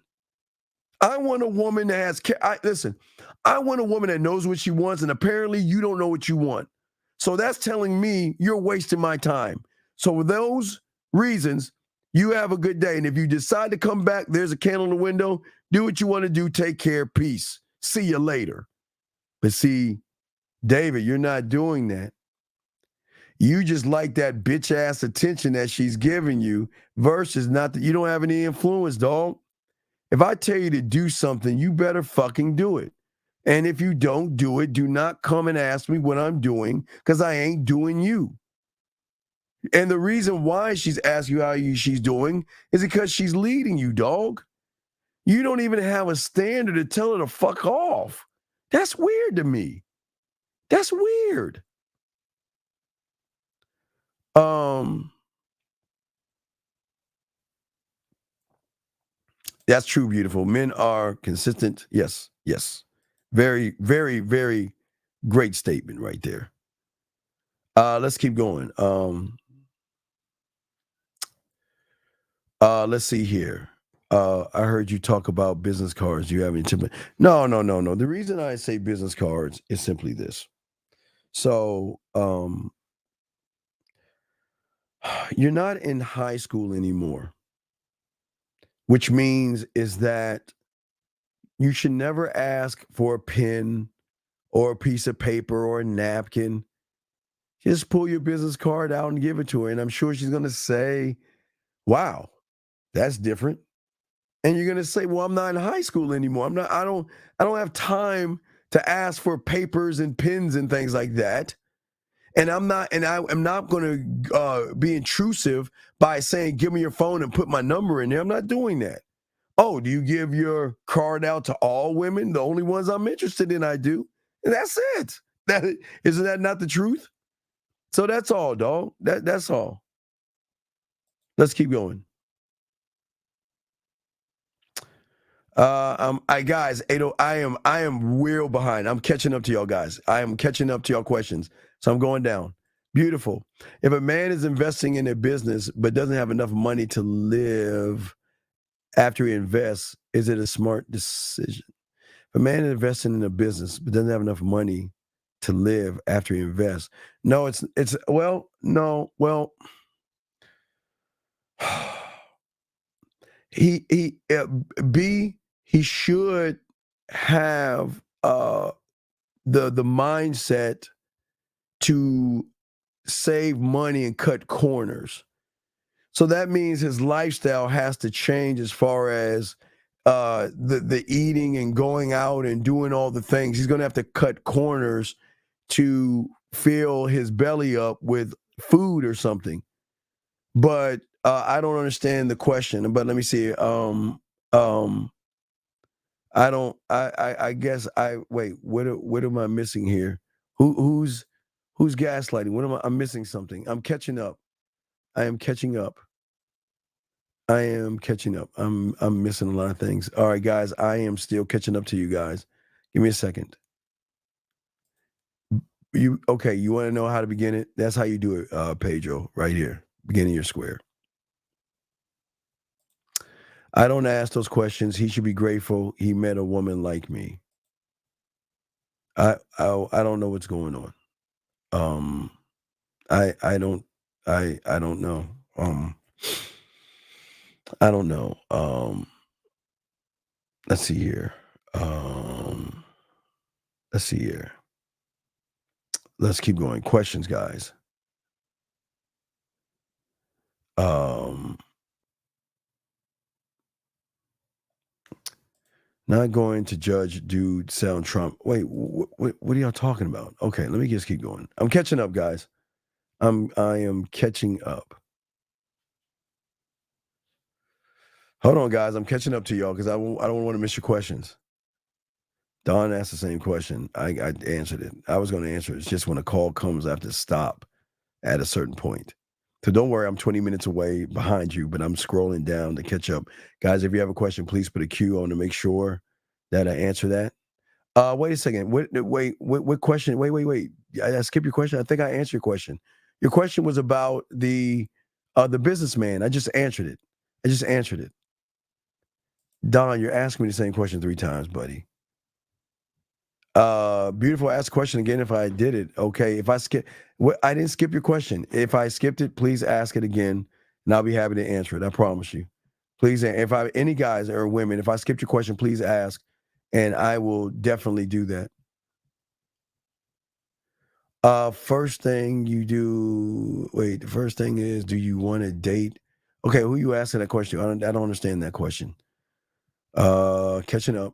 I want a woman that has, listen, I want a woman that knows what she wants, and apparently you don't know what you want. So that's telling me you're wasting my time. So for those reasons, you have a good day. And if you decide to come back, there's a candle in the window. Do what you want to do. Take care. Peace. See you later. But see, David, you're not doing that. You just like that bitch ass attention that she's giving you versus not that you don't have any influence, dog. If I tell you to do something, you better fucking do it. And if you don't do it, do not come and ask me what I'm doing because I ain't doing you. And the reason why she's asking you how she's doing is because she's leading you, dog. You don't even have a standard to tell her to fuck off. That's weird to me. That's weird. That's true, beautiful. Men are consistent. Yes, yes. Very, very, very great statement right there. Let's keep going. Let's see here. I heard you talk about business cards. You have any tip? No. The reason I say business cards is simply this. So, you're not in high school anymore, which means is that you should never ask for a pen or a piece of paper or a napkin. Just pull your business card out and give it to her. And I'm sure she's going to say, wow, that's different. And you're going to say, well, I'm not in high school anymore. I don't have time to ask for papers and pens and things like that. And I'm not going to be intrusive by saying, give me your phone and put my number in there. I'm not doing that. Oh, do you give your card out to all women? The only ones I'm interested in, I do. And that's it. Isn't that not the truth? So that's all, dog. That's all. Let's keep going. Guys, I am real behind. I'm catching up to y'all guys. I am catching up to y'all questions. So I'm going down. Beautiful. If a man is investing in a business but doesn't have enough money to live after he invests, is it a smart decision? If a man is investing in a business but doesn't have enough money to live after he invests, no, he should have the mindset to save money and cut corners. So that means his lifestyle has to change as far as the eating and going out and doing all the things. He's going to have to cut corners to fill his belly up with food or something. But I don't understand the question. But let me see. I don't. I guess I wait. What am I missing here? Who's gaslighting? What am I? I'm missing something. I'm catching up. I am catching up. I'm missing a lot of things. All right, guys. I am still catching up to you guys. Give me a second. You okay? You want to know how to begin it? That's how you do it, Pedro. Right here, beginning your square. I don't ask those questions. He should be grateful he met a woman like me. I don't know what's going on. I don't know. I don't know. Let's see here. Let's see here. Let's keep going. Questions, guys. Not going to judge dude sound Trump. Wait, what are y'all talking about? Okay, let me just keep going. I'm catching up, guys. I am catching up. Hold on, guys. I'm catching up to y'all because I don't want to miss your questions. Don asked the same question. I answered it. I was going to answer it. It's just when a call comes, I have to stop at a certain point. So don't worry, I'm 20 minutes away behind you, but I'm scrolling down to catch up. Guys, if you have a question, please put a Q on to make sure that I answer that. Wait a second. What question? Wait. I skipped your question. I think I answered your question. Your question was about the businessman. I just answered it. Don, you're asking me the same question 3 times, buddy. Beautiful. Ask the question again if I did it. Okay. If I skip, I didn't skip your question. If I skipped it, please ask it again, and I'll be happy to answer it. I promise you. Please, if I any guys or women, if I skipped your question, please ask, and I will definitely do that. First thing you do. Wait. The first thing is, do you want to date? Okay. Who you asking that question? I don't understand that question. Catching up.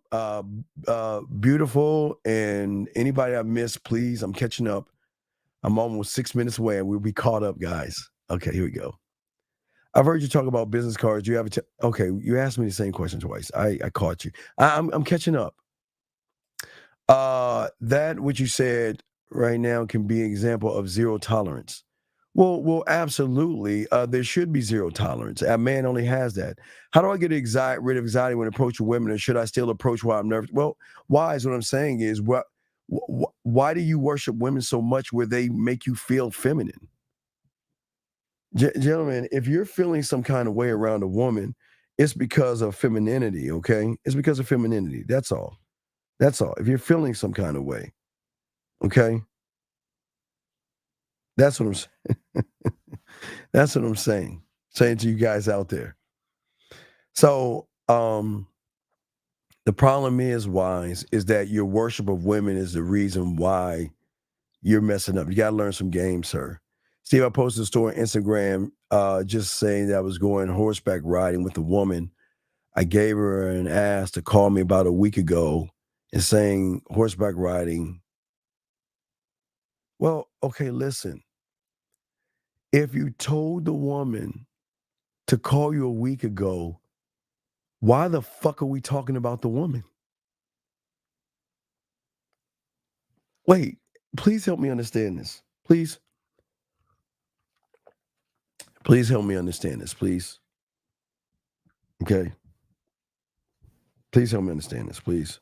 Beautiful, and anybody I missed, please. I'm catching up. I'm almost 6 minutes away, and we'll be caught up, guys. Okay, here we go. I've heard you talk about business cards. You have okay, you asked me the same question twice. I caught you. I'm catching up. That what you said right now can be an example of zero tolerance. Well, absolutely. There should be zero tolerance. A man only has that. How do I get rid of anxiety when approaching women, or should I still approach while I'm nervous? Well, why is what I'm saying is why do you worship women so much where they make you feel feminine? Gentlemen, if you're feeling some kind of way around a woman, it's because of femininity, okay? It's because of femininity. That's all. That's all. If you're feeling some kind of way, okay? That's what I'm saying. That's what I'm saying. Saying to you guys out there. So, the problem is, Wise, is that your worship of women is the reason why you're messing up. You got to learn some game, sir. Steve, I posted a story on Instagram just saying that I was going horseback riding with a woman. I gave her an ass to call me about a week ago and saying horseback riding. Well, okay, listen. If you told the woman to call you a week ago, why the fuck are we talking about the woman? Wait, please help me understand this. Please. Please help me understand this, please. Okay. Please help me understand this, please.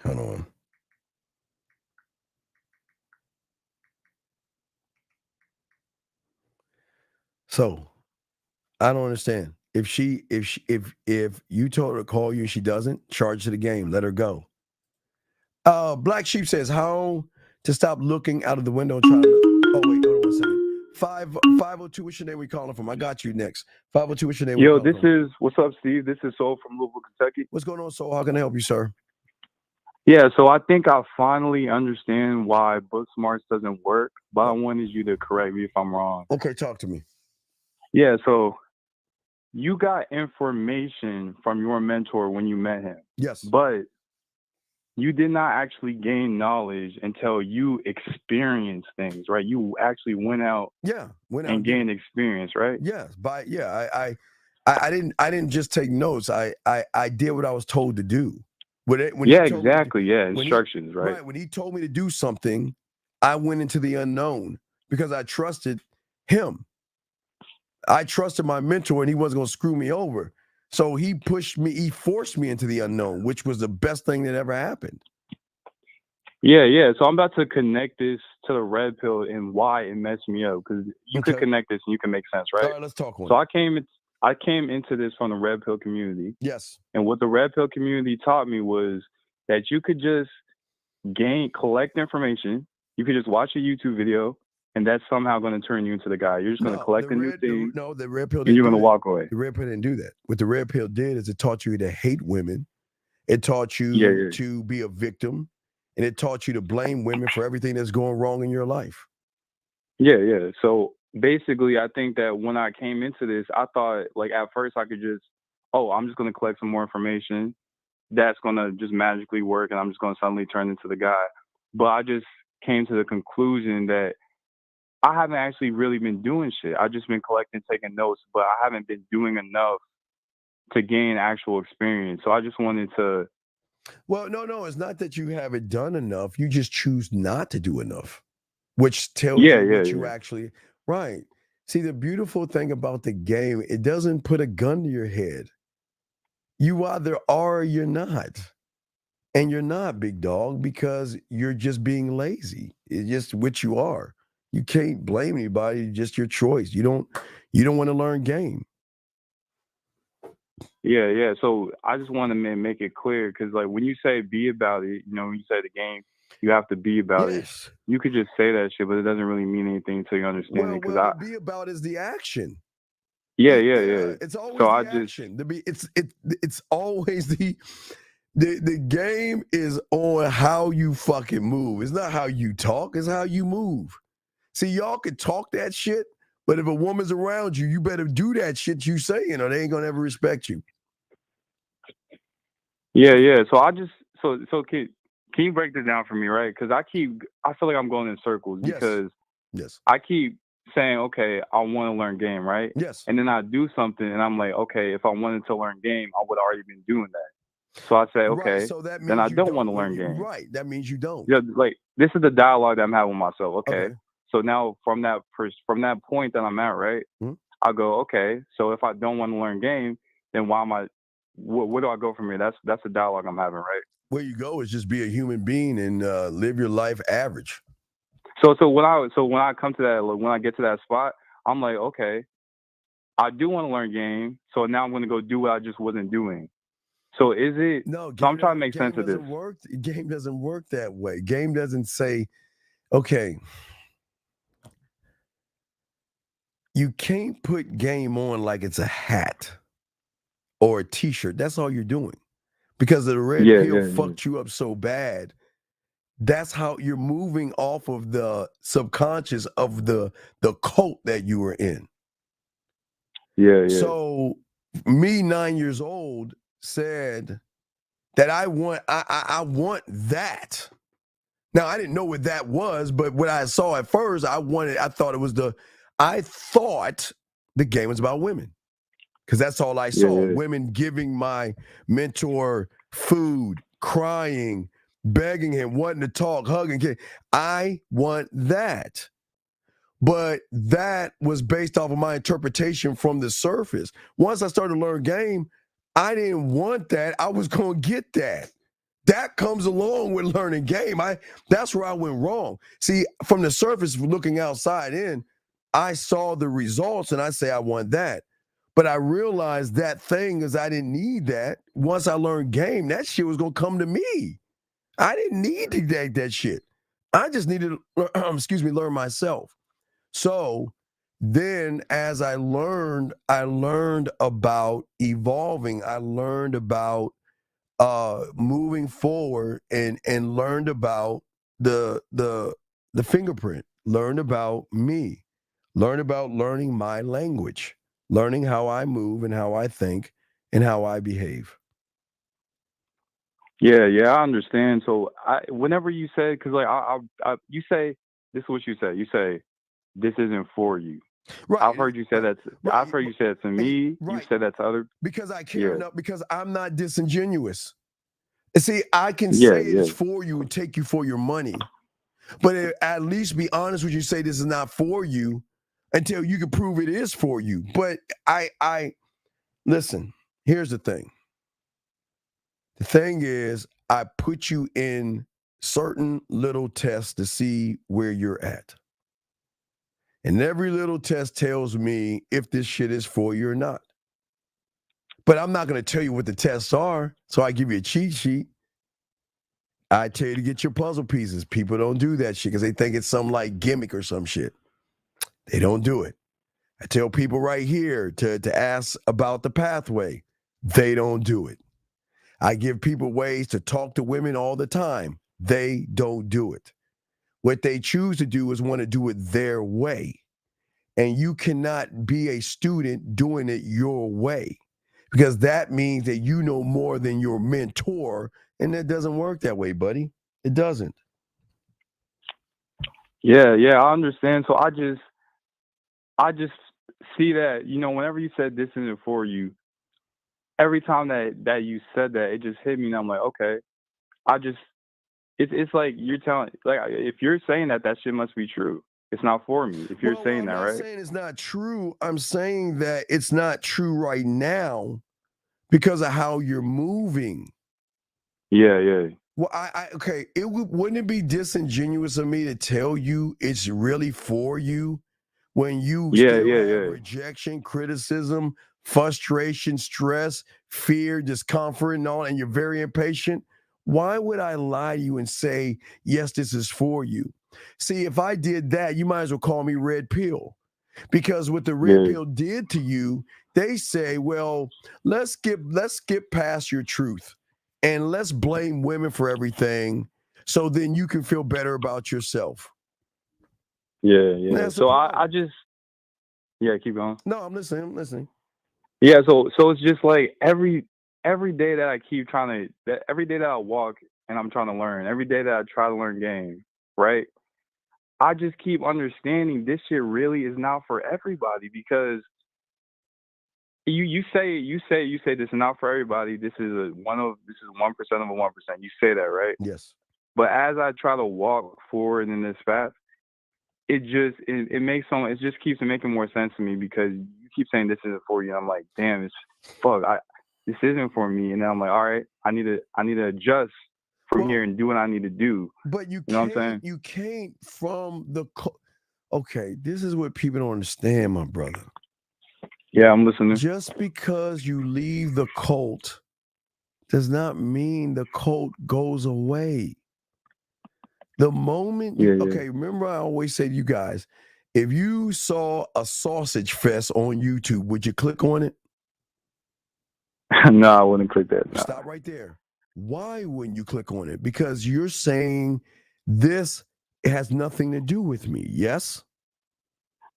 Hold on. So, I don't understand. If you told her to call you and she doesn't, charge to the game. Let her go. Black Sheep says how to stop looking out of the window and trying to. Oh wait, hold on 1 second. 502. What's your name? We calling from? I got you next. 502. What's your name? Yo, this is what's up, Steve. This is Soul from Louisville, Kentucky. What's going on, Soul? How can I help you, sir? Yeah, so I think I finally understand why book smarts doesn't work, but I wanted you to correct me if I'm wrong. Okay, talk to me. Yeah, so you got information from your mentor when you met him. Yes. But you did not actually gain knowledge until you experienced things, right? You actually went out and gained experience, right? Yes. I didn't just take notes. I did what I was told to do. Instructions, right? Right. When he told me to do something, I went into the unknown because I trusted him. I trusted my mentor, and he wasn't going to screw me over. So he forced me into the unknown, which was the best thing that ever happened. Yeah. So I'm about to connect this to the red pill and why it messed me up, because you could connect this and you can make sense, right? All right, let's talk on it. I came into this from the red pill community. Yes. And what the red pill community taught me was that you could just collect information. You could just watch a YouTube video, and that's somehow going to turn you into the guy. You're just going to collect a new thing. The red pill didn't and you're going to walk away. The red pill didn't do that. What the red pill did is it taught you to hate women. It taught you to be a victim, and it taught you to blame women for everything that's going wrong in your life. Yeah. So basically, I think that when I came into this, I thought like at first I could just, oh, I'm just gonna collect some more information. That's gonna just magically work, and I'm just gonna suddenly turn into the guy. But I just came to the conclusion that I haven't actually really been doing shit. I've just been collecting, taking notes, but I haven't been doing enough to gain actual experience. So I just wanted to. Well, no, it's not that you haven't done enough. You just choose not to do enough, which tells Yeah, you yeah, what you yeah. actually right. See, the beautiful thing about the game, it doesn't put a gun to your head. You either are or you're not. And you're not, big dog, because you're just being lazy. It's just what you are. You can't blame anybody, it's just your choice. You don't want to learn game. Yeah. So I just want to make it clear because, like, when you say be about it, when you say the game, you have to be about it. Yes. You could just say that shit, but it doesn't really mean anything until you understand Well, it. Because well, the be about is the action. yeah. It's always So the I just, action. It's always the game is on how you fucking move. It's not how you talk, it's how you move. See, y'all can talk that shit, but if a woman's around you, you better do that shit you saying, or they ain't gonna ever respect you. yeah. So I just, so can you break this down for me, right? Because I feel like I'm going in circles Yes. because Yes. I keep saying, okay, I want to learn game, right? Yes. And then I do something, and I'm like, okay, if I wanted to learn game, I would already been doing that. So I say, Right. okay, So that then I means you don't want don't to want learn you game. right. That means you don't. Yeah, like this is the dialogue that I'm having with myself. Okay, Okay. so now from that point that I'm at, right? Mhm. I go, okay, so if I don't want to learn game, then why am I? Where do I go from here? That's the dialogue I'm having, right? Where you go is just be a human being and live your life average. So when I come to that, like, when I get to that spot, I'm like, okay, I do want to learn game, so now I'm going to go do what I just wasn't doing. So is it? No, So I'm trying to make sense game of this. doesn't work. Game doesn't work that way. Game doesn't say, okay, you can't put game on like it's a hat or a t-shirt. That's all you're doing. Because the red pill Yeah. fucked you up so bad. That's how you're moving off of the subconscious of the cult that you were in. Yeah. So me 9 years old said that I want that. Now I didn't know what that was, but what I saw at first, I thought the game was about women. Because that's all I saw. Yeah. Women giving my mentor food, crying, begging him, wanting to talk, hugging. I want that. But that was based off of my interpretation from the surface. Once I started to learn game, I didn't want that. I was going to get that. That comes along with learning game. That's where I went wrong. See, from the surface, looking outside in, I saw the results and I say I want that. But I realized that thing is I didn't need that. Once I learned game, that shit was gonna come to me. I didn't need to take that shit. I just needed to, learn myself. So then as I learned about evolving. I learned about moving forward and learned about the fingerprint, learned about me, learned about learning my language, learning how I move and how I think and how I behave. Yeah. I understand. So whenever you say, because like you say, this is what you say. You say this isn't for you. Right. I've heard you say that. I've heard you say it to me. You Right. said that to other. Because I care Yeah. enough, because I'm not disingenuous. See, I can Yeah. say it is for you and take you for your money, but at least be honest with you, say this is not for you until you can prove it is for you. But I listen, here's the thing. The thing is, I put you in certain little tests to see where you're at. And every little test tells me if this shit is for you or not. But I'm not going to tell you what the tests are, so I give you a cheat sheet. I tell you to get your puzzle pieces. People don't do that shit because they think it's some like gimmick or some shit. They don't do it. I tell people right here to ask about the pathway. They don't do it. I give people ways to talk to women all the time. They don't do it. What they choose to do is want to do it their way. And you cannot be a student doing it your way, because that means that you know more than your mentor, and that doesn't work that way, buddy. It doesn't. Yeah, I understand. So I just see that, whenever you said this isn't for you, every time that you said that, it just hit me, and I'm like, okay, it's like you're telling, like, if you're saying that shit must be true. It's not for me. If you're saying that, right? I'm not saying it's not true. I'm saying that it's not true right now because of how you're moving. Yeah. Well, okay. Wouldn't it be disingenuous of me to tell you it's really for you when you still have rejection, criticism, frustration, stress, fear, discomfort, and all, and you're very impatient? Why would I lie to you and say, yes, this is for you? See, if I did that, you might as well call me red pill, because what the red pill did to you, they say, well, let's skip past your truth and let's blame women for everything, so then you can feel better about yourself. Yeah. So I just, keep going. No, I'm listening. Yeah, so it's just like every day that I keep every day that I walk and I'm trying to learn, every day that I try to learn game, right? I just keep understanding this shit really is not for everybody, because you say this is not for everybody. This is 1% of a 1%. You say that, right? Yes. But as I try to walk forward in this path, it just keeps making more sense to me, because you keep saying this isn't for you. And I'm like, damn, this isn't for me. And then I'm like, all right, I need to adjust from here and do what I need to do. But you know what I'm saying? You can't from the okay, this is what people don't understand, my brother. Yeah, I'm listening. Just because you leave the cult does not mean the cult goes away. The moment okay, remember I always say to you guys, if you saw a sausage fest on YouTube, would you click on it? No, I wouldn't click that. No. Stop right there. Why wouldn't you click on it? Because you're saying this has nothing to do with me, yes?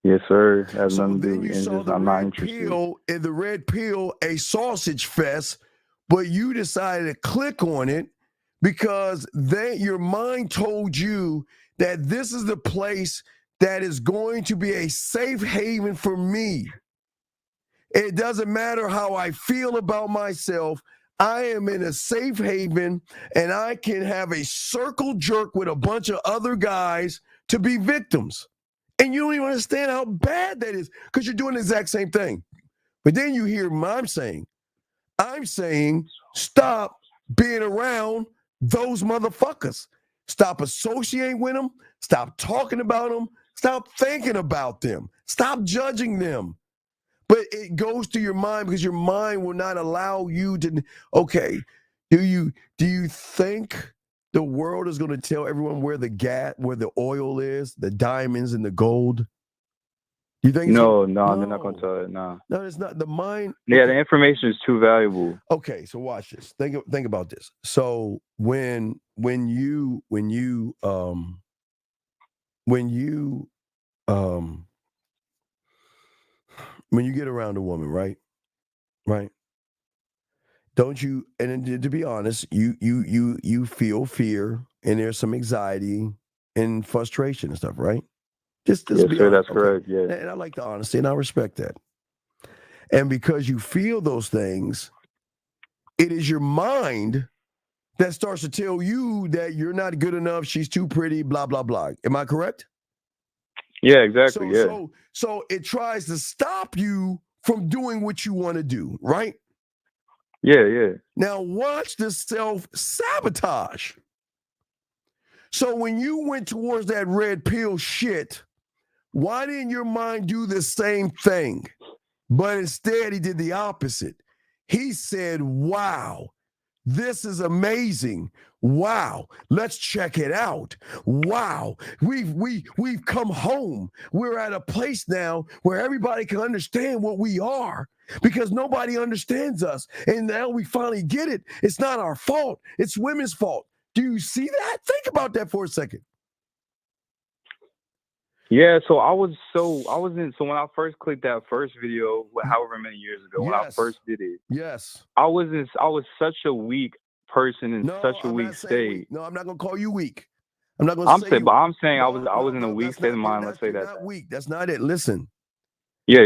Yes, sir. Has So nothing to then do. you saw the I'm not red interested. pill, in the red pill, a sausage fest, but you decided to click on it because your mind told you that this is the place that is going to be a safe haven for me. It doesn't matter how I feel about myself. I am in a safe haven, and I can have a circle jerk with a bunch of other guys to be victims. And you don't even understand how bad that is, because you're doing the exact same thing. But then you hear what I'm saying. I'm saying stop being around those motherfuckers. Stop associating with them. Stop talking about them. Stop thinking about them. Stop judging them. But it goes to your mind, because your mind will not allow you to. Okay, do you think the world is going to tell everyone where the oil is, the diamonds and the gold? You think? No, they're not going to tell it. No, it's not. The mind. Yeah, the information is too valuable. Okay, so watch this. Think about this. So when you get around a woman, right? Don't you? And to be honest, you feel fear, and there's some anxiety and frustration and stuff, right? Just yes, be sir. honest. That's correct. Yeah. And I like the honesty, and I respect that. And because you feel those things, it is your mind that starts to tell you that you're not good enough. She's too pretty. Blah blah blah. Am I correct? Yeah, exactly. So it tries to stop you from doing what you want to do, right? Yeah. Now watch the self-sabotage. So when you went towards that red pill shit, why didn't your mind do the same thing? But instead he did the opposite. He said, wow, this is amazing. Wow, let's check it out. Wow, we've come home. We're at a place now where everybody can understand what we are, because nobody understands us. And now we finally get it. It's not our fault. It's women's fault. Do you see that? Think about that for a second. Yeah, so when I first clicked that first video, however many years ago, when I first did it, Yes. I was such a weak person in such a I'm weak not saying state. weak. No, I'm not gonna call you weak. I'm not gonna say you. I'm saying I No, was in a weak that's state not. of mind. Let's say You're that. not weak. That's not it. Listen, Yeah.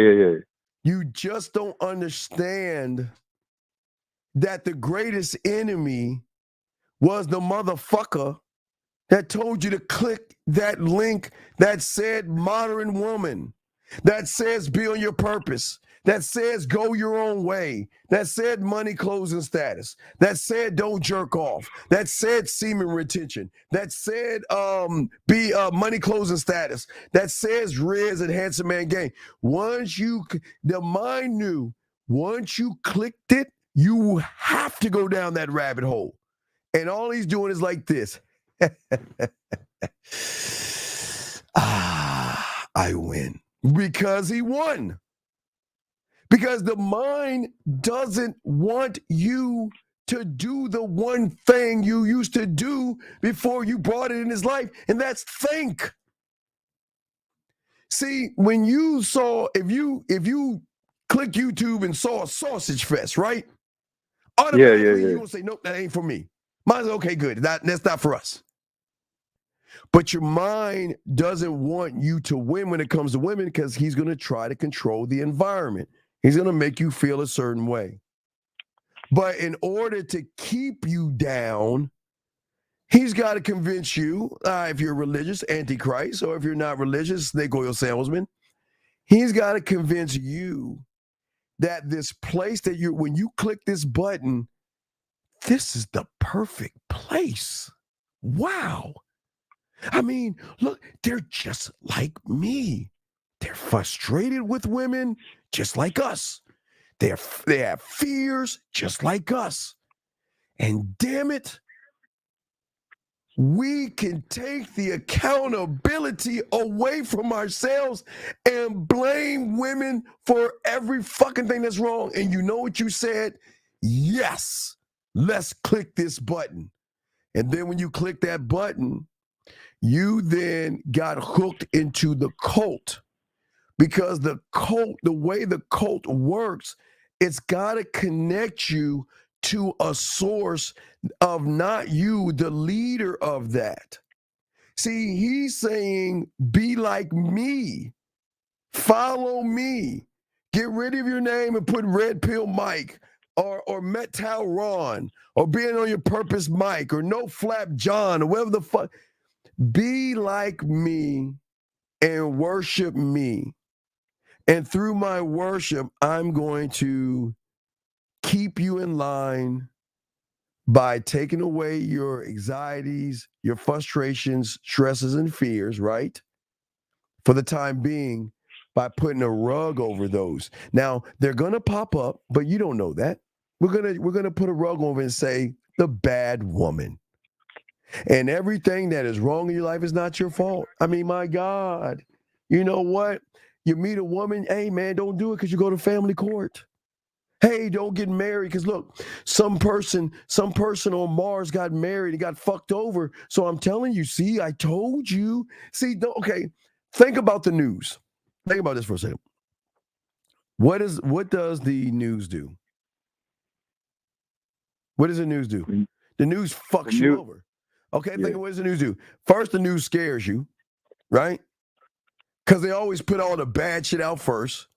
you just don't understand that the greatest enemy was the motherfucker that told you to click that link that said modern woman, that says be on your purpose, that says go your own way, that said money closing status, that said don't jerk off, that said semen retention, that said be money closing status, that says Riz and Handsome Man Gang. The mind knew, once you clicked it, you have to go down that rabbit hole. And all he's doing is like this. I win. Because he won. Because the mind doesn't want you to do the one thing you used to do before you brought it in his life, and that's think. See, when you saw, if you click YouTube and saw a sausage fest, right? Automatically you will say, nope, that ain't for me. Mine's okay, good. That's not for us. But your mind doesn't want you to win when it comes to women because he's going to try to control the environment. He's going to make you feel a certain way. But in order to keep you down, he's got to convince you, if you're religious, Antichrist, or if you're not religious, snake oil salesman, he's got to convince you that this place that when you click this button, this is the perfect place. Wow. I mean, look, they're just like me. They're frustrated with women just like us. They have fears just like us. And damn it, we can take the accountability away from ourselves and blame women for every fucking thing that's wrong. And you know what you said? Yes, let's click this button. And then when you click that button, you then got hooked into the cult, because the way the cult works, it's got to connect you to a source of not you, the leader of that. See, he's saying, be like me, follow me, get rid of your name and put Red Pill Mike or Metal Ron or Being on Your Purpose Mike or No Flap John or whatever the fuck. Be like me and worship me. And through my worship, I'm going to keep you in line by taking away your anxieties, your frustrations, stresses, and fears, right? For the time being, by putting a rug over those. Now, they're going to pop up, but you don't know that. We're going to put a rug over and say, the bad woman. And everything that is wrong in your life is not your fault. I mean, my God, you know what? You meet a woman, hey, man, don't do it because you go to family court. Hey, don't get married because, look, some person on Mars got married and got fucked over. So I'm telling you, see, I told you. See, okay, think about the news. Think about this for a second. What does the news do? What does the news do? The news fucks you over. Okay, think of what does the news do? First, the news scares you, right? Because they always put all the bad shit out first.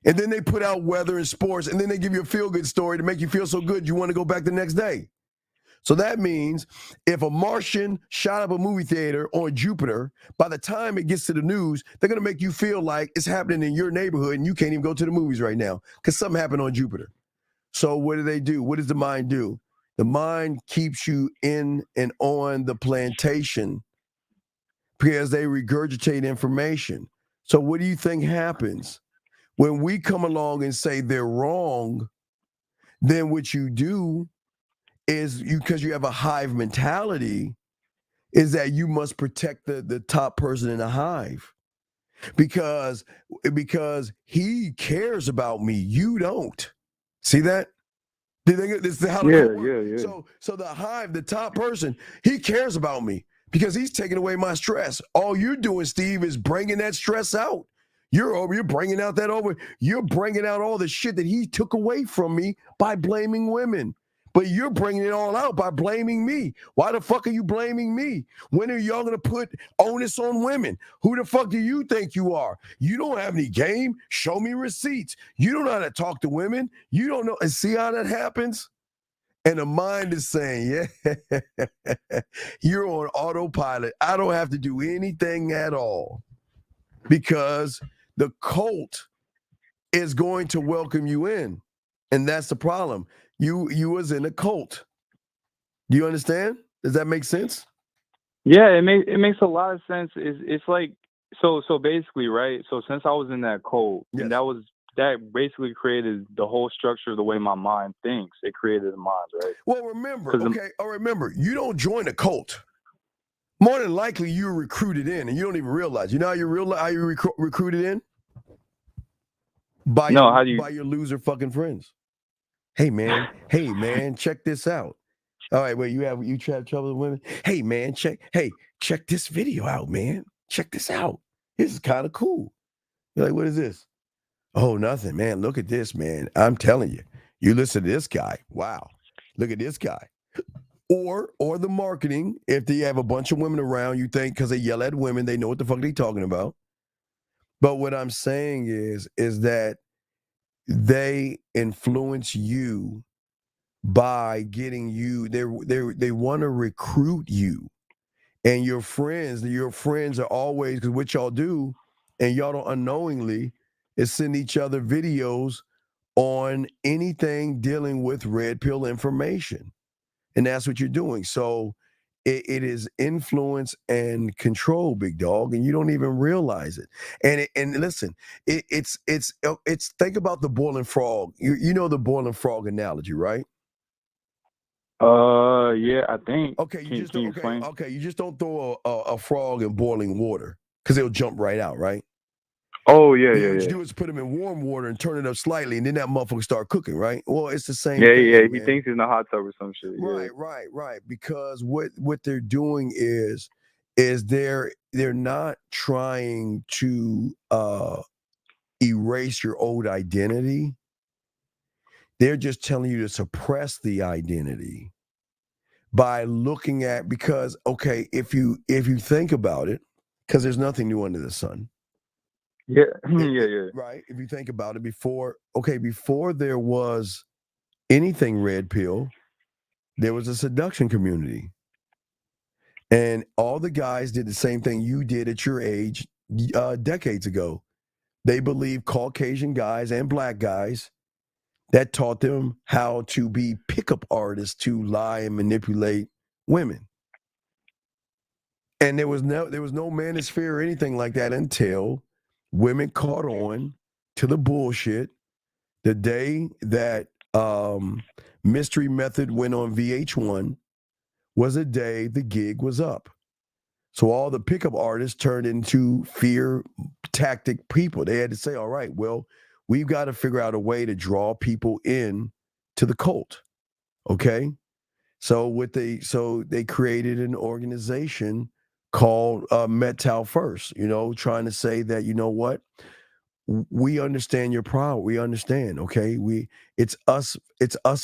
And then they put out weather and sports, and then they give you a feel-good story to make you feel so good you want to go back the next day. So that means if a Martian shot up a movie theater on Jupiter, by the time it gets to the news, they're going to make you feel like it's happening in your neighborhood and you can't even go to the movies right now because something happened on Jupiter. So what do? What does the mind do? The mind keeps you in and on the plantation because they regurgitate information. So what do you think happens? When we come along and say they're wrong, then what you do is because you have a hive mentality, is that you must protect the top person in the hive because he cares about me. You don't. See that? This is how it works. Yeah. So the hive, the top person, he cares about me because he's taking away my stress. All you're doing, Steve, is bringing that stress out. You're bringing out you're bringing out all the shit that he took away from me by blaming women. But you're bringing it all out by blaming me. Why the fuck are you blaming me? When are y'all going to put onus on women? Who the fuck do you think you are? You don't have any game. Show me receipts. You don't know how to talk to women. You don't know. And see how that happens? And the mind is saying, yeah, you're on autopilot. I don't have to do anything at all because the cult is going to welcome you in. And that's the problem. You was in a cult. Do you understand? Does that make sense? Yeah, it makes a lot of sense. It's like so basically, right? So since I was in that cult, Yes. and that basically created the whole structure of the way my mind thinks. It created the mind, right? Well, remember, you don't join a cult. More than likely, you're recruited in, and you don't even realize. You know how you recruited in? By your loser fucking friends. Hey man, check this out. All right, wait, you have trouble with women? Hey man, check this video out, man. Check this out. This is kind of cool. You're like, what is this? Oh, nothing, man. Look at this, man. I'm telling you. You listen to this guy. Wow. Look at this guy. Or the marketing, if they have a bunch of women around, you think because they yell at women, they know what the fuck they're talking about. But what I'm saying is that they influence you by getting you. They want to recruit you, and your friends are always, because what y'all do, and y'all don't unknowingly, is send each other videos on anything dealing with red pill information, and that's what you're doing. So it is influence and control, big dog, and you don't even realize it. And listen, it's think about the boiling frog. You know the boiling frog analogy, right? Yeah, I think. Okay, you just don't throw a frog in boiling water because it'll jump right out, right? Oh yeah, What yeah. you do is put them in warm water and turn it up slightly, and then that motherfucker start cooking, right? Well, it's the same thing. Yeah. Man. He thinks he's in a hot tub or some shit. Right. Because what they're doing is they're not trying to erase your old identity. They're just telling you to suppress the identity by looking at, because okay, if you think about it, because there's nothing new under the sun. Yeah. Yeah. Right. If you think about it, before there was anything red pill, there was a seduction community. And all the guys did the same thing you did at your age decades ago. They believed Caucasian guys and black guys that taught them how to be pickup artists to lie and manipulate women. And there was no manosphere or anything like that until women caught on to the bullshit. The day that Mystery Method went on VH1 was a day the gig was up. So all the pickup artists turned into fear tactic people. They had to say, all right, well, we've got to figure out a way to draw people in to the cult. Okay? So they created an organization called Metal First, trying to say that, you know what? We understand your problem. We understand, okay? It's us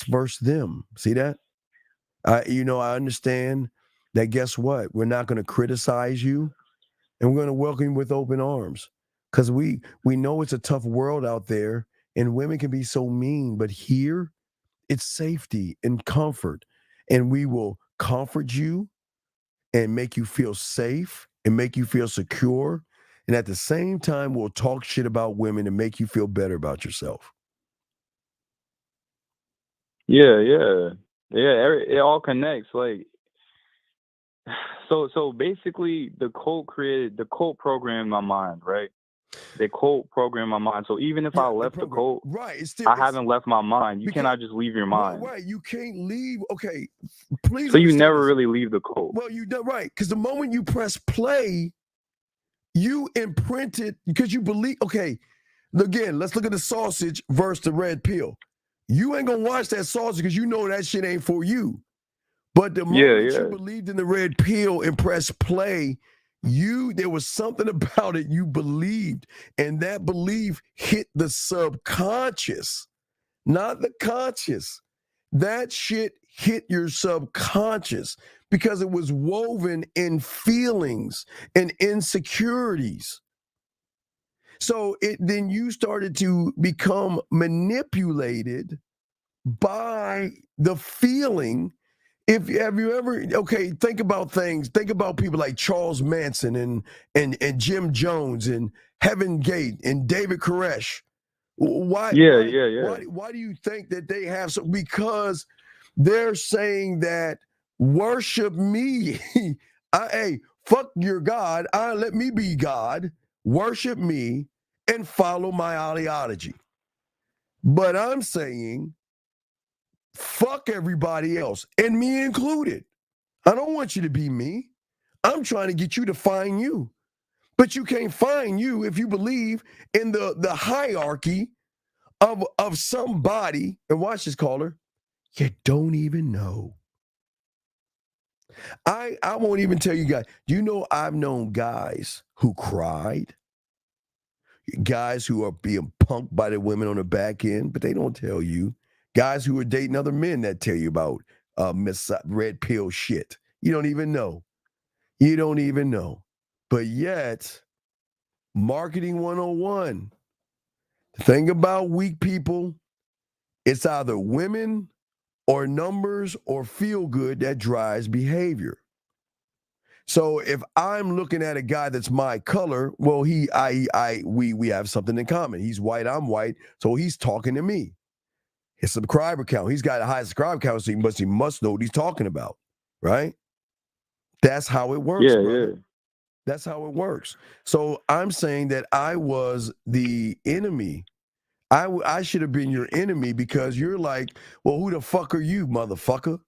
versus them. See that? I understand that. Guess what? We're not going to criticize you, and we're going to welcome you with open arms, because we know it's a tough world out there, and women can be so mean. But here, it's safety and comfort, and we will comfort you and make you feel safe and make you feel secure. And at the same time, we'll talk shit about women and make you feel better about yourself. Yeah. It all connects. Like, so basically, the cult programmed my mind, right? The cult programmed my mind. So even if I left the cult, right, I haven't left my mind. You cannot just leave your mind. Right, you can't leave. Okay, please. So you never really leave the cult. Well, you do, right? Because the moment you press play, you imprint it because you believe. Okay, again, let's look at the sausage versus the red pill. You ain't gonna watch that sausage because you know that shit ain't for you. But the moment you yeah. believed in the red pill and pressed play, there was something about it you believed, and that belief hit the subconscious, not the conscious. That shit hit your subconscious because it was woven in feelings and insecurities. So then you started to become manipulated by the feeling. Have you ever think about things, think about people like Charles Manson and Jim Jones and Heaven Gate and David Koresh. Why do you think that they have so? Because they're saying that worship me. Hey, fuck your God. Let me be God. Worship me and follow my ideology. But I'm saying fuck everybody else, and me included. I don't want you to be me. I'm trying to get you to find you. But you can't find you if you believe in the hierarchy of somebody, and watch this, caller, you don't even know. I won't even tell you guys. Do you know I've known guys who cried? Guys who are being punked by the women on the back end, but they don't tell you. Guys who are dating other men that tell you about red pill shit. You don't even know. You don't even know. But yet, marketing 101. The thing about weak people, it's either women or numbers or feel good that drives behavior. So if I'm looking at a guy that's my color, well, we have something in common. He's white, I'm white, so he's talking to me. His subscriber count, he's got a high subscriber count, so he must know what he's talking about, right? That's how it works, brother. Yeah. That's how it works. So I'm saying that I was the enemy. I should have been your enemy because you're like, well, who the fuck are you, motherfucker?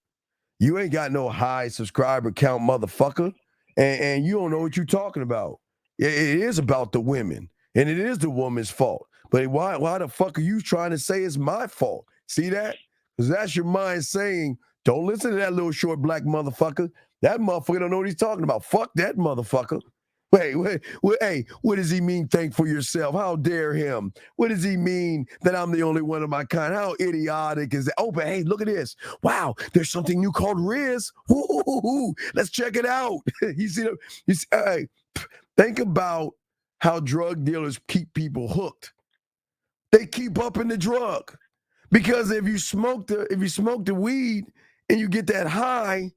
You ain't got no high subscriber count, motherfucker. And you don't know what you're talking about. It is about the women, and it is the woman's fault. But why the fuck are you trying to say it's my fault? See that? Because that's your mind saying, don't listen to that little short black motherfucker. That motherfucker don't know what he's talking about. Fuck that motherfucker. Wait, hey, what does he mean think for yourself? How dare him? What does he mean that I'm the only one of my kind? How idiotic is that? Oh, but hey, look at this. Wow, there's something new called Riz. Ooh, let's check it out. Hey, think about how drug dealers keep people hooked. They keep upping the drug. Because if you smoke the weed and you get that high,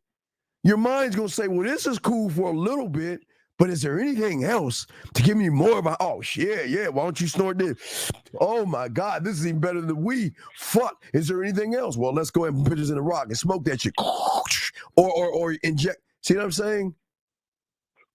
your mind's gonna say, well, this is cool for a little bit. But is there anything else to give me more about? Oh, shit, yeah. Why don't you snort this? Oh, my God. This is even better than weed. Fuck. Is there anything else? Well, let's go ahead and put this in a rock and smoke that shit. Or inject. See what I'm saying?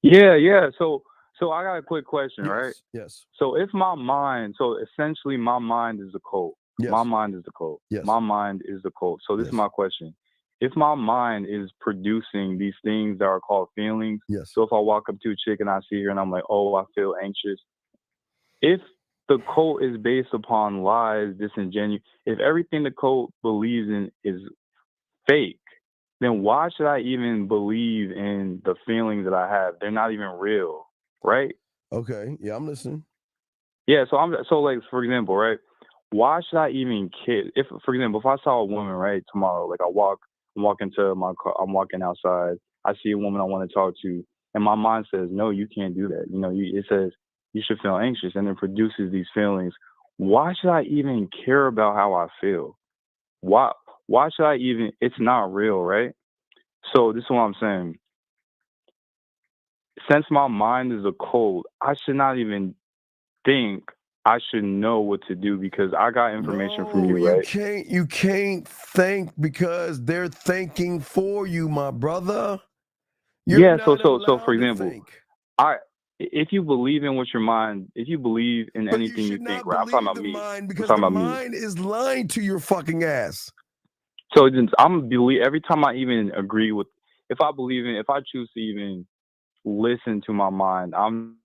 Yeah. So I got a quick question, right? Yes. So essentially my mind is the cult. Yes. My mind is the cult. Yes. My mind is the cult. So this is my question. If my mind is producing these things that are called feelings, so if I walk up to a chick and I see her and I'm like, oh, I feel anxious. If the cult is based upon lies, disingenuous, if everything the cult believes in is fake, then why should I even believe in the feelings that I have? They're not even real, right? Okay. Yeah, I'm listening. Yeah, so like, for example, right? Why should I even care? If, for example, if I saw a woman, right, tomorrow, like I'm walking to my car, I'm walking outside, I see a woman I want to talk to, and my mind says, no, you can't do that. You know, it says you should feel anxious, and it produces these feelings. Why should I even care about how I feel? Why should I even? It's not real, right? So this is what I'm saying. Since my mind is a cult, I should not even think I should know what to do because I got information from you, right? You can't think because they're thinking for you, my brother. You're so for example, if you believe in what your mind, if you believe in anything you think, right? I'm talking about me. Because the mind is lying to your fucking ass. So I'm believe every time I even agree with, if I choose to even listen to my mind, I'm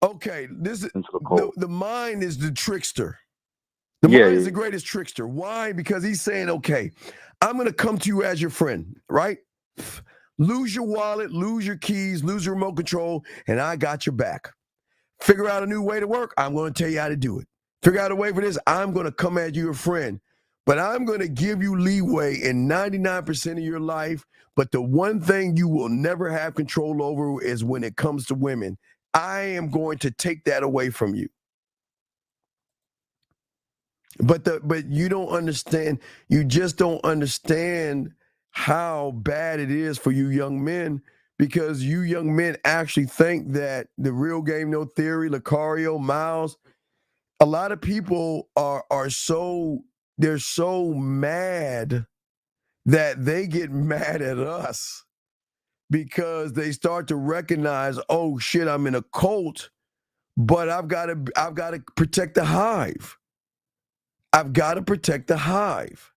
okay. This is the mind is the trickster. The mind is the greatest trickster. Why? Because he's saying, okay, I'm going to come to you as your friend, right? Lose your wallet, lose your keys, lose your remote control, and I got your back. Figure out a new way to work. I'm going to tell you how to do it. Figure out a way for this. I'm going to come at you a friend. But I'm going to give you leeway in 99% of your life. But the one thing you will never have control over is when it comes to women. I am going to take that away from you. But you don't understand. You just don't understand how bad it is for you young men, because you young men actually think that the real game, no theory, Lucario, Miles, a lot of people are so mad that they get mad at us because they start to recognize, oh shit, I'm in a cult, but I've got to protect the hive. I've got to protect the hive.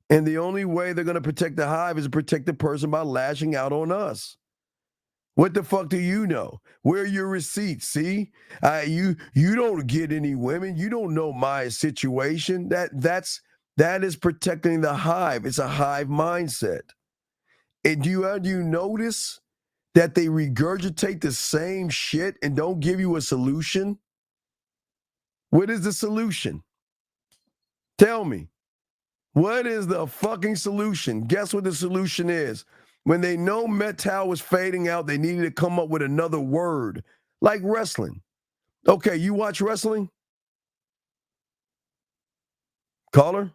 And the only way they're going to protect the hive is to protect the person by lashing out on us. What the fuck do you know? Where are your receipts? See, you don't get any women. You don't know my situation. That is protecting the hive. It's a hive mindset. And do you notice that they regurgitate the same shit and don't give you a solution? What is the solution? Tell me. What is the fucking solution? Guess what the solution is? When they know metal was fading out, they needed to come up with another word, like wrestling. Okay, you watch wrestling? Caller?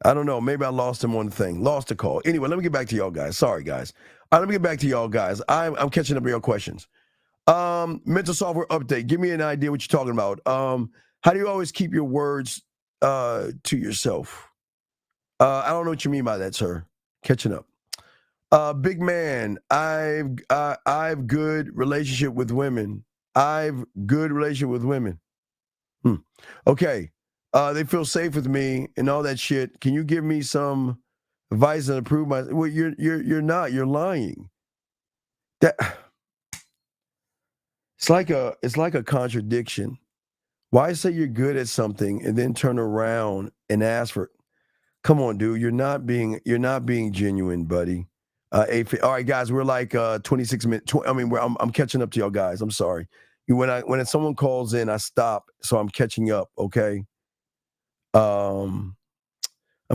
I don't know. Maybe I lost him on the thing. Lost the call. Anyway, let me get back to y'all guys. Sorry, guys. Let me get back to y'all guys. I'm catching up with your questions. Mental software update. Give me an idea what you're talking about. How do you always keep your words to yourself? I don't know what you mean by that, sir. Catching up. Big man, I've good relationship with women. Okay. They feel safe with me and all that shit. Can you give me some advice and approve my? Well, you're not. You're lying. That it's like a contradiction. Why say you're good at something and then turn around and ask for? Come on, dude. You're not being genuine, buddy. All right, guys. We're like 26 minutes. I'm catching up to y'all guys. I'm sorry. When someone calls in, I stop, so I'm catching up. Okay. I'm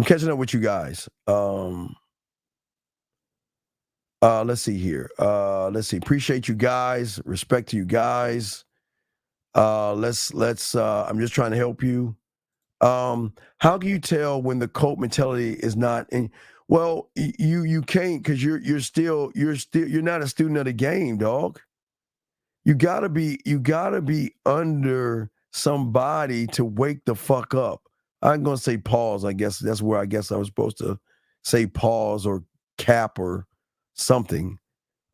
catching up with you guys. Let's see here. Let's see. Appreciate you guys. Respect to you guys. Let's. I'm just trying to help you. How can you tell when the cult mentality is not in? Well, you can't, because you're not a student of the game, dog. You gotta be under somebody to wake the fuck up. I'm gonna say pause. I guess that's where I was supposed to say pause or cap or something.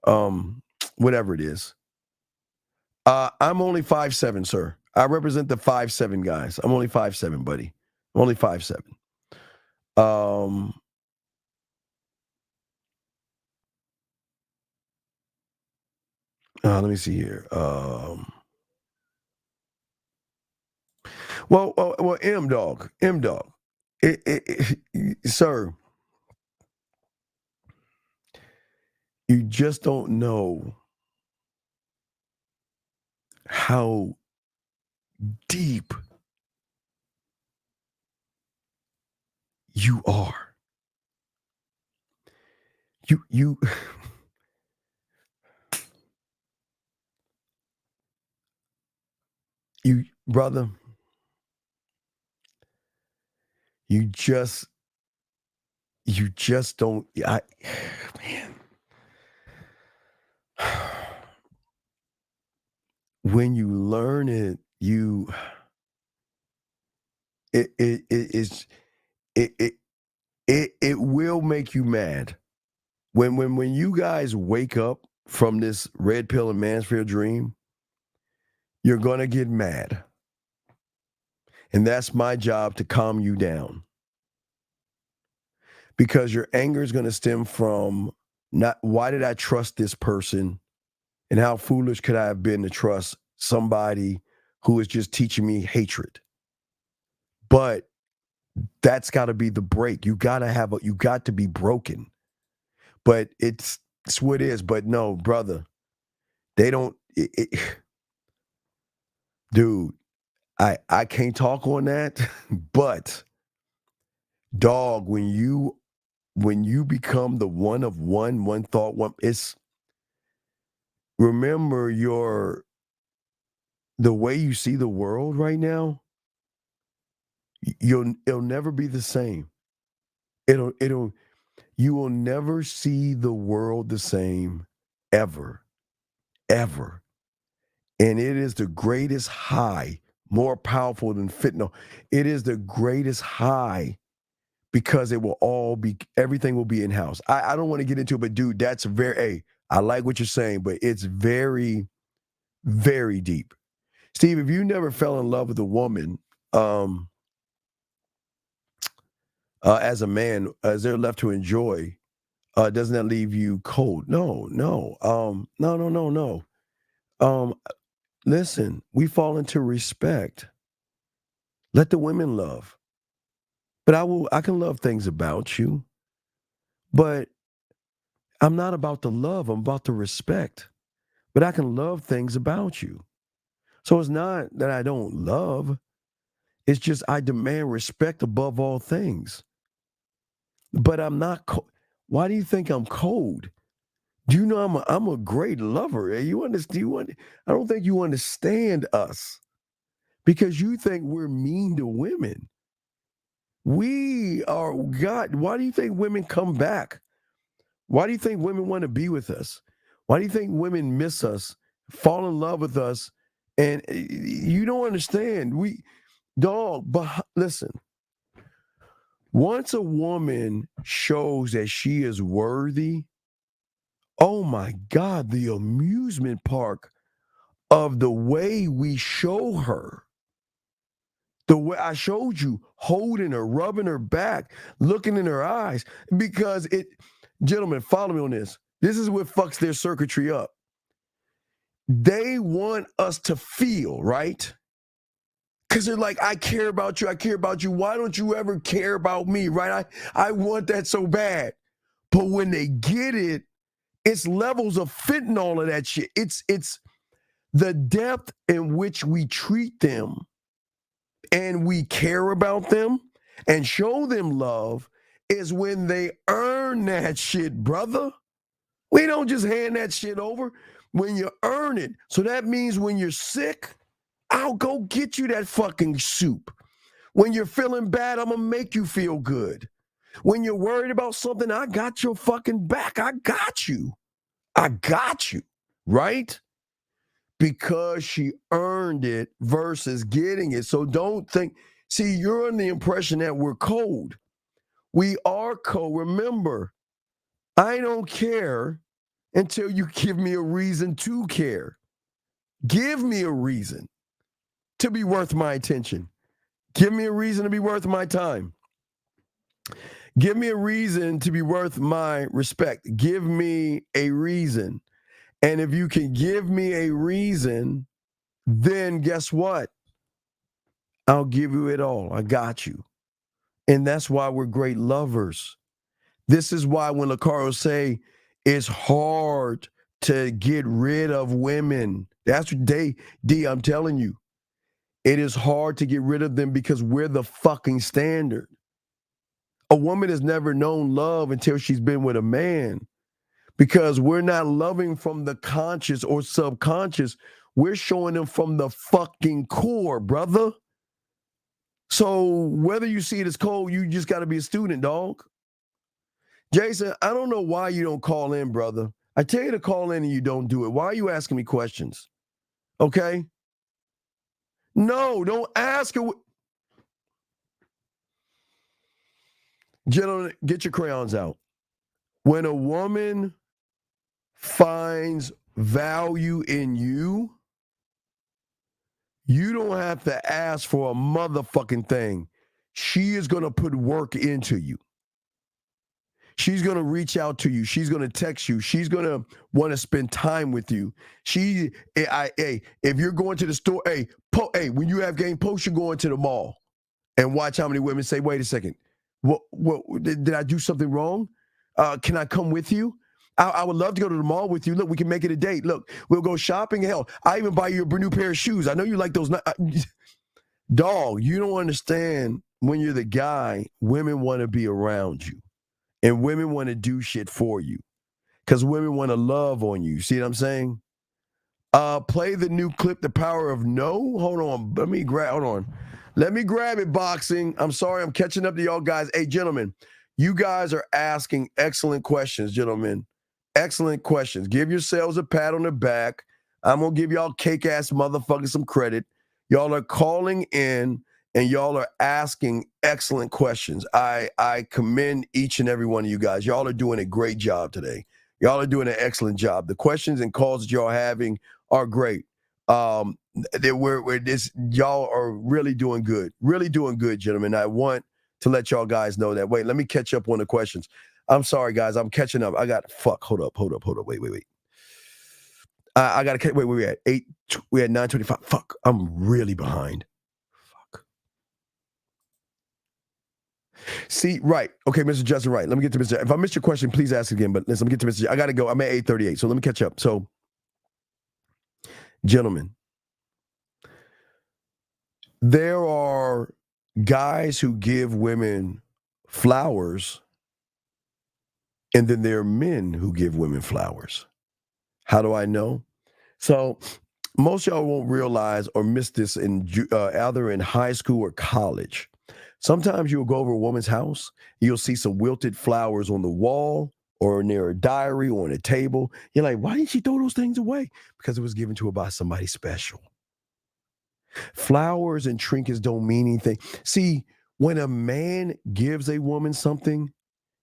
Whatever it is. I'm only 5'7", sir. I represent the 5'7" guys. I'm only 5'7", buddy. I'm only 5'7". Let me see here. Well, M dog, sir. You just don't know how deep you are. You brother, you just don't. Man, when you learn it, it will make you mad. When you guys wake up from this red pill and Mansfield dream, you're gonna get mad. And that's my job, to calm you down. Because your anger is gonna stem from not why did I trust this person, and how foolish could I have been to trust somebody who is just teaching me hatred. But that's got to be the break. You got to be broken. But it's what it is. But no, brother, they don't. Dude, I can't talk on that. But dog, when you become the one of one thought, one, it's remember the way you see the world right now. It'll never be the same. You will never see the world the same ever, ever. And it is the greatest high, more powerful than fentanyl. It is the greatest high because it will all be, everything will be in house. I don't want to get into it, but dude, that's hey, I like what you're saying, but it's very, very deep. Steve, if you never fell in love with a woman, as a man, as they're left to enjoy, doesn't that leave you cold? No. Listen, we fall into respect. Let the women love. But I can love things about you. But I'm not about the love, I'm about the respect. But I can love things about you. So it's not that I don't love. It's just I demand respect above all things. But I'm not why do you think I'm cold? Do you know I'm a great lover? You understand? I don't think you understand us because you think we're mean to women. We are God. Why do you think women come back? Why do you think women want to be with us? Why do you think women miss us, fall in love with us? And you don't understand. But listen, once a woman shows that she is worthy, oh my God, the amusement park of the way we show her. The way I showed you, holding her, rubbing her back, looking in her eyes, because gentlemen, follow me on this. This is what fucks their circuitry up. They want us to feel, right? Because they're like, I care about you. I care about you. Why don't you ever care about me, right? I want that so bad. But when they get it, it's levels of fentanyl of that shit. It's the depth in which we treat them and we care about them and show them love is when they earn that shit, brother. We don't just hand that shit over when you earn it. So that means when you're sick, I'll go get you that fucking soup. When you're feeling bad, I'm going to make you feel good. When you're worried about something, I got your fucking back. I got you. Right? Because she earned it versus getting it. So don't think, see, you're under the impression that we're cold. We are cold. Remember, I don't care until you give me a reason to care. Give me a reason to be worth my attention. Give me a reason to be worth my time. Give me a reason to be worth my respect. Give me a reason. And if you can give me a reason, then guess what? I'll give you it all. I got you. And that's why we're great lovers. This is why when Lacaro say it's hard to get rid of women. That's what I'm telling you. It is hard to get rid of them because we're the fucking standard. A woman has never known love until she's been with a man because we're not loving from the conscious or subconscious. We're showing them from the fucking core, brother. So whether you see it as cold, you just got to be a student, dog. Jason, I don't know why you don't call in, brother. I tell you to call in and you don't do it. Why are you asking me questions? Okay? No, don't ask her. Gentlemen, get your crayons out. When a woman finds value in you, you don't have to ask for a motherfucking thing. She is going to put work into you. She's going to reach out to you. She's going to text you. She's going to want to spend time with you. If you're going to the store, when you have game, post you're going to the mall and watch how many women say, wait a second, what did I do something wrong? Can I come with you? I would love to go to the mall with you. Look, we can make it a date. Look, we'll go shopping. Hell, I even buy you a new pair of shoes. I know you like those. Dog, you don't understand when you're the guy, women want to be around you. And women want to do shit for you. Because women want to love on you. See what I'm saying? Play the new clip, The Power of No. Hold on. Let me grab it, boxing. I'm sorry, I'm catching up to y'all guys. Hey, gentlemen, you guys are asking excellent questions, gentlemen. Excellent questions. Give yourselves a pat on the back. I'm going to give y'all cake-ass motherfuckers some credit. Y'all are calling in, and y'all are asking excellent questions. I commend each and every one of you guys. Y'all are doing a great job today. Y'all are doing an excellent job. The questions and calls that y'all are having are great. Y'all are really doing good, gentlemen. I want to let y'all guys know that. Wait, let me catch up on the questions. I'm sorry, guys. I'm catching up. Hold up. Wait. I got to wait. We had 8. We had 9:25. Fuck. I'm really behind. Fuck. See, right. Okay, Mr. Justin, right. Let me get to Mr. If I missed your question, please ask again. But listen, let me get to Mr. I got to go. I'm at 8:38. So let me catch up. So, gentlemen, there are guys who give women flowers, and then there are men who give women flowers. How do I know? So most y'all won't realize or miss this in either in high school or college. Sometimes you'll go over a woman's house, you'll see some wilted flowers on the wall or near a diary or on a table. You're like, why didn't she throw those things away? Because it was given to her by somebody special. Flowers and trinkets don't mean anything. See, when a man gives a woman something,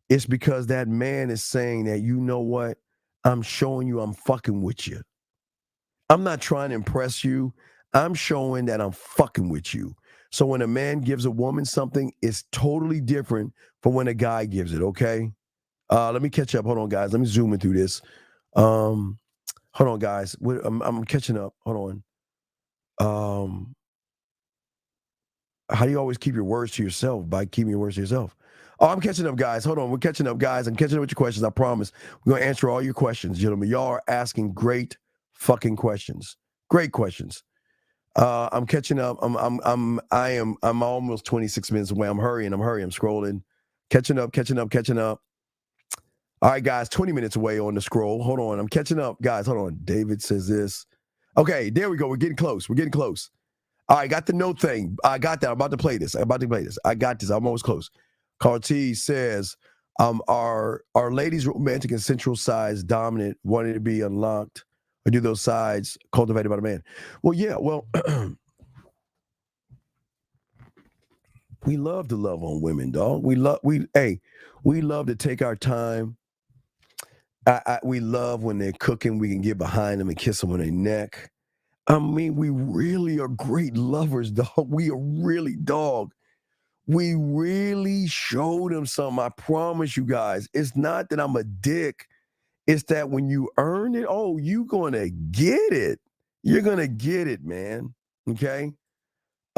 it's because that man is saying that, you know what? I'm showing you I'm fucking with you. I'm not trying to impress you. I'm showing that I'm fucking with you. So when a man gives a woman something, it's totally different from when a guy gives it, okay? Let me catch up. Hold on, guys. Let me zoom in through this. Hold on, guys. I'm catching up. Hold on. How do you always keep your words to yourself? By keeping your words to yourself. Oh, I'm catching up, guys. Hold on. We're catching up, guys. I'm catching up with your questions. I promise. We're going to answer all your questions, gentlemen. Y'all are asking great fucking questions. Great questions. I'm catching up. I'm almost 26 minutes away. I'm hurrying. I'm scrolling. Catching up. All right, guys, 20 minutes away on the scroll. Hold on. I'm catching up. Guys, hold on. David says this. Okay, there we go. We're getting close. All right, got the note thing. I got that. I'm about to play this. I got this. I'm almost close. Carty says, are ladies romantic and sensual sides dominant, wanting to be unlocked, or do those sides cultivated by the man? Well, yeah. Well, we love to love on women, dog. We love to take our time. We love when they're cooking. We can get behind them and kiss them on their neck. I mean, we really are great lovers, dog. We are really, dog. We really showed them something. I promise you guys. It's not that I'm a dick. It's that when you earn it, you're gonna get it. You're gonna get it, man. Okay.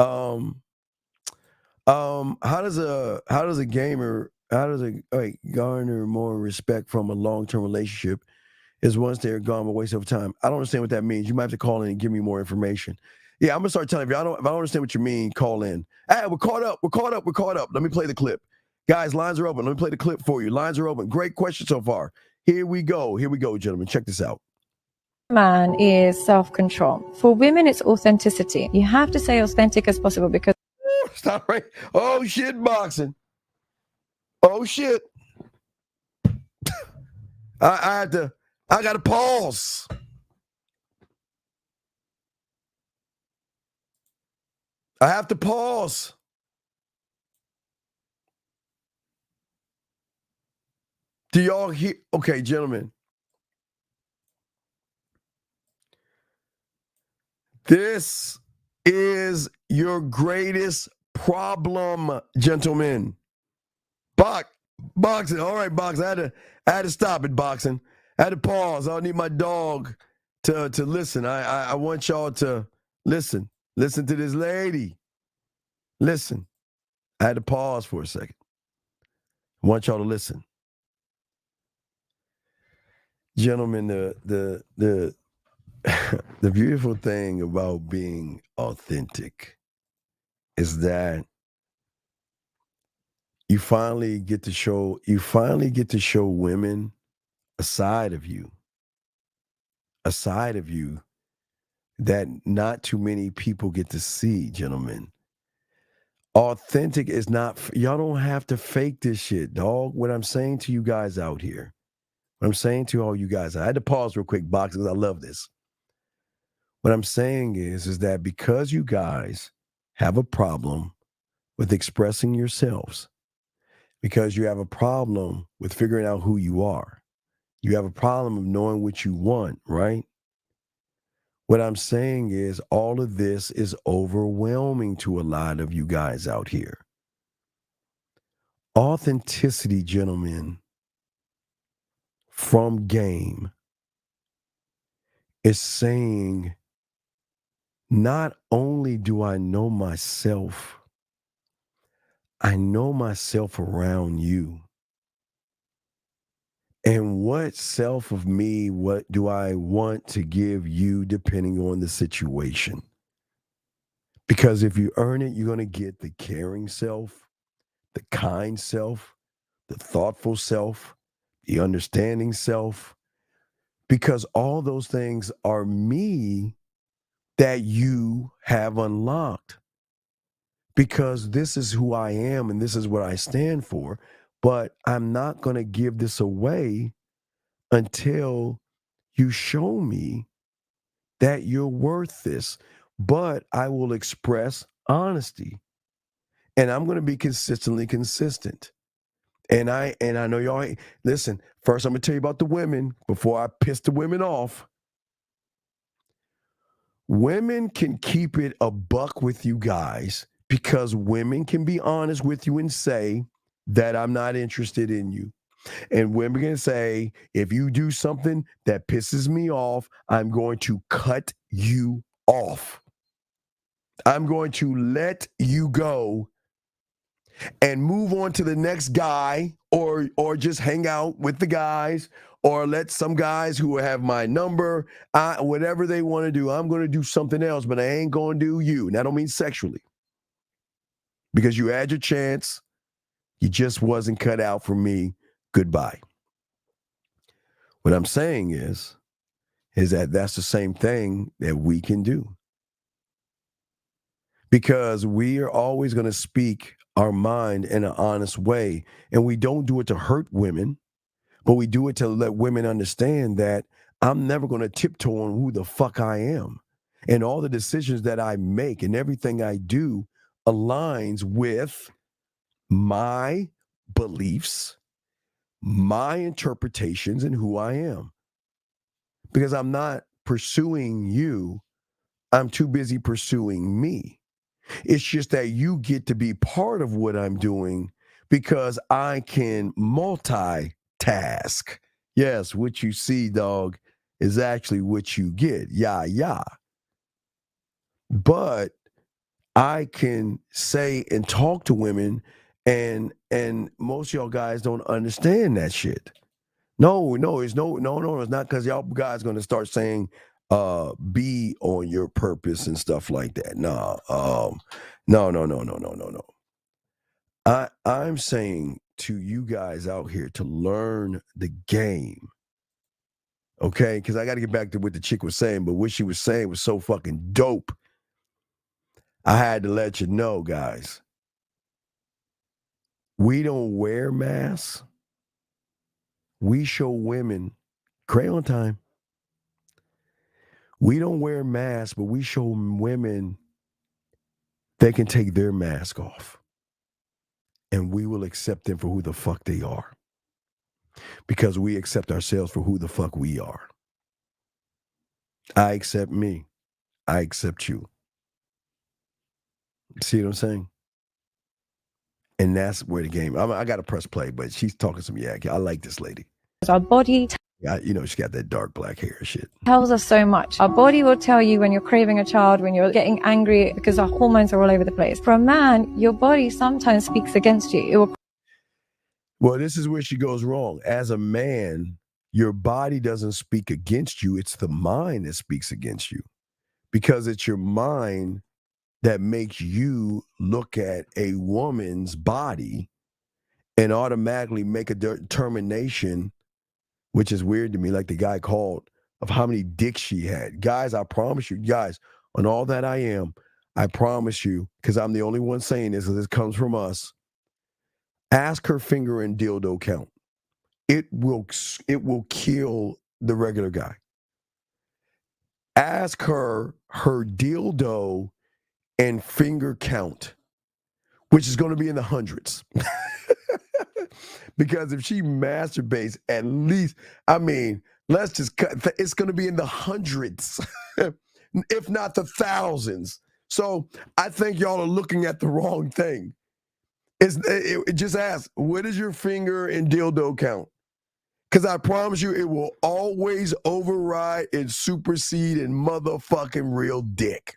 How does a gamer garner more respect from a long-term relationship is once they're gone a waste of time? I don't understand what that means. You might have to call in and give me more information. Yeah, I'm gonna start telling you. If I don't understand what you mean, call in. Hey, we're caught up. Let me play the clip. Guys, lines are open. Let me play the clip for you. Lines are open. Great question so far. Here we go, gentlemen. Check this out. Man is self-control. For women, it's authenticity. You have to stay authentic as possible because stop right. Oh shit, boxing. Oh shit. I gotta pause. I have to pause. Do y'all hear? Okay, gentlemen. This is your greatest problem, gentlemen. Boxing. All right, boxing. I had to stop it, boxing. I had to pause. I need my dog to listen. I want y'all to listen. Listen to this lady. Listen. I had to pause for a second. I want y'all to listen. Gentlemen, the the beautiful thing about being authentic is that you finally get to show women a side of you that not too many people get to see, gentlemen. Authentic is not, y'all don't have to fake this shit, dog. What I'm saying to you guys out here, what I'm saying to all you guys, I had to pause real quick, Box, because I love this. What I'm saying is that because you guys have a problem with expressing yourselves, because you have a problem with figuring out who you are, you have a problem of knowing what you want, right? What I'm saying is all of this is overwhelming to a lot of you guys out here. Authenticity, gentlemen, from game is saying, not only do I know myself, I know myself around you. And what self of me, what do I want to give you depending on the situation? Because if you earn it, you're going to get the caring self, the kind self, the thoughtful self, the understanding self, because all those things are me that you have unlocked. Because this is who I am and this is what I stand for, but I'm not going to give this away until you show me that you're worth this. But I will express honesty, and I'm going to be consistently consistent. And I know y'all ain't, listen, first I'm going to tell you about the women before I piss the women off. Women can keep it a buck with you guys because women can be honest with you and say that I'm not interested in you. And women can say, if you do something that pisses me off, I'm going to cut you off. I'm going to let you go and move on to the next guy, or just hang out with the guys, or let some guys who have my number, whatever they want to do, I'm going to do something else, but I ain't going to do you. And I don't mean sexually. Because you had your chance. You just wasn't cut out for me. Goodbye. What I'm saying is that that's the same thing that we can do. Because we are always going to speak our mind in an honest way. And we don't do it to hurt women, but we do it to let women understand that I'm never going to tiptoe on who the fuck I am. And all the decisions that I make and everything I do aligns with my beliefs, my interpretations, and who I am. Because I'm not pursuing you. I'm too busy pursuing me. It's just that you get to be part of what I'm doing because I can multitask. Yes, what you see, dog, is actually what you get. Yeah. But I can say and talk to women, and most of y'all guys don't understand that shit. No, it's not because y'all guys gonna start saying be on your purpose and stuff like that. No. I'm saying to you guys out here to learn the game. Okay, because I got to get back to what the chick was saying, but what she was saying was so fucking dope. I had to let you know, guys. We don't wear masks. We show women, crayon time. We don't wear masks, but we show women they can take their mask off. And we will accept them for who the fuck they are. Because we accept ourselves for who the fuck we are. I accept me. I accept you. See what I'm saying? And that's where the game, I got to press play, but she's talking some yak. I like this lady. Our body She got that dark black hair and shit. tells us so much. Our body will tell you when you're craving a child, when you're getting angry, because our hormones are all over the place. For a man, your body sometimes speaks against you. It will. Well, this is where she goes wrong. As a man, your body doesn't speak against you. It's the mind that speaks against you, because it's your mind that makes you look at a woman's body and automatically make a determination, which is weird to me, like the guy called, of how many dicks she had. Guys, I promise you, guys, on all that I am, I promise you, because I'm the only one saying this, because this comes from us, ask her finger and dildo count. It will kill the regular guy. Ask her dildo and finger count, which is going to be in the hundreds. Because if she masturbates, at least, I mean, let's just cut, it's going to be in the hundreds, if not the thousands. So I think y'all are looking at the wrong thing. Just ask, what is your finger and dildo count? Because I promise you, it will always override and supersede and motherfucking real dick.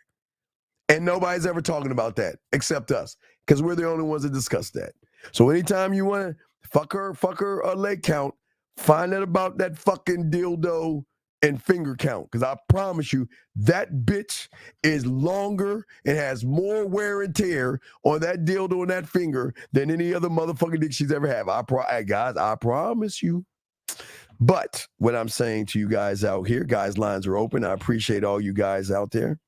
And nobody's ever talking about that except us, because we're the only ones that discuss that. So anytime you want to fuck her leg count, find out about that fucking dildo and finger count, because I promise you, that bitch is longer and has more wear and tear on that dildo and that finger than any other motherfucking dick she's ever had. Guys, I promise you. But what I'm saying to you guys out here, guys, lines are open. I appreciate all you guys out there.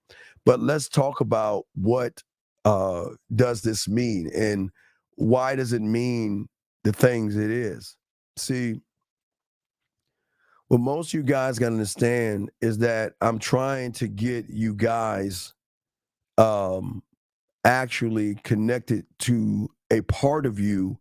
But let's talk about what does this mean, and why does it mean the things it is? See, what most of you guys got to understand is that I'm trying to get you guys actually connected to a part of you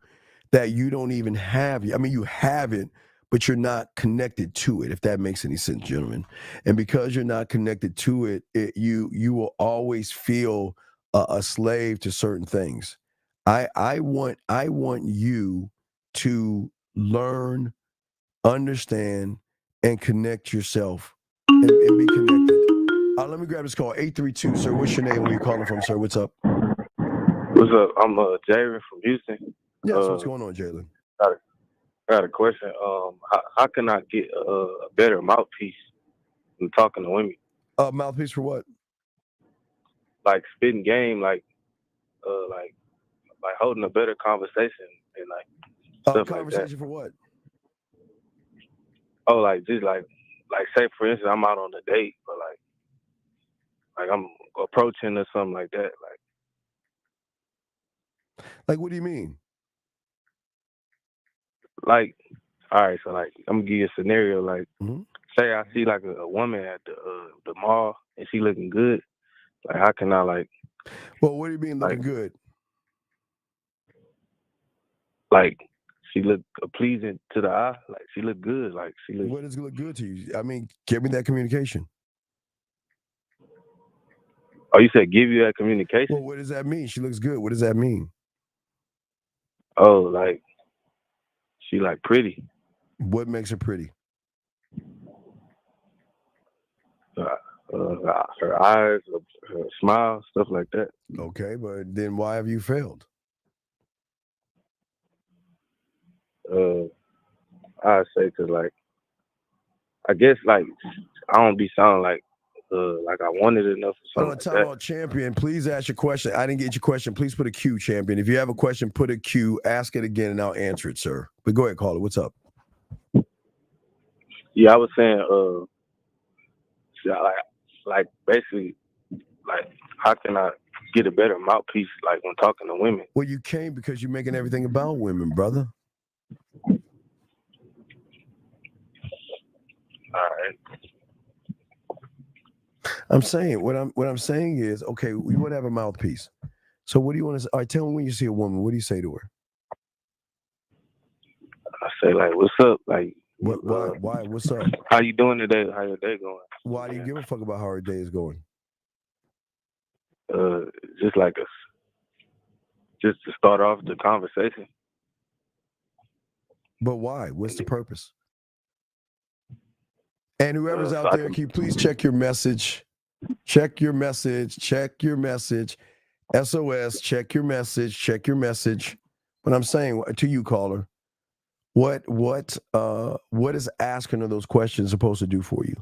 that you don't even have. I mean, you have it, but you're not connected to it, if that makes any sense, gentlemen. And because you're not connected to it, you will always feel a slave to certain things. I want you to learn, understand, and connect yourself, and be connected. Let me grab this call. 832, sir. What's your name? Where you calling from, sir? What's up? What's up? I'm Jalen from Houston. Yes, what's going on, Jalen? I got a question. How can I get a better mouthpiece when talking to women? Mouthpiece for what? Like spitting game, like holding a better conversation and like stuff conversation like that. For what? Oh, like just like say for instance, I'm out on a date, but like I'm approaching or something like that. Like what do you mean? Like, all right, so like I'm gonna give you a scenario. Like, mm-hmm. Say I see like a woman at the mall and she looking good. Like, how can I like? Well, what do you mean looking good? Like, she look pleasing to the eye. Like, she look good. Like, she look. What does look good to you? I mean, give me that communication. Oh, you said give you that communication? Well, what does that mean? She looks good. What does that mean? Oh, like she like pretty. What makes her pretty? Her eyes, her smile, stuff like that. Okay, but then why have you failed? I say because like I guess like I don't be sounding like I wanted enough or something. Time out, champion. Please ask your question. I didn't get your question. Please put a Q, champion. If you have a question, put a Q. Ask it again, and I'll answer it, sir. But go ahead, caller. What's up? Yeah, I was saying, like basically, like how can I get a better mouthpiece, like when talking to women? Well, you came because you're making everything about women, brother. All right. I'm saying what I'm saying is, okay, we want to have a mouthpiece. So what do you want to say? All right, tell me when you see a woman, what do you say to her? I say like, "What's up?" Like, why? What's up? How you doing today? How your day going? Why do you give a fuck about how her day is going? Just like just to start off the conversation. But why? What's the purpose? And whoever's out there, can you please check your message? Check your message. Check your message. SOS, check your message. Check your message. But I'm saying to you, caller, What is asking her those questions supposed to do for you?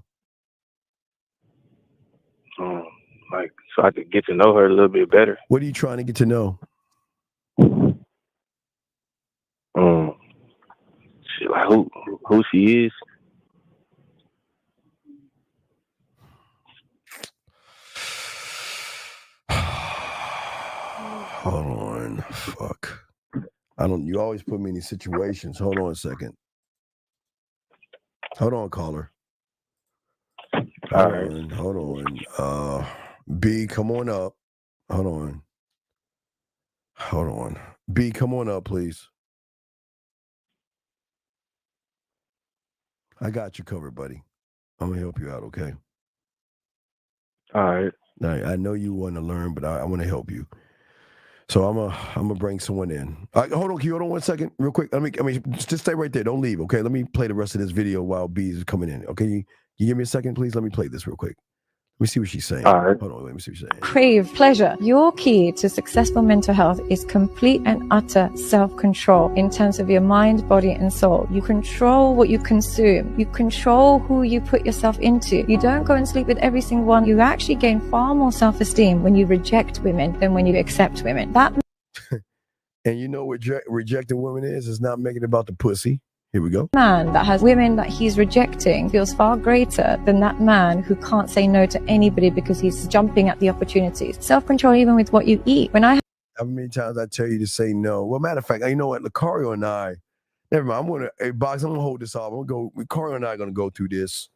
Like so I could get to know her a little bit better. What are you trying to get to know? Shit, like who she is. Hold on. Fuck. You always put me in these situations. Hold on a second. Hold on, caller. Hold on. B, come on up. Hold on. B, come on up, please. I got you covered, buddy. I'm gonna help you out, okay? All right. I know you want to learn, but I want to help you. So I'm gonna bring someone in. Hold on, can you hold on 1 second, real quick? Just stay right there. Don't leave, okay? Let me play the rest of this video while B is coming in. Okay, you give me a second, please? Let me play this real quick. Let me see what she's saying. All right. Hold on, let me see what she's saying. Crave pleasure. Your key to successful mental health is complete and utter self-control in terms of your mind, body, and soul. You control what you consume. You control who you put yourself into. You don't go and sleep with every single one. You actually gain far more self-esteem when you reject women than when you accept women. That And you know what rejecting women is? It's not making it about the pussy. Here we go. man that has women that he's rejecting feels far greater than that man who can't say no to anybody because he's jumping at the opportunities. Self-control even with what you eat. How many times I tell you to say no? Well, matter of fact, you know what? Lucario and I, never mind. Box, I'm gonna hold this off. Lucario and I are gonna go through this.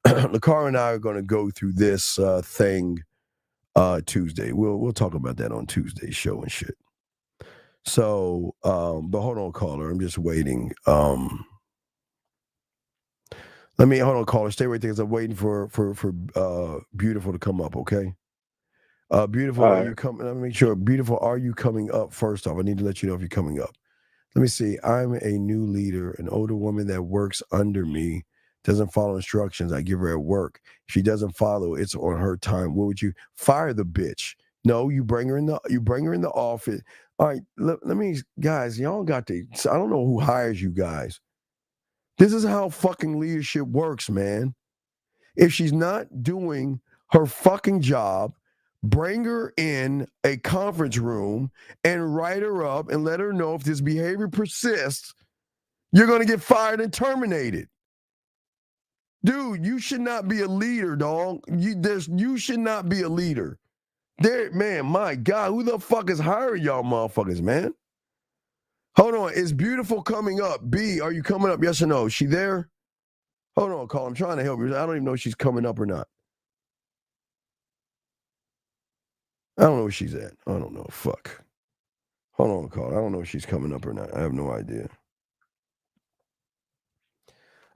Lucario and I are gonna go through this thing Tuesday. We'll talk about that on Tuesday's show and shit. So, but hold on, caller. I'm just waiting. Hold on, caller. Stay right there because I'm waiting for Beautiful to come up, okay? Beautiful, are you coming? Let me make sure. Beautiful, are you coming up? First off, I need to let you know if you're coming up. Let me see. I'm a new leader, an older woman that works under me, doesn't follow instructions. I give her at work. If she doesn't follow, it's on her time. What would you fire the bitch? No, you bring her in the office. All right, let me, guys, y'all got to, I don't know who hires you guys. This is how fucking leadership works, man. If she's not doing her fucking job, bring her in a conference room and write her up and let her know if this behavior persists, you're going to get fired and terminated. Dude, you should not be a leader, dog. You should not be a leader. Man, my God, who the fuck is hiring y'all motherfuckers, man? Hold on, is Beautiful coming up? B, are you coming up? Yes or no? Is she there? Hold on, call. I'm trying to help you. I don't even know if she's coming up or not. I don't know where she's at. I don't know. Fuck. Hold on, call. I don't know if she's coming up or not. I have no idea.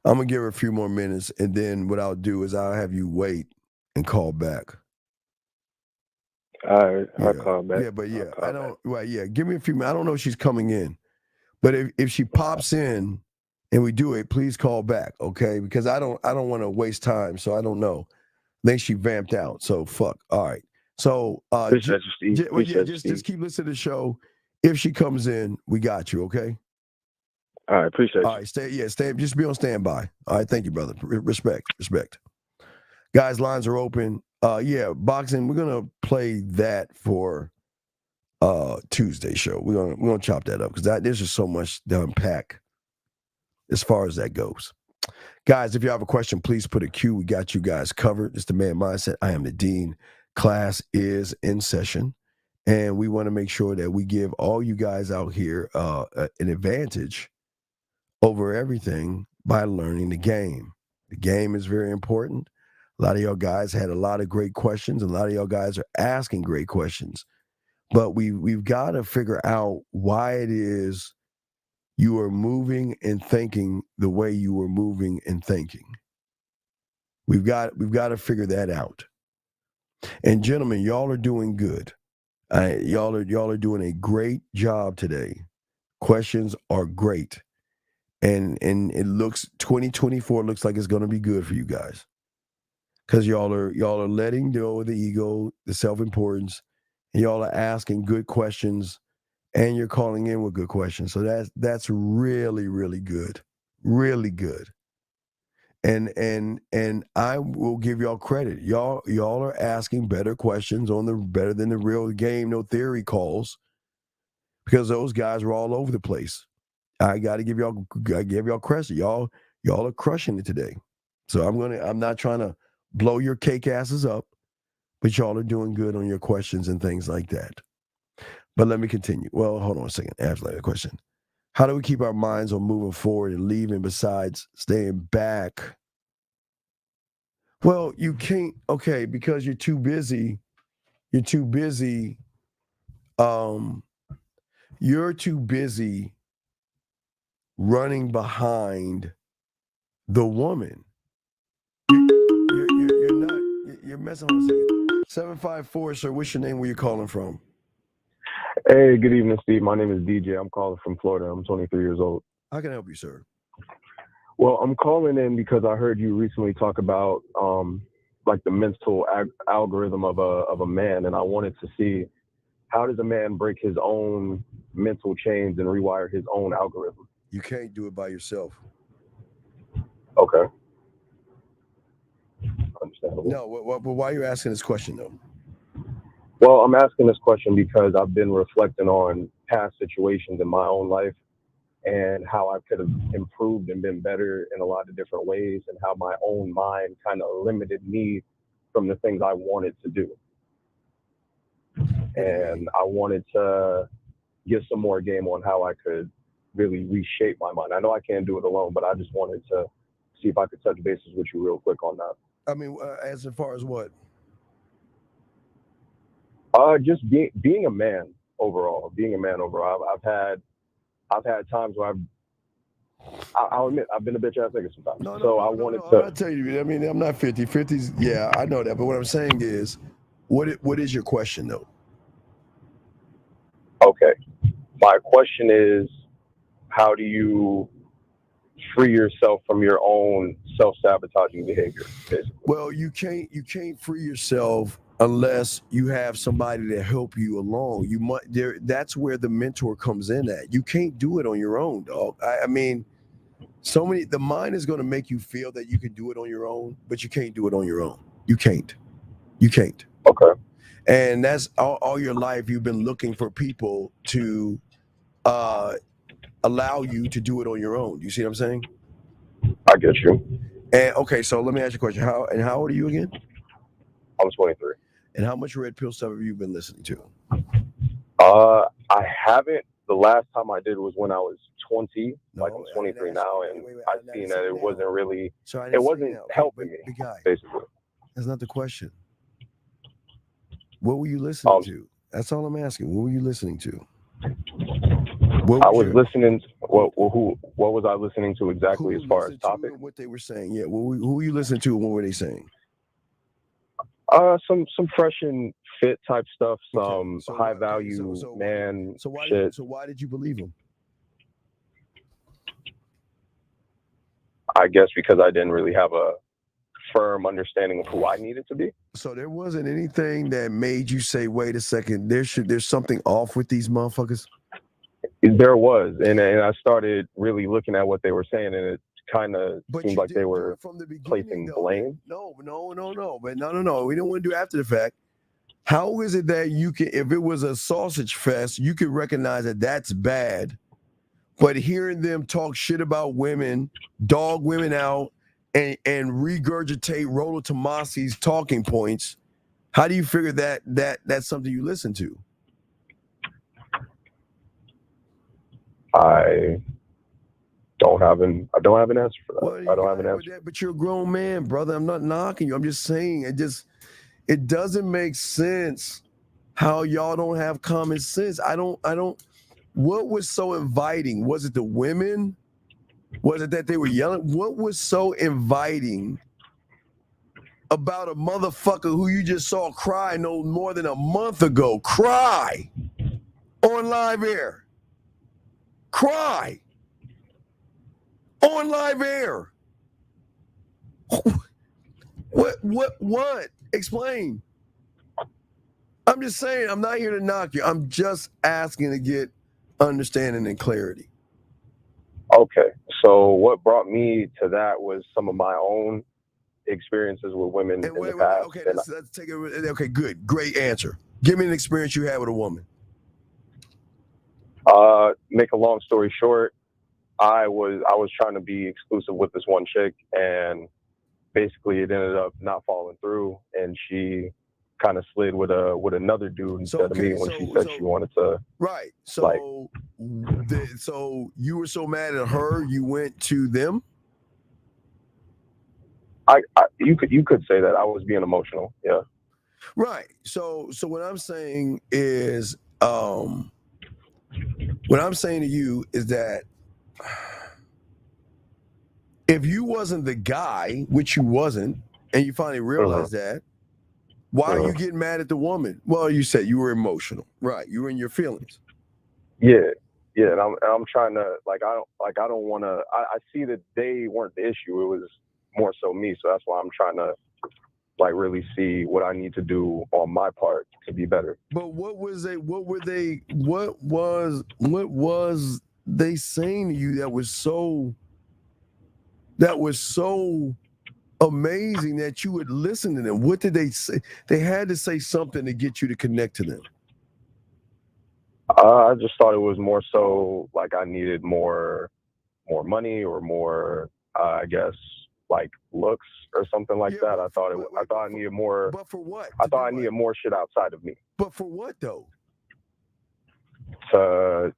I'm going to give her a few more minutes, and then what I'll do is I'll have you wait and call back. All right, I'll call back. Yeah, but yeah, I don't. Right, yeah. Give me a few minutes. I don't know if she's coming in, but if she pops in and we do it, please call back, okay? Because I don't want to waste time, so I don't know. I think she vamped out. So fuck. All right. So just keep listening to the show. If she comes in, we got you, okay? All right, appreciate you. All right, stay. Just be on standby. All right, thank you, brother. Respect. Guys, lines are open. Boxing. We're gonna play that for Tuesday show. We're gonna chop that up because there's just so much to unpack as far as that goes. Guys, if you have a question, please put a Q. We got you guys covered. It's the Man Mindset. I am the Dean. Class is in session, and we want to make sure that we give all you guys out here an advantage over everything by learning the game. The game is very important. A lot of y'all guys had a lot of great questions, and a lot of y'all guys are asking great questions. But we've got to figure out why it is you are moving and thinking the way you were moving and thinking. We've got to figure that out. And gentlemen, y'all are doing good. Y'all are doing a great job today. Questions are great. And it looks 2024 looks like it's going to be good for you guys. Cuz y'all are letting go of the ego, the self-importance, and y'all are asking good questions and you're calling in with good questions. So that's really, really good. Really good. And I will give y'all credit. Y'all are asking better questions on the Better Than the Real Game No Theory calls, because those guys were all over the place. I give y'all credit. Y'all are crushing it today. So I'm not trying to blow your cake asses up, but y'all are doing good on your questions and things like that. But let me continue. Well, hold on a second. After that question. How do we keep our minds on moving forward and leaving besides staying back? Well, you can't, okay, because you're too busy. You're too busy running behind the woman. You're messing on a second. 754, sir, what's your name? Where you calling from? Hey, good evening, Steve. My name is DJ. I'm calling from Florida. I'm 23 years old. How can I help you, sir? Well, I'm calling in because I heard you recently talk about like the mental algorithm of a man, and I wanted to see, how does a man break his own mental chains and rewire his own algorithm? You can't do it by yourself. Okay. Understandable. No, but why are you asking this question, though? Well, I'm asking this question because I've been reflecting on past situations in my own life and how I could have improved and been better in a lot of different ways, and how my own mind kind of limited me from the things I wanted to do. And I wanted to get some more game on how I could really reshape my mind. I know I can't do it alone, but I just wanted to see if I could touch bases with you real quick on that. I mean, as far as what? Just being a man overall. Being a man overall. I've had times where I'll admit I've been a bitch ass nigga sometimes. I'm not telling you. I mean, I'm not 50. 50's, yeah, I know that. But what I'm saying is, what is your question, though? Okay. My question is, how do you free yourself from your own self-sabotaging behavior, basically? Well, you can't free yourself unless you have somebody to help you along. That's where the mentor comes in at. You can't do it on your own, dog. I mean, the mind is going to make you feel that you can do it on your own, but you can't do it on your own. You can't. Okay. And that's all your life you've been looking for people to allow you to do it on your own. You see what I'm saying? I get you. And okay, so let me ask you a question. How old are you again? I'm 23. And how much red pill stuff have you been listening to? I haven't. The last time I did was when I was 20. Like I'm 23 now, and I've seen that it wasn't really, it wasn't helping me, basically. That's not the question. What were you listening to? That's all I'm asking. What were you listening to? I was listening. What was I listening to exactly as far as topic? What they were saying. Yeah. Who were you listening to? And what were they saying? Some fresh and fit type stuff. Some high value man shit. So why did you believe them? I guess because I didn't really have a firm understanding of who I needed to be. So there wasn't anything that made you say, "Wait a second, there's something off with these motherfuckers." There was, and I started really looking at what they were saying, and it kind of seemed like they were placing blame. No. But no. We don't want to do after the fact. How is it that you can, if it was a sausage fest, you could recognize that that's bad, but hearing them talk shit about women, dog women out, and regurgitate Rollo Tomasi's talking points, how do you figure that that's something you listen to? I don't have an answer for that. Well, I don't have an answer. But you're a grown man, brother. I'm not knocking you. I'm just saying it doesn't make sense how y'all don't have common sense. I don't. What was so inviting? Was it the women? Was it that they were yelling? What was so inviting about a motherfucker who you just saw cry no more than a month ago? Cry on live air. Cry on live air. What? Explain. I'm just saying, I'm not here to knock you. I'm just asking to get understanding and clarity. Okay, so what brought me to that was some of my own experiences with women in the past. Okay, let's take it. Okay, good, great answer. Give me an experience you had with a woman. Make a long story short, I was trying to be exclusive with this one chick, and basically it ended up not falling through, and she kind of slid with another dude instead of me when she said she wanted to. Right. So, so you were so mad at her, you went to them. You could say that I was being emotional. Yeah. Right. So what I'm saying is, what I'm saying to you is that if you wasn't the guy, which you wasn't, and you finally realized that, why are you getting mad at the woman? Well, you said you were emotional, right? You were in your feelings. Yeah, and I'm trying to I don't want to. I see that they weren't the issue. It was more so me. So that's why I'm trying to really see what I need to do on my part to be better. But what was they saying to you that was so amazing that you would listen to them? What did they say? They had to say something to get you to connect to them. I just thought it was more so I needed more money or more, I guess, looks or something like that. I thought I needed more. But for what? I thought I needed more shit outside of me. But for what though? To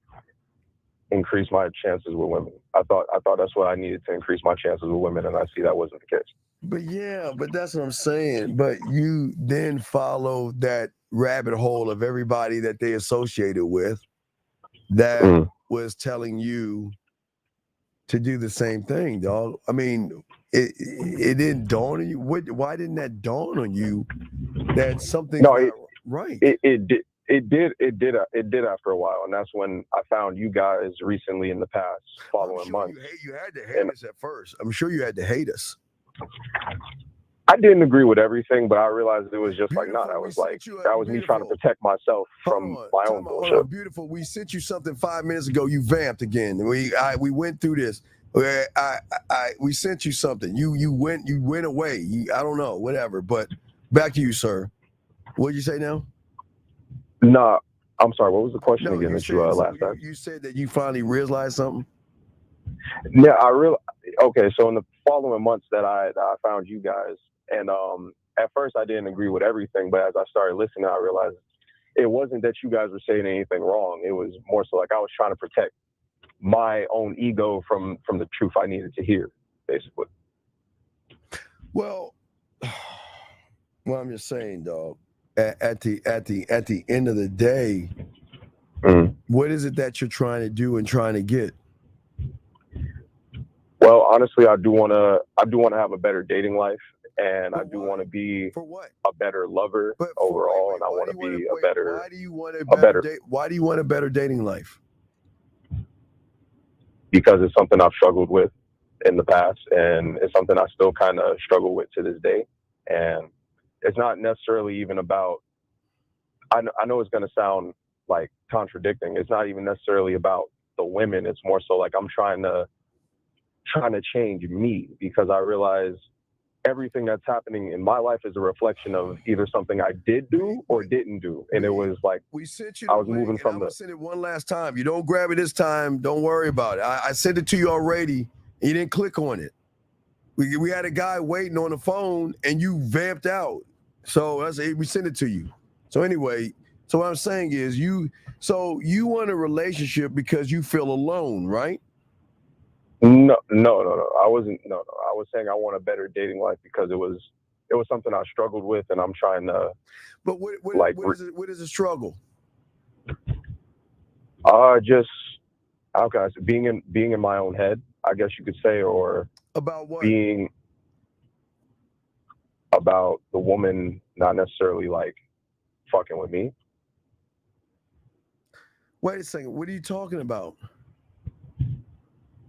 increase my chances with women. I thought that's what I needed to increase my chances with women, and I see that wasn't the case. But that's what I'm saying. But you then follow that rabbit hole of everybody that they associated with that was telling you to do the same thing, dog. I mean, it didn't dawn on you. Why didn't that dawn on you that something's not right? It did after a while, and that's when I found you guys recently in the past following months. You had to hate us at first. I'm sure you had to hate us. I didn't agree with everything, but I realized it was just that was me trying to protect myself from my own bullshit. Beautiful. We sent you something 5 minutes ago. You vamped again. We went through this. We sent you something. You went away. I don't know, whatever. But back to you, sir. What did you say now? No, I'm sorry. What was the question again that you last time? You said that you finally realized something. Yeah, okay. So in the following months that I found you guys, and at first I didn't agree with everything, but as I started listening, I realized it wasn't that you guys were saying anything wrong. It was more so I was trying to protect my own ego from the truth I needed to hear, basically. Well, I'm just saying, dog. At the end of the day, what is it that you're trying to do and trying to get? Well, honestly, I do want to have a better dating life, and I do want to be a better lover overall, and I want to be a better. Why do you want a better dating life? Because it's something I've struggled with in the past, and it's something I still kind of struggle with to this day. And it's not necessarily even about. I know it's going to sound contradicting. It's not even necessarily about the women. It's more so I'm trying to change me, because I realize everything that's happening in my life is a reflection of either something I did do or didn't do. And it was we sent you. I was moving from the. Send it one last time. You don't grab it this time. Don't worry about it. I sent it to you already. And you didn't click on it. We had a guy waiting on the phone, and you vamped out. So we sent it to you. So anyway, so what I'm saying is you want a relationship because you feel alone, right? No. I wasn't. No. I was saying I want a better dating life because it was something I struggled with, and I'm trying to. But what is a struggle? Just how can I say, being in my own head, I guess you could say, or about what? Being about the woman not necessarily fucking with me. Wait a second. What are you talking about?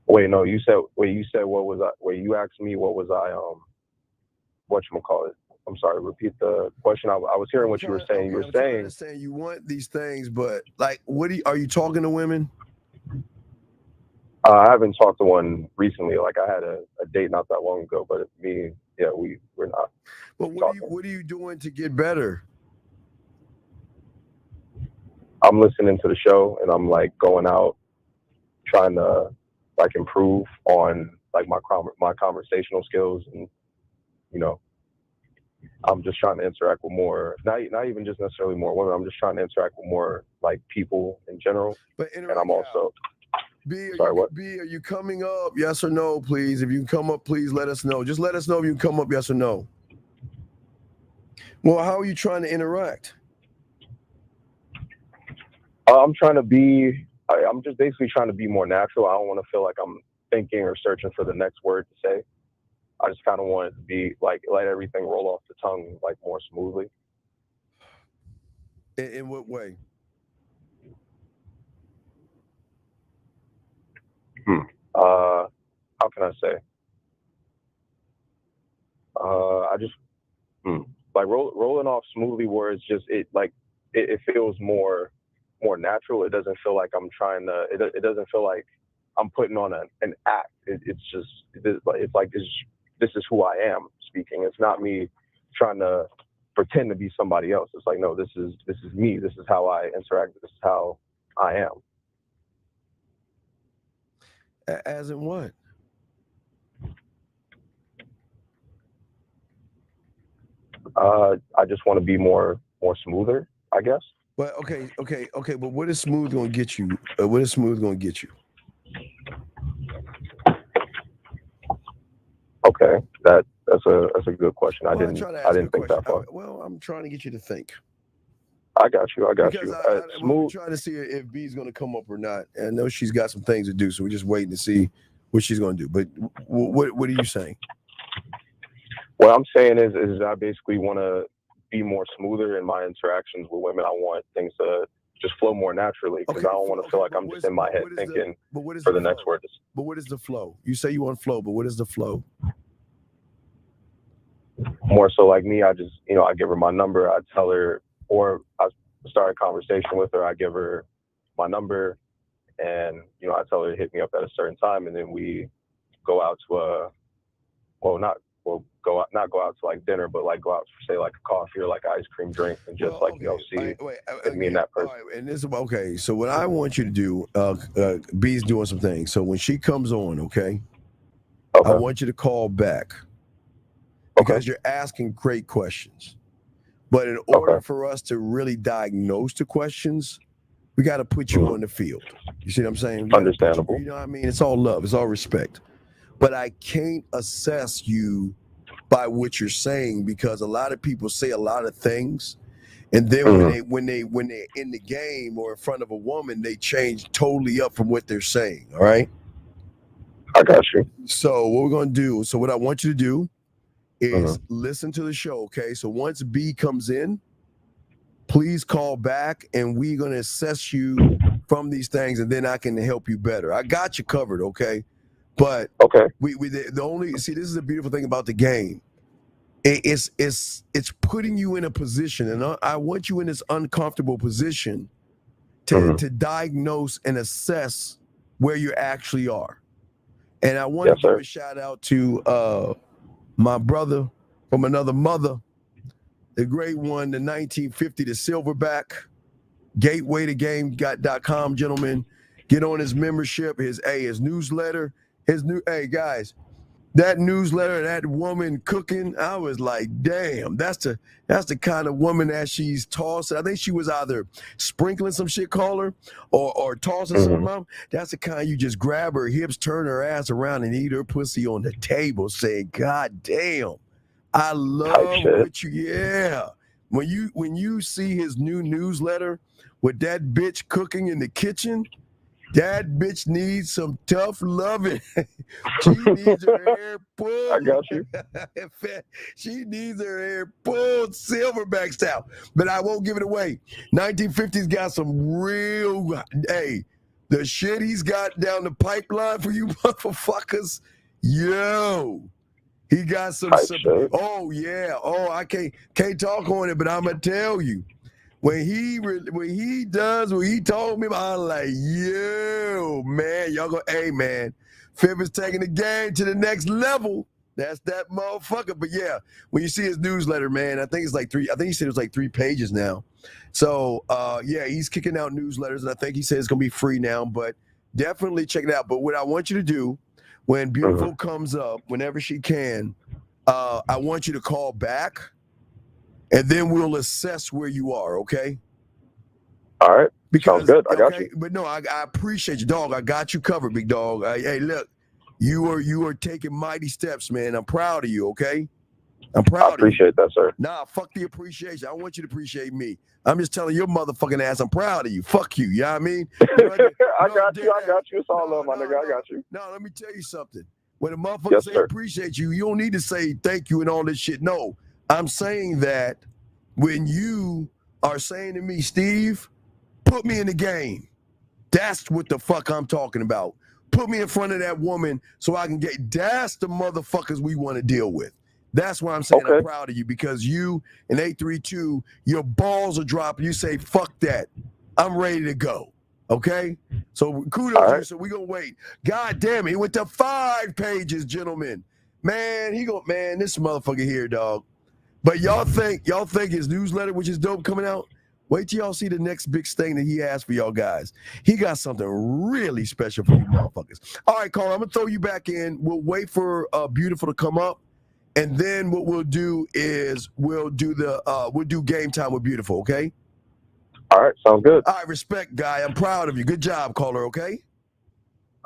Wait, no. You said what was I? Wait, you asked me what was I? Whatchamacallit? I'm sorry. Repeat the question. I was hearing what you were saying. You were saying you want these things, but what are you talking to women? I haven't talked to one recently. Like I had a date not that long ago, but we're not. But what are you doing to get better? I'm listening to the show and I'm like going out trying to like improve on like my conversational skills, and you know, I'm just trying to interact with more, not even just necessarily more women. I'm just trying to interact with more like people in general. But and I'm also B, are you coming up? Yes or no, please. If you can come up, please let us know. Just let us know if you can come up, yes or no. Well, how are you trying to interact? I'm trying to be. I'm just basically trying to be more natural. I don't want to feel like I'm thinking or searching for the next word to say. I just kind of want it to be like let everything roll off the tongue like more smoothly. In what way? How can I say? I just like rolling off smoothly, where it's just it feels more natural. It doesn't feel like I'm trying to. It doesn't feel like I'm putting on an act. It's just this is who I am speaking. It's not me trying to pretend to be somebody else. It's like, no, this is me. This is how I interact. This is how I am. As in what? I just want to be more smoother, I guess. But okay. But what is smooth gonna get you? What is smooth gonna get you? Okay, that's a good question. I didn't think that far. I'm trying to get you to think. I got you. We're trying to see if B's going to come up or not. And I know she's got some things to do, so we're just waiting to see what she's going to do. But what are you saying? What I'm saying is I basically want to be more smoother in my interactions with women. I want things to just flow more naturally, because I don't want to feel like I'm just in my head thinking for the next word. But what is the flow? You say you want flow, but what is the flow? More so like me, I just, I give her my number, I tell her, or I start a conversation with her, I give her my number, and, I tell her to hit me up at a certain time, and then we go out to not go out to like dinner, but like go out for say like a coffee or like ice cream drink, and just see me and that person. And this is okay. So what I want you to do, B's doing some things. So when she comes on, okay, I want you to call back. Because you're asking great questions. But in order for us to really diagnose the questions, we got to put you on the field. You see what I'm saying? Understandable. You know what I mean? It's all love. It's all respect. But I can't assess you by what you're saying, because a lot of people say a lot of things. And then when they're in the game or in front of a woman, they change totally up from what they're saying. All right? I got you. So what we're going to do, what I want you to do is listen to the show, okay? So once B comes in, please call back, and we're going to assess you from these things, and then I can help you better. I got you covered, okay? But the only this is the beautiful thing about the game. It's putting you in a position, and I want you in this uncomfortable position to diagnose and assess where you actually are. And I want to give a shout out to my brother from another mother, the great one, the 1950, the Silverback, gatewaytogame.com, gentlemen. Get on his membership, his newsletter, hey guys, that newsletter, that woman cooking, I was like, damn, that's the kind of woman that she's tossing. I think she was either sprinkling some shit, caller, or tossing something out. That's the kind you just grab her hips, turn her ass around, and eat her pussy on the table, saying, God damn, I love what you, yeah. When you see his new newsletter with that bitch cooking in the kitchen, that bitch needs some tough loving. She needs her hair pulled. I got you. She needs her hair pulled Silverback style. But I won't give it away. 1950's got some real, the shit he's got down the pipeline for you motherfuckers. Yo. He got some oh yeah. Oh, I can't talk on it, but I'm gonna tell you. when he does what he told me, I'm like, yo, man, y'all go, hey, man, Fib is taking the game to the next level. That's that motherfucker. But yeah, when you see his newsletter, man, I think it's like 3. I think he said it was like 3 pages now. So yeah, he's kicking out newsletters, and I think he said it's gonna be free now. But definitely check it out. But what I want you to do when Beautiful comes up, whenever she can, I want you to call back. And then we'll assess where you are, okay? All right. Because, sounds good. I got you. But no, I appreciate you, dog. I got you covered, big dog. Hey, look, you are taking mighty steps, man. I'm proud of you, okay? I'm proud I appreciate that, sir. Nah, fuck the appreciation. I want you to appreciate me. I'm just telling your motherfucking ass I'm proud of you. Fuck you. You know what I mean? I got you. It's all love, my nigga. I got you. No, let me tell you something. When a motherfucker say appreciate you, you don't need to say thank you and all this shit. No, I'm saying that when you are saying to me, Steve, put me in the game. That's what the fuck I'm talking about. Put me in front of that woman so I can get, that's the motherfuckers we want to deal with. That's why I'm saying I'm proud of you, because you and 832, your balls are dropping. You say, fuck that. I'm ready to go. Okay? So kudos to you. So we're going to wait. God damn it. He went to 5 pages, gentlemen. Man, this motherfucker here, dog. But y'all think his newsletter, which is dope, coming out? Wait till y'all see the next big thing that he has for y'all guys. He got something really special for you motherfuckers. All right, Carl, I'm going to throw you back in. We'll wait for Beautiful to come up. And then what we'll do is we'll do game time with Beautiful, okay? All right, sounds good. All right, respect, guy. I'm proud of you. Good job, caller, okay?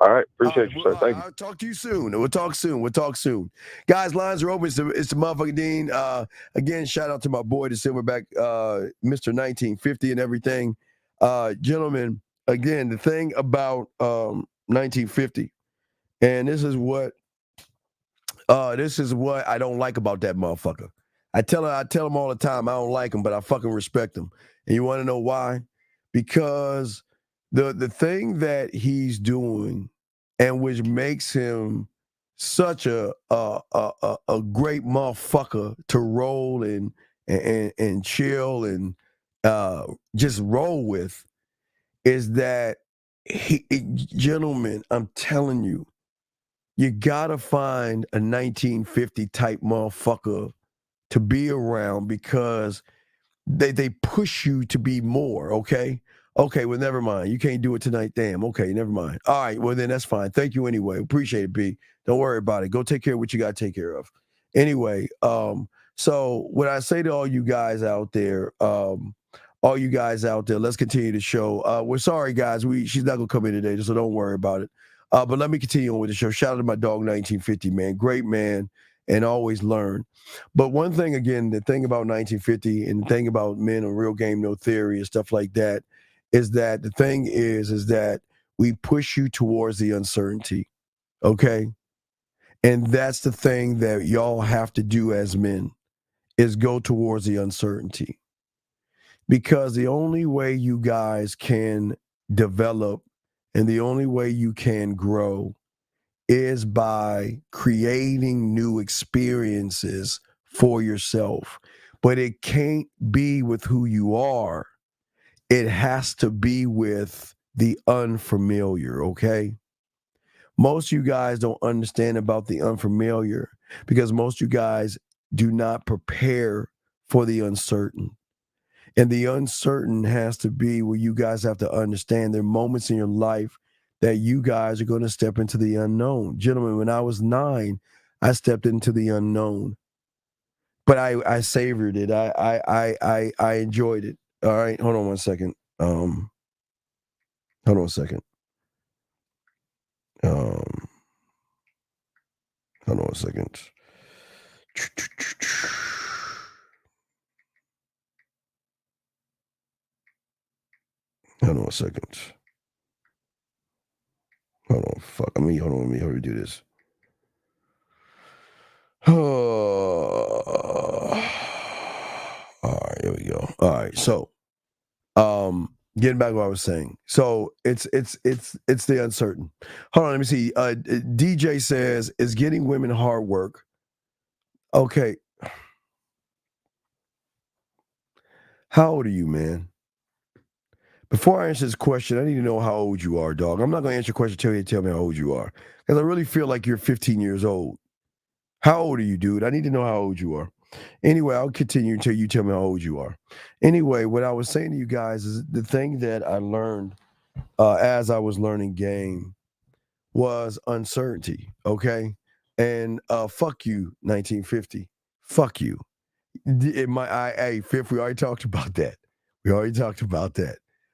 All right, appreciate you, sir. Thank you. I'll talk to you soon. We'll talk soon. Guys, lines are open. It's the motherfucking Dean. Again, shout out to my boy, the Silverback, Mr. 1950 and everything. Gentlemen, again, the thing about 1950, and this is what I don't like about that motherfucker. I tell him all the time I don't like him, but I fucking respect him. And you want to know why? Because the thing that he's doing, and which makes him such a great motherfucker to roll and chill and just roll with, is that gentlemen, I'm telling you, you gotta find a 1950 type motherfucker to be around, because they push you to be more, okay? Okay, well, never mind. You can't do it tonight. Damn, okay, never mind. All right, well, then that's fine. Thank you anyway. Appreciate it, B. Don't worry about it. Go take care of what you got to take care of. Anyway, so what I say to all you guys out there, let's continue the show. We're sorry, guys. She's not going to come in today, so don't worry about it. But let me continue on with the show. Shout out to my dog, 1950, man. Great man, and always learn. But one thing, again, the thing about 1950 and the thing about Men on Real Game No Theory and stuff like that is that the thing is that we push you towards the uncertainty, okay? And that's the thing that y'all have to do as men, is go towards the uncertainty. Because the only way you guys can develop and the only way you can grow is by creating new experiences for yourself. But it can't be with who you are. It has to be with the unfamiliar, okay? Most of you guys don't understand about the unfamiliar because most of you guys do not prepare for the uncertain. And the uncertain has to be where you guys have to understand there are moments in your life that you guys are going to step into the unknown. Gentlemen, when I was 9, I stepped into the unknown. But I savored it. I enjoyed it. All right, hold on one second. Hold on a second. Hold on a second. Hold on a second. Hold on, fuck. Hold on, let me do this. All right, here we go. All right, so getting back to what I was saying. So it's the uncertain. Hold on, let me see. DJ says, is getting women hard work? Okay. How old are you, man? Before I answer this question, I need to know how old you are, dog. I'm not going to answer your question until you tell me how old you are. Because I really feel like you're 15 years old. How old are you, dude? I need to know how old you are. Anyway, I'll continue until you tell me how old you are. Anyway, what I was saying to you guys is the thing that I learned as I was learning game was uncertainty, okay? And fuck you, 1950. Fuck you. Hey, Fifth, we already talked about that.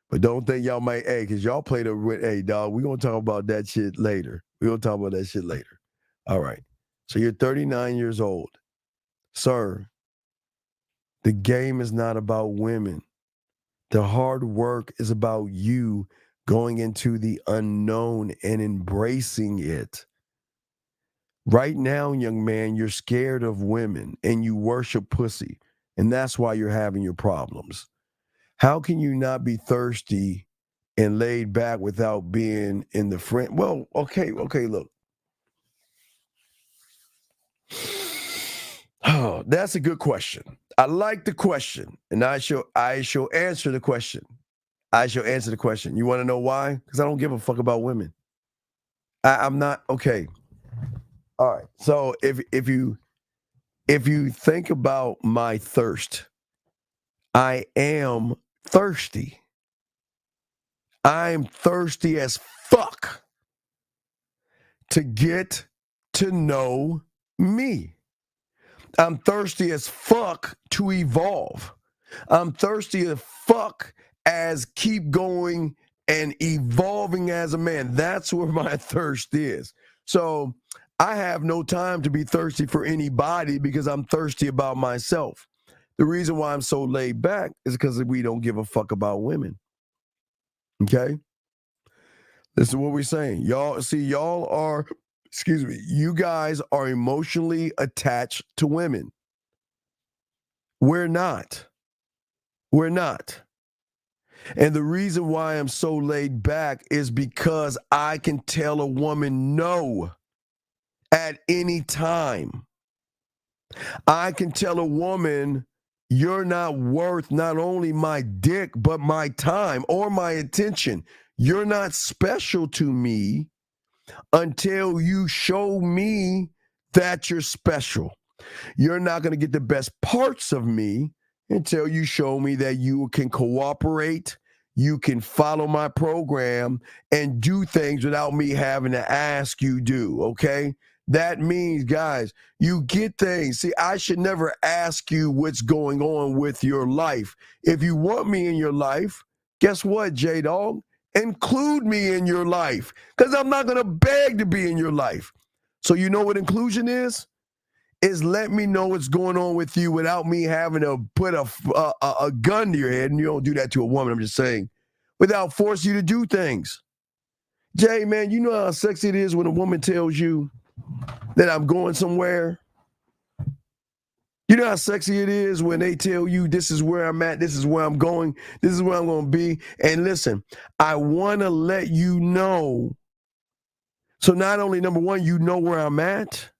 But don't think y'all might, because y'all played with, dog, we're going to talk about that shit later. All right. So you're 39 years old. Sir, the game is not about women. The hard work is about you going into the unknown and embracing it. Right now, young man, you're scared of women and you worship pussy, and that's why you're having your problems. How can you not be thirsty and laid back without being in the friend? Well, okay, look. Oh, that's a good question. I like the question, and I shall answer the question. You want to know why? Because I don't give a fuck about women. I'm not okay. All right. So if you think about my thirst, I am thirsty. I'm thirsty as fuck to get to know me. I'm thirsty as fuck to evolve. I'm thirsty as fuck as keep going and evolving as a man. That's where my thirst is. So I have no time to be thirsty for anybody because I'm thirsty about myself. The reason why I'm so laid back is because we don't give a fuck about women. Okay? This is what we're saying. You guys are emotionally attached to women. We're not. And the reason why I'm so laid back is because I can tell a woman no at any time. I can tell a woman, you're not worth not only my dick, but my time or my attention. You're not special to me until you show me that you're special. You're not going to get the best parts of me until you show me that you can cooperate, you can follow my program, and do things without me having to ask you do, okay? That means, guys, you get things. See, I should never ask you what's going on with your life. If you want me in your life, guess what, J-Dog? Include me in your life, because I'm not going to beg to be in your life. So you know what inclusion is? Is let me know what's going on with you without me having to put a gun to your head. And you don't do that to a woman, I'm just saying, without forcing you to do things. Jay, man, you know how sexy it is when a woman tells you that I'm going somewhere? You know how sexy it is when they tell you this is where I'm at, this is where I'm going, this is where I'm going to be. And listen, I want to let you know. So not only, number one, you know where I'm at,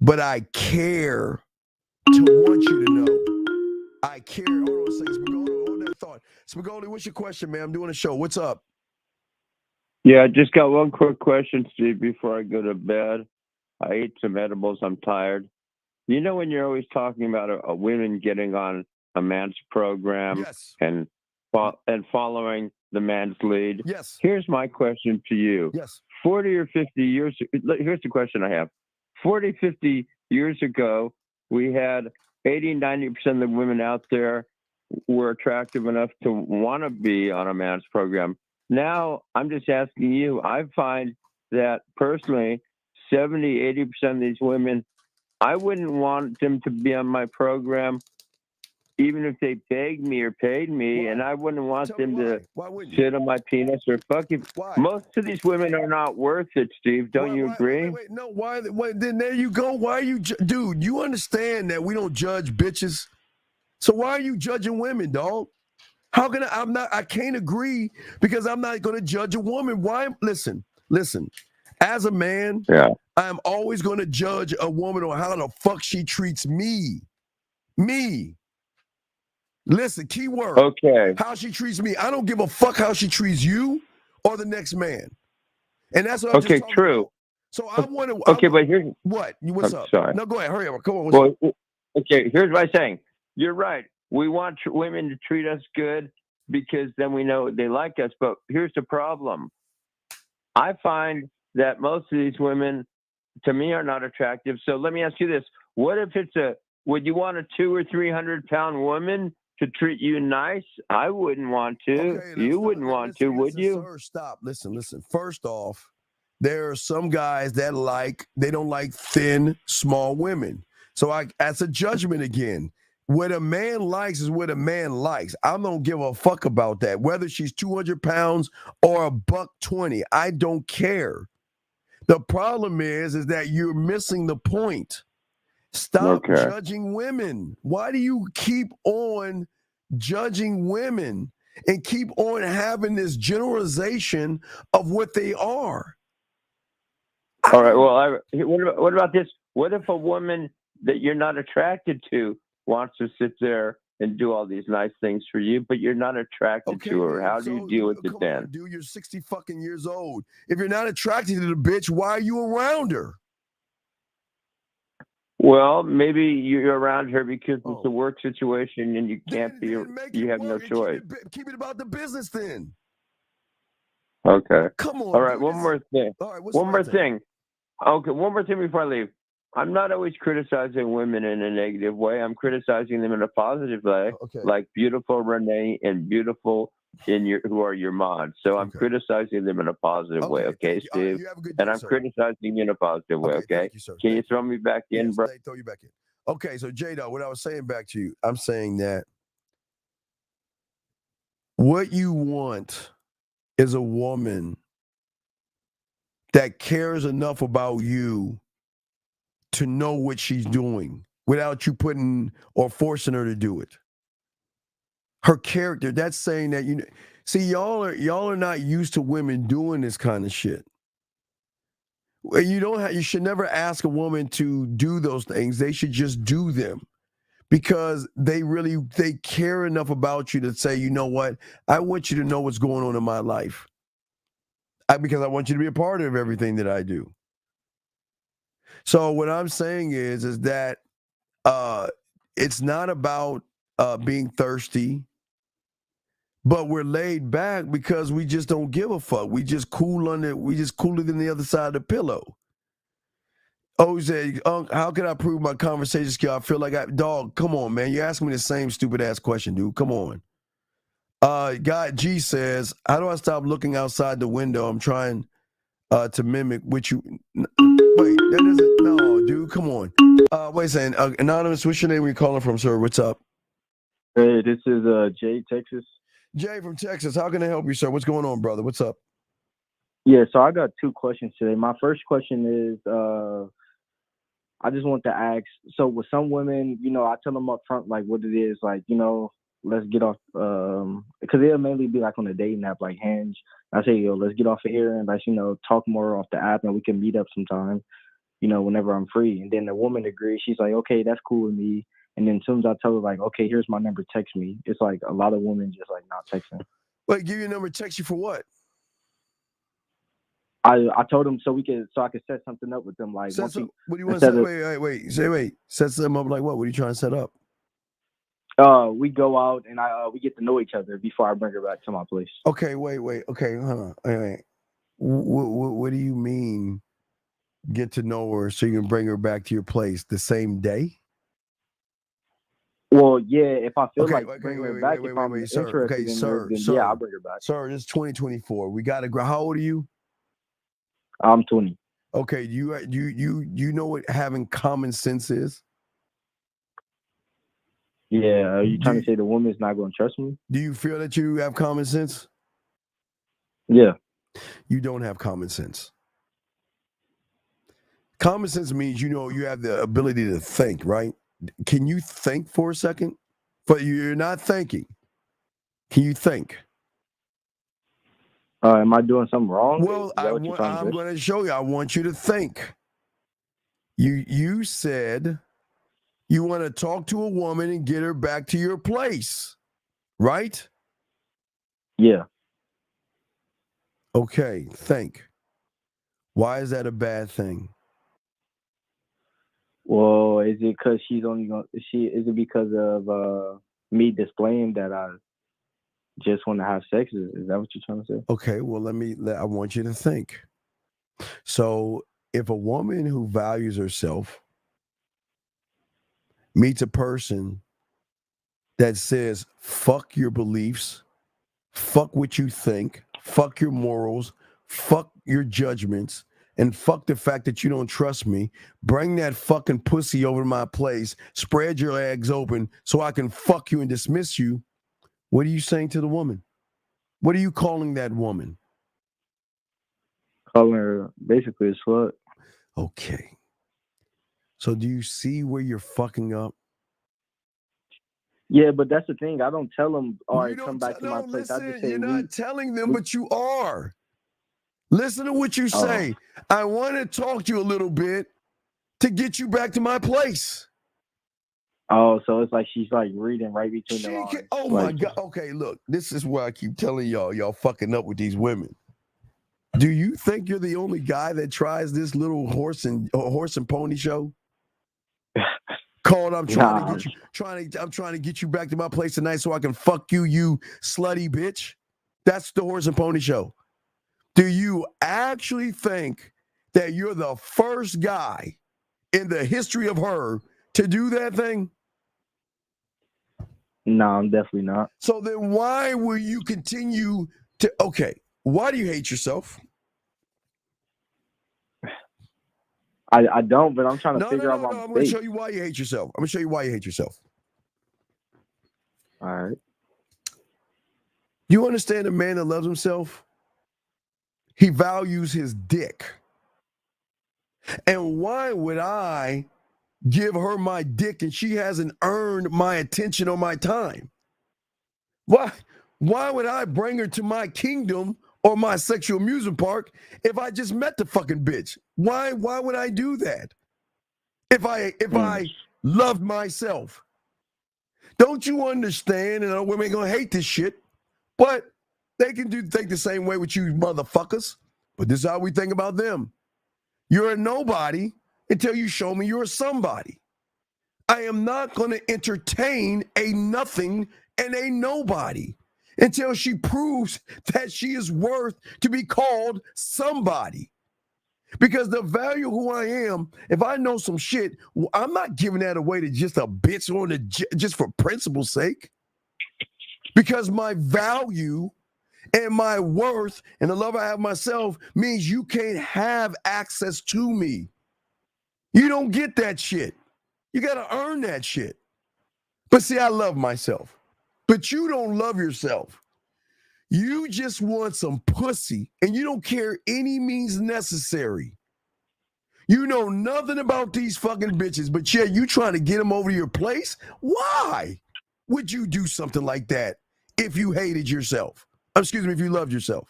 but I care to want you to know. I care. Hold on a second. Spagoli, hold that thought. Spagoli, what's your question, man? I'm doing a show. What's up? Yeah, I just got one quick question, Steve, before I go to bed. I ate some edibles. I'm tired. You know when you're always talking about a women getting on a man's program and following the man's lead? Yes. Here's my question to you. Yes. 40 or 50 years, here's the question I have. 40, 50 years ago, we had 80, 90% of the women out there were attractive enough to want to be on a man's program. Now, I'm just asking you, I find that personally, 70, 80% of these women, I wouldn't want them to be on my program, even if they begged me or paid me, and I wouldn't want them to sit on my penis or fuck you. Most of these women are not worth it, Steve. Don't you agree? Wait, no, why? Then there you go. Why are you, dude? You understand that we don't judge bitches. So why are you judging women, dog? How can I can't agree because I'm not going to judge a woman. Why? Listen. As a man, I'm always going to judge a woman on how the fuck she treats me. Me. Listen, key word. Okay. How she treats me. I don't give a fuck how she treats you or the next man. And that's what I'm just talking true. about. So I want to. Okay, but here's what? What's I'm up? sorry. No, go ahead. Hurry up. Come on. What's Well, up? okay, here's what I'm saying. You're right. We want women to treat us good because then we know they like us. But here's the problem. I find that most of these women, to me, are not attractive. So let me ask you this: what if would you want a 200 or 300 pound woman to treat you nice? I wouldn't want to. You wouldn't want to, would you? Sir, stop. Listen. First off, there are some guys that they don't like thin, small women. So that's a judgment again. What a man likes is what a man likes. I don't give a fuck about that. Whether she's 200 pounds or $120, I don't care. The problem is that you're missing the point. Stop judging women. Why do you keep on judging women and keep on having this generalization of what they are? All right. Well, what about this? What if a woman that you're not attracted to wants to sit there and do all these nice things for you, but you're not attracted to her? How do you deal with it then? Dude, you're 60 fucking years old. If you're not attracted to the bitch, why are you around her? Well, maybe you're around her because it's a work situation and you can't be. You have no choice. Keep it about the business then. Okay. Come on. All right. One more thing. All right. One more thing. Okay. One more thing before I leave. I'm not always criticizing women in a negative way. I'm criticizing them in a positive way, like beautiful Renee and beautiful who are your mods. So I'm criticizing them in a positive way, okay, Steve? And I'm criticizing you in a positive way, okay? Can you throw me back in, bro? Throw you back in. Okay, so J-Dog, what I was saying back to you, I'm saying that what you want is a woman that cares enough about you to know what she's doing without you putting or forcing her to do it. Her character, that's saying that see, y'all are not used to women doing this kind of shit. You should never ask a woman to do those things. They should just do them because they care enough about you to say, you know what? I want you to know what's going on in my life. Because I want you to be a part of everything that I do. So what I'm saying is that it's not about being thirsty, but we're laid back because we just don't give a fuck. We just cooler than the other side of the pillow. Oh, he said, how can I prove my conversation skill? I feel like dog, come on, man. You're asking me the same stupid ass question, dude. Come on. Guy G says, how do I stop looking outside the window? I'm trying to mimic what you. Wait, that doesn't. No, dude, come on. Wait a second. Anonymous, what's your name? Where you calling from, sir? What's up? Hey, this is Jay, Texas. Jay from Texas. How can I help you, sir? What's going on, brother? What's up? Yeah, so I got two questions today. My first question is, I just want to ask, so with some women, I tell them up front, like, what it is, like, let's get off, because it'll mainly be like on a dating app, like Hinge. I say, yo, let's get off of here and, like, talk more off the app and we can meet up sometime, whenever I'm free. And then the woman agrees. She's like, okay, that's cool with me. And then as soon as I tell her, like, okay, here's my number, text me. It's like a lot of women just, like, not texting. Wait, give you a number, text you for what? I told him so I could set something up with them. Like, what do you want to set? Wait. Set something up like what? What are you trying to set up? We go out and we get to know each other before I bring her back to my place. Okay, wait. Okay, hold on. Wait. What do you mean? Get to know her so you can bring her back to your place the same day? Well, yeah. If I feel like bringing her back, if I'm interested in her, then yeah, I'll bring her back. Sir, this is 2024. We got to grow. How old are you? I'm 20. Okay, you know what having common sense is? Yeah, are you trying to say the woman's not going to trust me? Do you feel that you have common sense? Yeah. You don't have common sense. Common sense means you have the ability to think, right? Can you think for a second? But you're not thinking. Can you think? Am I doing something wrong? Well, I'm going to show you. I want you to think. You said You want to talk to a woman and get her back to your place, right? Yeah. Okay, think. Why is that a bad thing? Well, is it because she's only going? Is it because of me displaying that I just want to have sex? Is that what you're trying to say? Okay, well, I want you to think. So, if a woman who values herself meets a person that says, fuck your beliefs, fuck what you think, fuck your morals, fuck your judgments, and fuck the fact that you don't trust me, bring that fucking pussy over to my place, spread your legs open so I can fuck you and dismiss you, what are you saying to the woman? What are you calling that woman? Calling her basically a slut. Okay. So do you see where you're fucking up? Yeah, but that's the thing. I don't tell them, all right, come back to my place. I just say, you're not telling them, but you are. Listen to what you say. I want to talk to you a little bit to get you back to my place. Oh, so it's like she's like reading right between the lines. Oh my God. Okay, look, this is why I keep telling y'all fucking up with these women. Do you think you're the only guy that tries this little horse and pony show? Called I'm trying to get you I'm trying to get you back to my place tonight so I can fuck you, you slutty bitch. That's the horse and pony show. Do you actually think that you're the first guy in the history of her to do that thing? No, I'm definitely not. So then why will you continue to, okay, why do you hate yourself? I don't, but I'm trying to figure out my I'm going to mistakes. show you why you hate yourself. I'm going to show you why you hate yourself. All right. You understand a man that loves himself? He values his dick. And why would I give her my dick and she hasn't earned my attention or my time? Why would I bring her to my kingdom or my sexual amusement park if I just met the fucking bitch? Why would I do that? If I loved myself. Don't you understand? And women gonna hate this shit, but they can think the same way with you motherfuckers. But this is how we think about them. You're a nobody until you show me you're a somebody. I am not going to entertain a nothing and a nobody until she proves that she is worth to be called somebody. Because the value of who I am, if I know some shit, I'm not giving that away to just a bitch on just for principle's sake. Because my value and my worth and the love I have myself means you can't have access to me. You don't get that shit. You got to earn that shit. But see, I love myself. But you don't love yourself. You just want some pussy and you don't care any means necessary. You know nothing about these fucking bitches, but yeah, you trying to get them over to your place? Why would you do something like that if you hated yourself? Excuse me, if you loved yourself.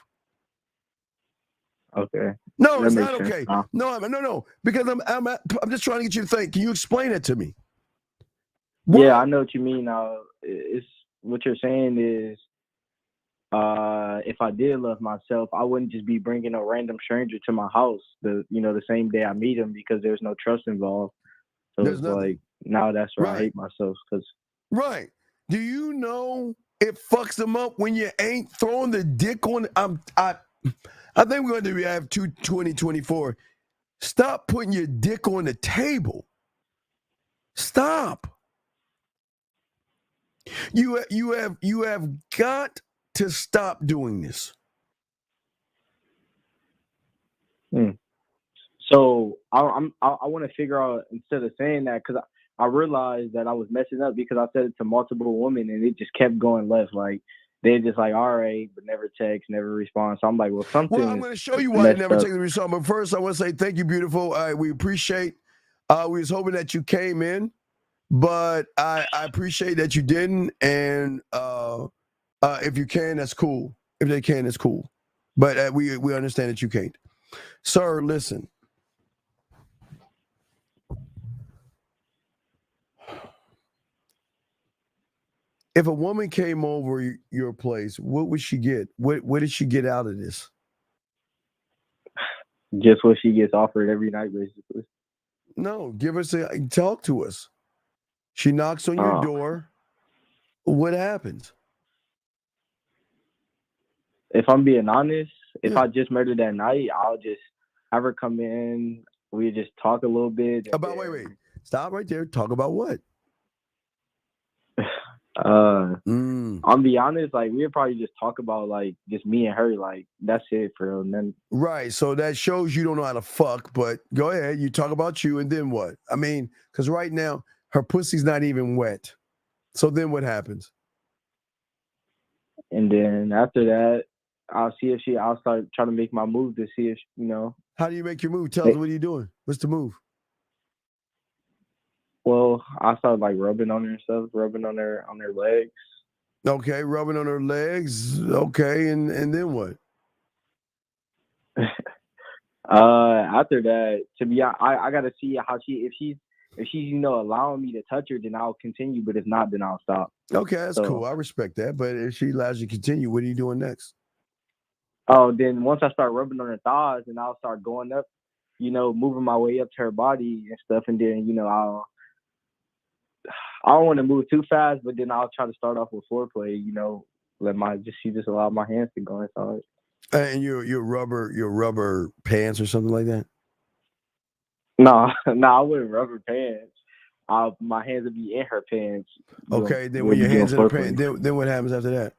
Okay. No, it's not okay. No. Because I'm just trying to get you to think. Can you explain it to me? Yeah, I know what you mean. It's what you're saying is, if I did love myself, I wouldn't just be bringing a random stranger to my house the same day I meet him because there's no trust involved. So There's it's nothing. like now that's where Right. I hate myself because. Right. Do you know it fucks them up when you ain't throwing the dick on? I think we're going to have 2024. Stop putting your dick on the table. Stop. You have got to stop doing this. So I want to figure out, instead of saying that, because I realized that I was messing up because I said it to multiple women and it just kept going left. Like they just like, all right, but never text, never respond. So I'm like, well, something. Well, I'm going to show you why I never take the response. But first, I want to say thank you, beautiful. We appreciate. We was hoping that you came in, but I appreciate that you didn't. And if you can, that's cool. If they can, it's cool. But we understand that you can't. Sir, listen. If a woman came over your place, what would she get? What did she get out of this? Just what she gets offered every night, basically. No, talk to us. She knocks on your door. What happens? If I'm being honest, if I just met her that night, I'll just have her come in. We just talk a little bit. Wait. Stop right there. Talk about what? I'll be honest, like we'd probably just talk about like just me and her, like that's it for real. And then right, so that shows you don't know how to fuck. But go ahead, you talk about you, and then what? I mean, because right now her pussy's not even wet. So then what happens? And then after that, I'll start trying to make my move to see if How do you make your move? Tell us, what are you doing? What's the move? Well, I started like rubbing on her and stuff, rubbing on her legs. Okay, rubbing on her legs. Okay, and then what? After that, to be honest, I gotta see how if she's allowing me to touch her, then I'll continue. But if not, then I'll stop. Okay, that's cool. I respect that. But if she allows you to continue, what are you doing next? Oh, then once I start rubbing on her thighs, and I'll start going up, moving my way up to her body and stuff, and then I don't want to move too fast, but then I'll try to start off with foreplay. She just allow my hands to go inside. And your rubber pants or something like that? No, I wouldn't rubber pants. My hands would be in her pants. Okay, then when your hands in her pants, then what happens after that?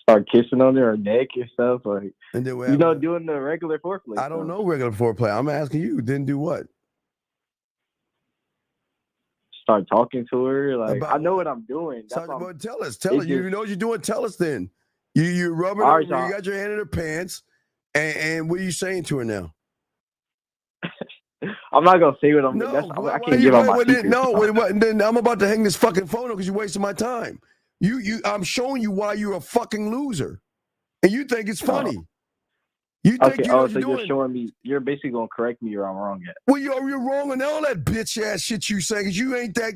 Start kissing on her neck and stuff, like, and then doing the regular foreplay. I don't know regular foreplay. I'm asking you. Then do what? Start talking to her. Like, I know what I'm doing. Tell us. You know what you're doing. Tell us then. You rubbing her. You got your hand in her pants, and what are you saying to her now? I'm not gonna say what I'm. I can't give out my secrets. Then I'm about to hang this fucking phone up because you're wasting my time. I'm showing you why you're a fucking loser, and you think it's funny. You think you know what you're doing. You're showing me. You're basically gonna correct me or I'm wrong yet. Well, you're wrong on all that bitch ass shit you say because you ain't that.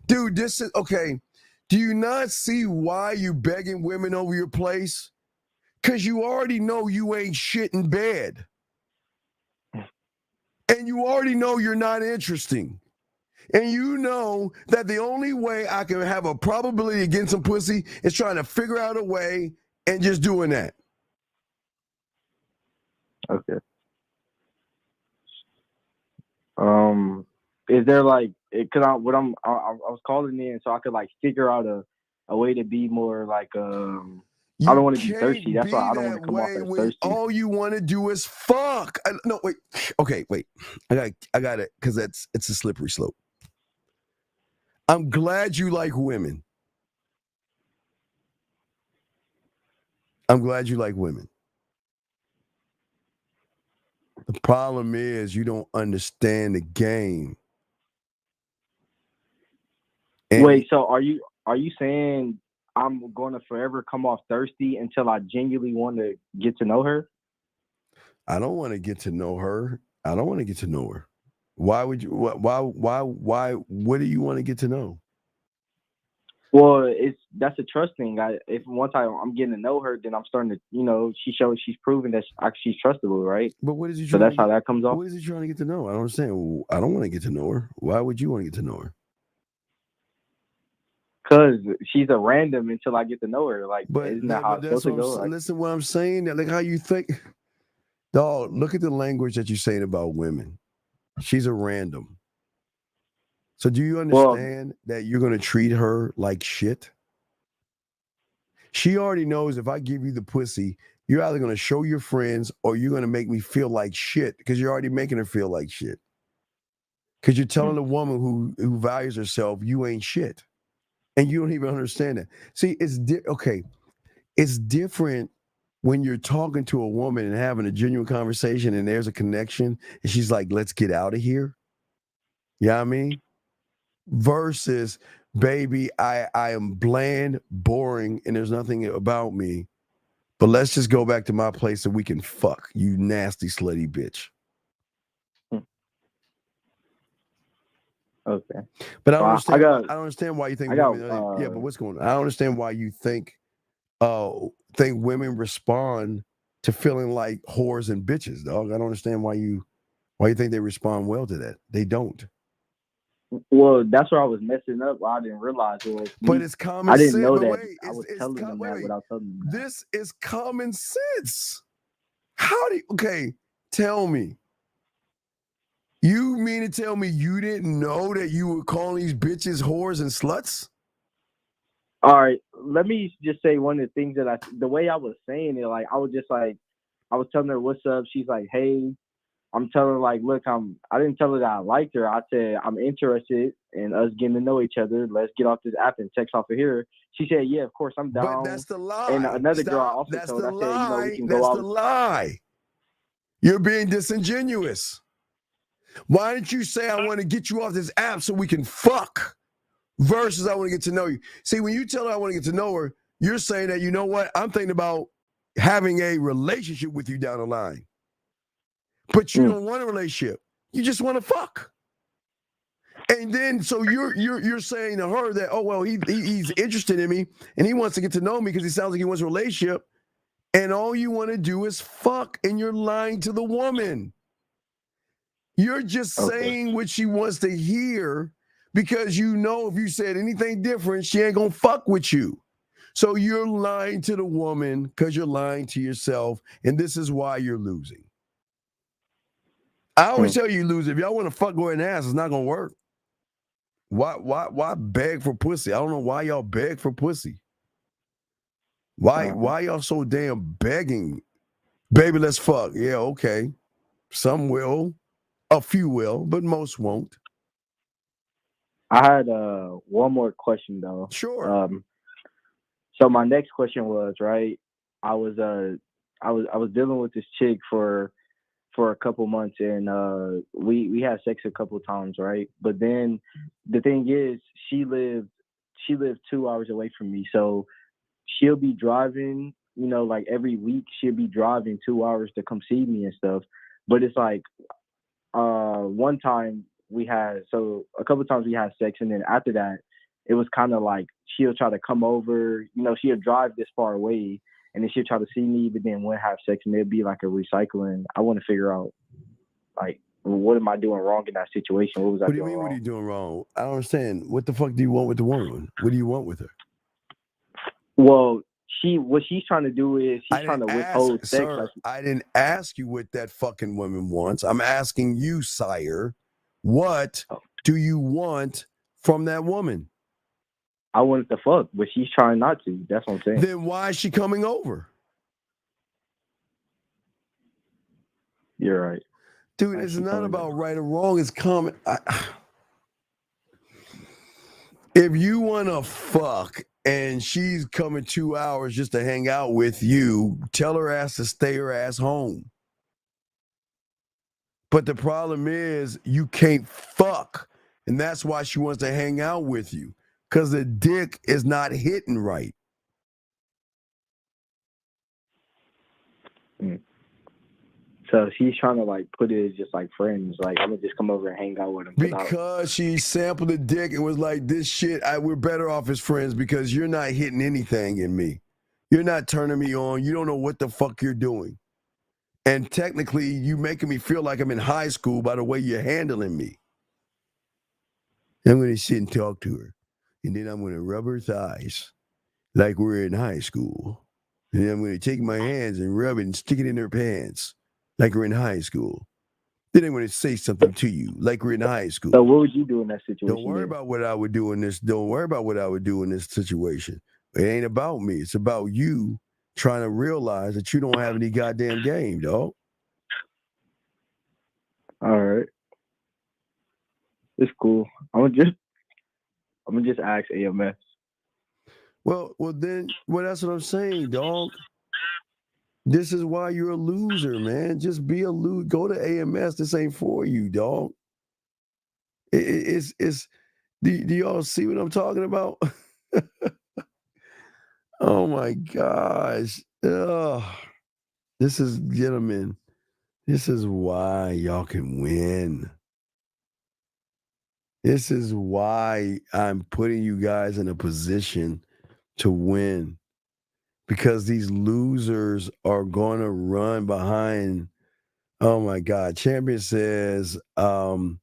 Dude, this is okay. Do you not see why you begging women over your place? Because you already know you ain't shit in bed. And you already know you're not interesting. And you know that the only way I can have a probability of getting some pussy is trying to figure out a way and just doing that. Okay. Is there like, cause I was calling in so I could like figure out a way to be more like I don't want to be thirsty. That's why I don't want to come off as thirsty. All you want to do is fuck. No, wait. Okay, wait. I got it because it's a slippery slope. I'm glad you like women. I'm glad you like women. The problem is you don't understand the game. And wait, so are you saying I'm going to forever come off thirsty until I genuinely want to get to know her? I don't want to get to know her. Why would you? Why? What do you want to get to know? Well, that's a trust thing. If once I'm getting to know her, then I'm starting to, she's proven that she's trustable, right? But what is he? So that's how that comes off. What is he trying to get to know? I don't understand. I don't want to get to know her. Why would you want to get to know her? Because she's a random until I get to know her. Like, isn't that how it's supposed to go? Listen, what I'm saying, like how you think. Dog, look at the language that you're saying about women. She's a random. So do you understand that you're going to treat her like shit? She already knows if I give you the pussy, you're either going to show your friends or you're going to make me feel like shit because you're already making her feel like shit. Because you're telling a woman who values herself, you ain't shit. And you don't even understand that. See, it's different when you're talking to a woman and having a genuine conversation and there's a connection and she's like, let's get out of here. You know what I mean? Versus, baby, I am bland, boring, and there's nothing about me. But let's just go back to my place so we can fuck, you nasty, slutty bitch. Okay. But I don't Well, understand. I got. I don't understand why you think I got. women. Yeah, but what's going on? I don't understand why you think women respond to feeling like whores and bitches, dog. I don't understand why you think they respond well to that. They don't. Well, that's where I was messing up. I didn't realize it was But me. it's common I didn't sense. know But that. wait, I was it's telling them wait, that wait. without telling them that. This is common sense. How do you, okay? Tell me. You mean to tell me you didn't know that you were calling these bitches whores and sluts? All right, let me just say one of the things that the way I was saying it, like I was just like, I was telling her what's up. She's like, hey. I'm telling her like, look, I didn't tell her that I liked her. I said I'm interested in us getting to know each other. Let's get off this app and text off of here. She said, yeah, of course I'm down. But that's the lie. And another girl I Stop. also That's told, the I said, you know, we lie. can That's go the out. lie. You're being disingenuous. Why didn't you say I want to get you off this app so we can fuck versus I want to get to know you? See, when you tell her I want to get to know her, you're saying that, you know what, I'm thinking about having a relationship with you down the line. But you don't want a relationship. You just want to fuck. And then so you're saying to her that, oh well, he's interested in me and he wants to get to know me because he sounds like he wants a relationship. And all you want to do is fuck, and you're lying to the woman. You're just saying what she wants to hear because you know if you said anything different, she ain't gonna fuck with you. So you're lying to the woman because you're lying to yourself, and this is why you're losing. I always tell you lose. If y'all want to fuck, go ahead and ask. It's not gonna work. Why beg for pussy? I don't know why y'all beg for pussy. Why y'all so damn begging? Baby, let's fuck. Yeah, okay. Some will, a few will, but most won't. I had one more question though. Sure. So my next question was, right, I was dealing with this chick for a couple months, and we had sex a couple times, right? But then the thing is, she lived 2 hours away from me, so she'll be driving, you know, like every week she'll be driving 2 hours to come see me and stuff. But it's like one time a couple times we had sex, and then after that it was kind of like she'll try to come over, you know, she'll drive this far away and then she'll try to see me, but then we'll have sex and it'll be like a recycling. I want to figure out, like, what am I doing wrong in that situation? What was I doing wrong? What are you doing wrong? I don't understand. What the fuck do you want with the woman? What do you want with her? Well, what she's trying to do is she's trying to withhold sex. Sir, I didn't ask you what that fucking woman wants. I'm asking you, sire, what do you want from that woman? I wanted to fuck, but she's trying not to. That's what I'm saying. Then why is she coming over? You're right. Dude, it's not about right or wrong. It's common. If you want to fuck and she's coming 2 hours just to hang out with you, tell her ass to stay her ass home. But the problem is you can't fuck. And that's why she wants to hang out with you. Because the dick is not hitting right. So she's trying to like put it as just like friends. Like, I'm gonna just come over and hang out with him. Because she sampled the dick and was like, this shit, we're better off as friends because you're not hitting anything in me. You're not turning me on. You don't know what the fuck you're doing. And technically, you making me feel like I'm in high school by the way you're handling me. I'm going to sit and talk to her. And then I'm going to rub her thighs like we're in high school. And then I'm going to take my hands and rub it and stick it in her pants like we're in high school. Then I'm going to say something to you like we're in high school. So what would you do in that situation? Don't worry about what I would do in this. Don't worry about what I would do in this situation. It ain't about me. It's about you trying to realize that you don't have any goddamn game, dog. All right. It's cool. I'm gonna just ask AMS. Well, that's what I'm saying, dog. This is why you're a loser, man. Just be a loser. Go to AMS. This ain't for you, dog. It's do y'all see what I'm talking about? Oh my gosh. Ugh. This is, gentlemen, this is why y'all can win. This is why I'm putting you guys in a position to win. Because these losers are going to run behind. Oh my God. Champion says, don't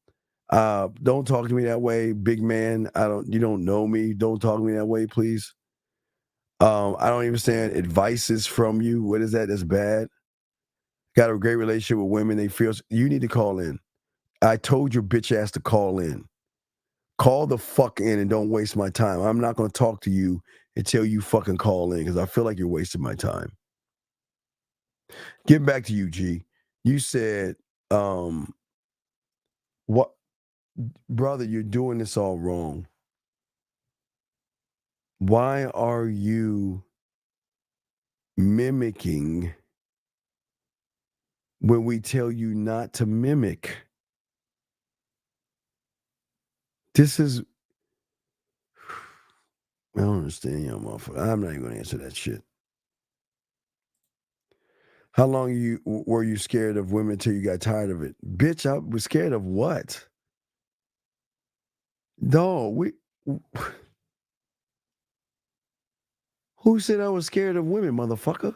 talk to me that way, big man. You don't know me. Don't talk to me that way, please. I don't understand advices from you. What is that? That's bad. Got a great relationship with women. They feel you need to call in. I told your bitch ass to call in. Call the fuck in and don't waste my time. I'm not going to talk to you until you fucking call in because I feel like you're wasting my time. Getting back to you, G. You said, what, brother, you're doing this all wrong. Why are you mimicking when we tell you not to mimic? This is, I don't understand you, motherfucker. I'm not even going to answer that shit. How long were you scared of women till you got tired of it? Bitch, I was scared of what? No, who said I was scared of women, motherfucker?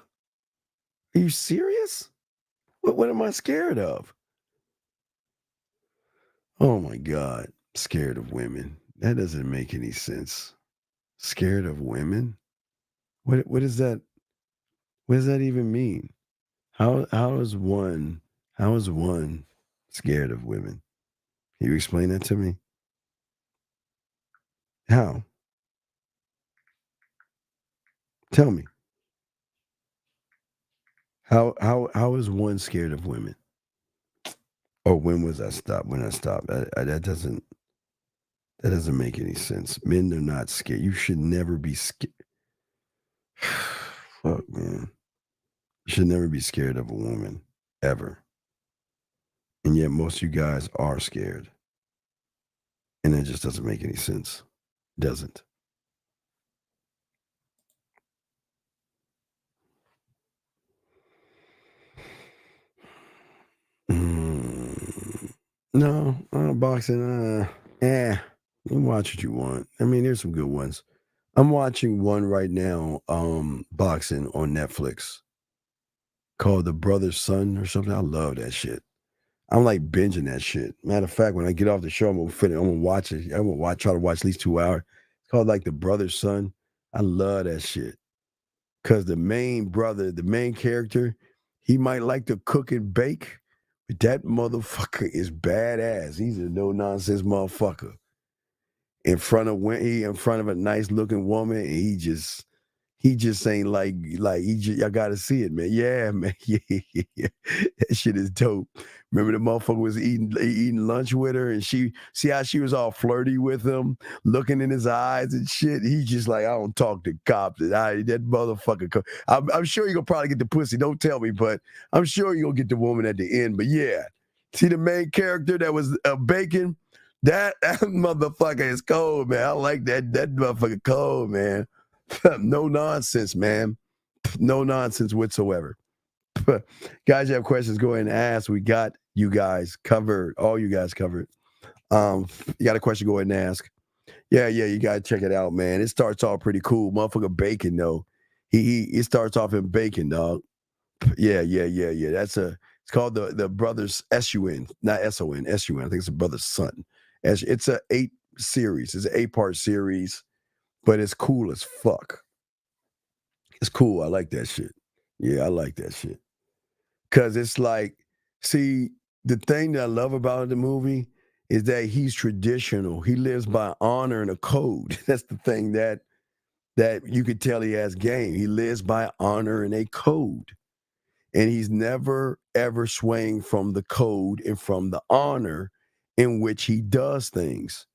Are you serious? What am I scared of? Oh my God, scared of women. That doesn't make any sense. Scared of women? What is that? What does that even mean? How is one scared of women? Can you explain that to me? How? Tell me. How is one scared of women? Or when was I stopped? When I stopped? That doesn't make any sense. Men are not scared. You should never be scared. Fuck, man. You should never be scared of a woman, ever. And yet most of you guys are scared. And it just doesn't make any sense. It doesn't. No, boxing, you watch what you want. I mean, there's some good ones. I'm watching one right now, boxing on Netflix called The Brother's Son or something. I love that shit. I'm like binging that shit. Matter of fact, when I get off the show, I'm gonna watch it. I'm gonna try to watch at least 2 hours. It's called like The Brother's Son. I love that shit. Cause the main brother, the main character, he might like to cook and bake, but that motherfucker is badass. He's a no nonsense motherfucker. In front of a nice looking woman, and he just ain't like I gotta see it, man. Yeah, man. Yeah. That shit is dope. Remember the motherfucker was eating lunch with her, and see how she was all flirty with him, looking in his eyes and shit. He just like, I don't talk to cops. And that motherfucker. I'm sure you're gonna probably get the pussy. Don't tell me, but I'm sure you're gonna get the woman at the end. But yeah, see the main character that was bacon. That motherfucker is cold, man. I like that motherfucker cold, man. No nonsense, man. No nonsense whatsoever. Guys, you have questions, go ahead and ask. We got you guys covered. All you guys covered. You got a question, go ahead and ask. Yeah, you gotta check it out, man. It starts off pretty cool. Motherfucker bacon, though. He starts off in bacon, dog. Yeah. It's called the Brothers S-U-N, not S-O-N, S-U-N. I think it's the Brother's Son. It's a 8 series. It's an 8-part series, but it's cool as fuck. It's cool. I like that shit. Yeah, I like that shit. Cause it's like, see, the thing that I love about the movie is that he's traditional. He lives by honor and a code. That's the thing that you could tell he has game. He lives by honor and a code. And he's never, ever swaying from the code and from the honor in which he does things.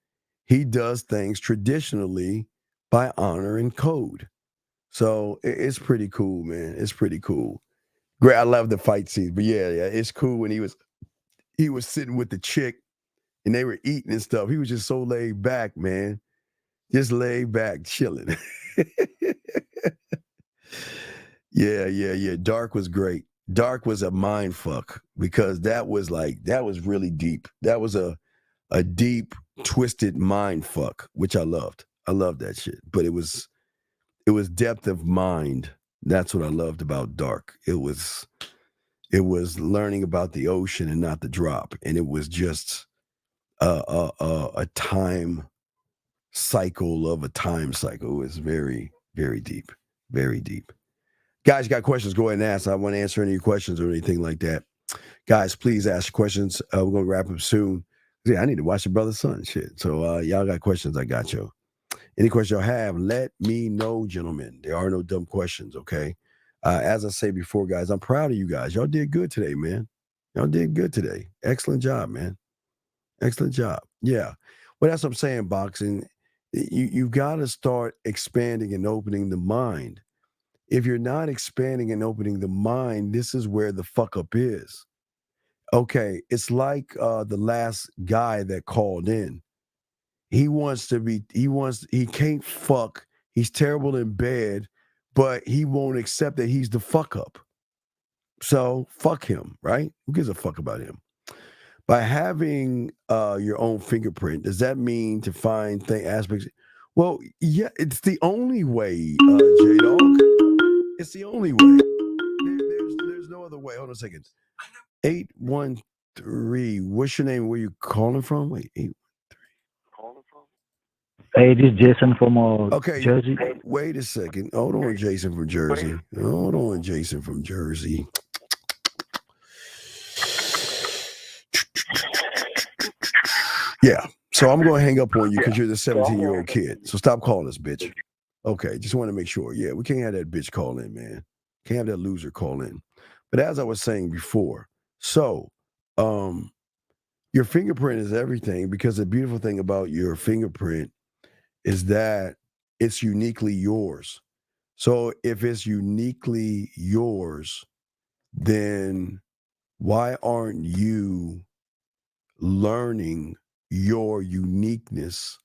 He does things traditionally by honor and code. So it's pretty cool, man. It's pretty cool. Great. I love the fight scenes, but yeah, it's cool when he was sitting with the chick and they were eating and stuff. He was just so laid back, man. Just laid back, chilling. Yeah. Dark was great. Dark was a mind fuck because that was really deep. That was a deep twisted mind fuck, which I loved. I loved that shit. But it was depth of mind. That's what I loved about Dark. It was learning about the ocean and not the drop. And it was just a time cycle of a time cycle. It was very, very deep. Very deep. Guys, got questions, go ahead and ask. I want to answer any of your questions or anything like that. Guys, please ask questions. We're going to wrap up soon. Yeah, I need to watch your brother's son. Shit. So y'all got questions, I got you. Any questions y'all have, let me know, gentlemen. There are no dumb questions, okay? As I say before, guys, I'm proud of you guys. Y'all did good today, man. Y'all did good today. Excellent job, man. Excellent job. Yeah. Well, that's what I'm saying, boxing. You've got to start expanding and opening the mind. If you're not expanding and opening the mind, this is where the fuck up is. Okay, it's like the last guy that called in. He can't fuck. He's terrible in bed, but he won't accept that he's the fuck up. So fuck him, right? Who gives a fuck about him? By having your own fingerprint, does that mean to find aspects? Well, yeah, it's the only way, J-Dog. It's the only way. There's no other way. Hold on a second. 813. What's your name? Where you calling from? Wait, 813. Hey, this is Jason from Okay, Jersey. wait a second. Hold on, Jason from Jersey. Hold on, Jason from Jersey. Yeah. So I'm going to hang up on you because you're the 17-year-old kid. So stop calling us, bitch. Okay. Just want to make sure. Yeah, we can't have that bitch call in, man. Can't have that loser call in. But as I was saying before, so your fingerprint is everything, because the beautiful thing about your fingerprint is that it's uniquely yours. So if it's uniquely yours, then why aren't you learning your uniqueness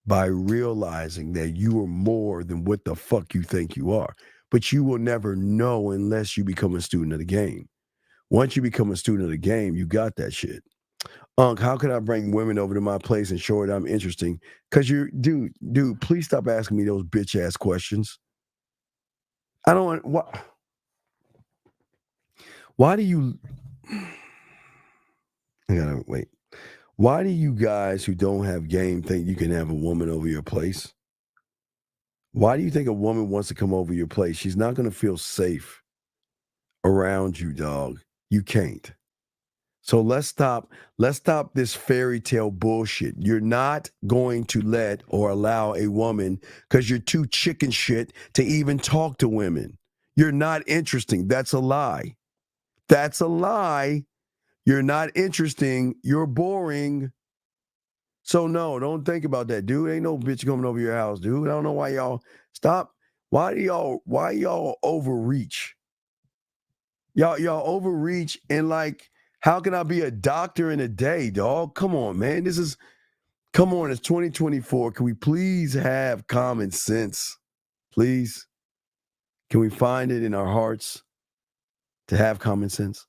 by realizing that you are more than what the fuck you think you are? But you will never know unless you become a student of the game. Once you become a student of the game, you got that shit. How can I bring women over to my place and show that I'm interesting? Because dude, please stop asking me those bitch ass questions. I don't want, why do you, I gotta wait. Why do you guys who don't have game think you can have a woman over your place? Why do you think a woman wants to come over your place? She's not going to feel safe around you, dog. You can't. So let's stop this fairy tale bullshit. You're not going to let or allow a woman, because you're too chicken shit to even talk to women. You're not interesting. That's a lie. That's a lie. You're not interesting. You're boring. So no, don't think about that, dude. Ain't no bitch coming over your house, dude. I don't know why y'all stop. Why y'all overreach? Y'all overreach, and like, how can I be a doctor in a day, dog? Come on, man. It's 2024. Can we please have common sense? Please? Can we find it in our hearts to have common sense?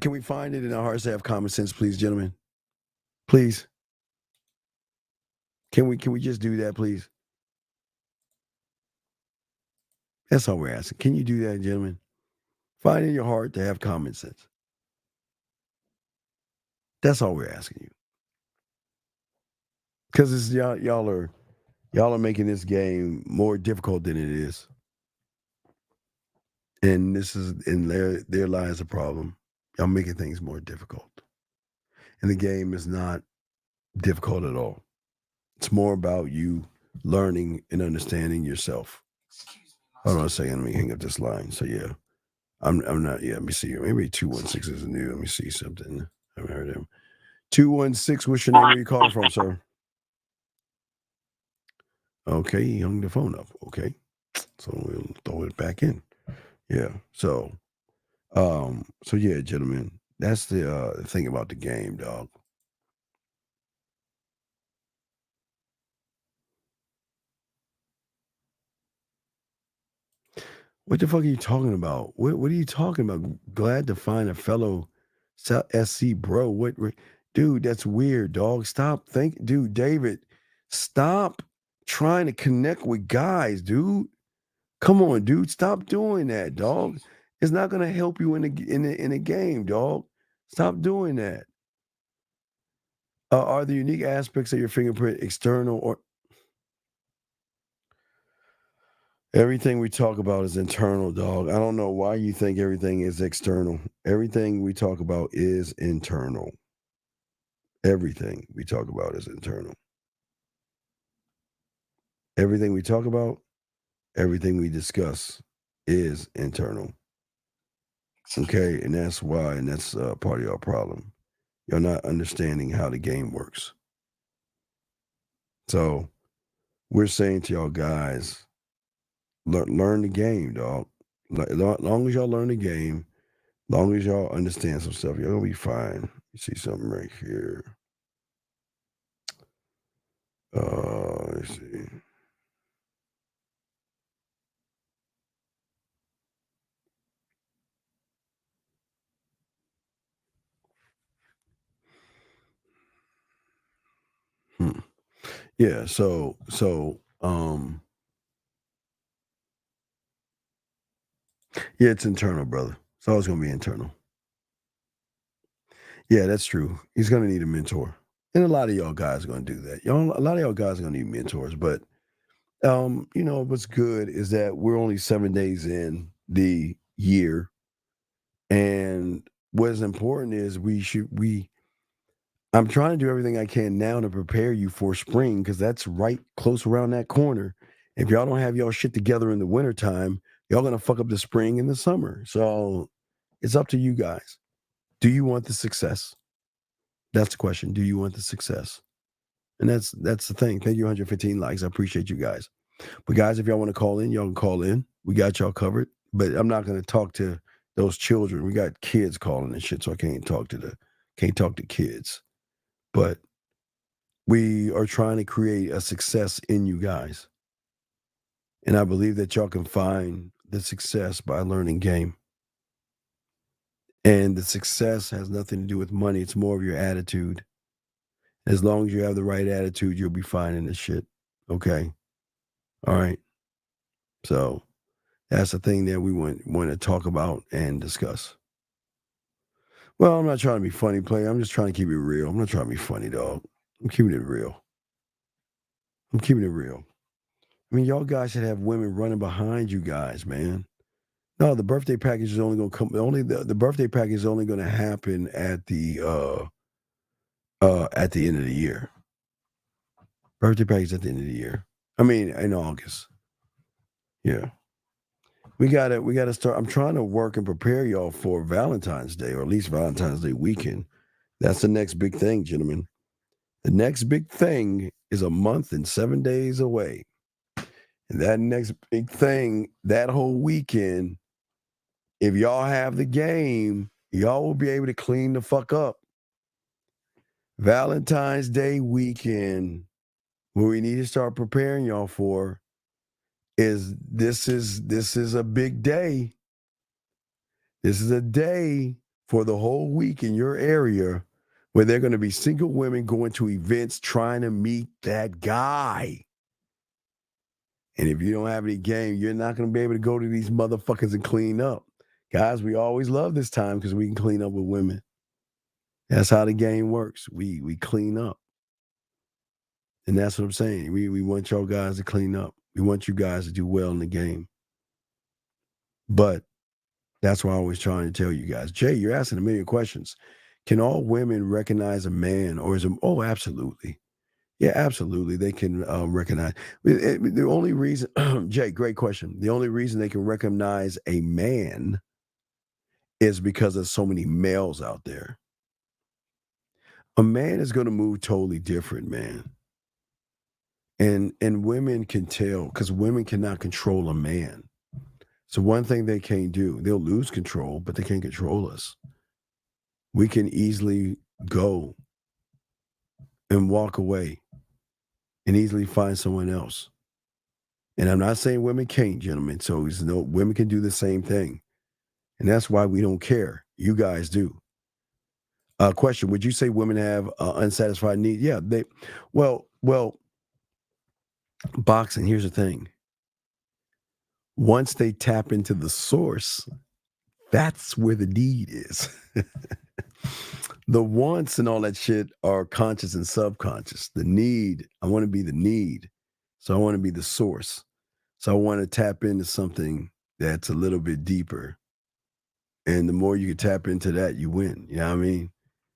Can we find it in our hearts to have common sense, please, gentlemen? Please. Can we just do that, please? That's all we're asking. Can you do that, gentlemen? Find in your heart to have common sense. That's all we're asking you. Because it's y'all are making this game more difficult than it is. And there lies a problem. Y'all making things more difficult. And the game is not difficult at all. It's more about you learning and understanding yourself. Hold on a second. Let me hang up this line. So yeah, I'm not. Yeah, let me see. Maybe 216 is new. Let me see something. I haven't heard him. 216. What's your name? Where you calling from, sir? Okay, he hung the phone up. Okay, so we'll throw it back in. Yeah. So yeah, gentlemen, that's the thing about the game, dog. What the fuck are you talking about? What are you talking about? Glad to find a fellow SC, bro. What, dude? That's weird, dog. Stop. Dude, David, stop trying to connect with guys, dude. Come on, dude. Stop doing that, dog. It's not gonna help you in the game, dog. Stop doing that. Are the unique aspects of your fingerprint external or everything we talk about is internal, dog? I don't know why you think everything is external. Everything we talk about is internal. Everything we talk about is internal. Everything we talk about, everything we discuss is internal. Okay, and that's why, and that's part of your problem. You're not understanding how the game works. So we're saying to y'all guys, learn the game, dog. Long as y'all learn the game, long as y'all understand some stuff, y'all gonna be fine. You see something right here. Let's see. Yeah, so yeah, it's internal, brother. It's always gonna be internal. Yeah, that's true. He's gonna need a mentor. And a lot of y'all guys are gonna do that. A lot of y'all guys are gonna need mentors, but what's good is that we're only 7 days in the year. And what is important is I'm trying to do everything I can now to prepare you for spring because that's right close around that corner. If y'all don't have y'all shit together in the wintertime, y'all gonna fuck up the spring and the summer. So it's up to you guys. Do you want the success? That's the question. Do you want the success? And that's the thing. Thank you, 115 likes. I appreciate you guys. But guys, if y'all want to call in, y'all can call in. We got y'all covered. But I'm not going to talk to those children. We got kids calling and shit, so I can't talk to kids. But we are trying to create a success in you guys. And I believe that y'all can find the success by learning game. And the success has nothing to do with money. It's more of your attitude. As long as you have the right attitude, you'll be fine in this shit. Okay? All right? So that's the thing that we want to talk about and discuss. Well, I'm not trying to be funny, player. I'm just trying to keep it real. I'm not trying to be funny, dog. I'm keeping it real. I'm keeping it real. I mean, y'all guys should have women running behind you guys, man. No, the birthday package is only going to come. The birthday package is only going to happen at the end of the year. Birthday package at the end of the year. I mean, in August. Yeah. We gotta start. I'm trying to work and prepare y'all for Valentine's Day, or at least Valentine's Day weekend. That's the next big thing, gentlemen. The next big thing is a month and 7 days away. And that next big thing, that whole weekend, if y'all have the game, y'all will be able to clean the fuck up. Valentine's Day weekend, what we need to start preparing y'all for is this is a big day. This is a day for the whole week in your area where they're going to be single women going to events trying to meet that guy. And if you don't have any game, you're not going to be able to go to these motherfuckers and clean up. Guys, we always love this time because we can clean up with women. That's how the game works. We clean up. And that's what I'm saying. We want y'all guys to clean up. We want you guys to do well in the game. But that's why I always trying to tell you guys. Jay, you're asking a million questions. Can all women recognize a man, or is it? Oh, absolutely. Yeah, absolutely. They can recognize. The only reason, Jay, great question. The only reason they can recognize a man is because there's so many males out there. A man is going to move totally different, man. And women can tell because women cannot control a man. So one thing they can't do, they'll lose control, but they can't control us. We can easily go and walk away and easily find someone else. And I'm not saying women can't, gentlemen. So women can do the same thing. And that's why we don't care. You guys do. Question: would you say women have unsatisfied needs? Yeah, they. Well, boxing. Here's the thing. Once they tap into the source, that's where the need is. The wants and all that shit are conscious and subconscious. The need, I want to be the need. So I want to be the source. So I want to tap into something that's a little bit deeper. And the more you can tap into that, you win. You know what I mean?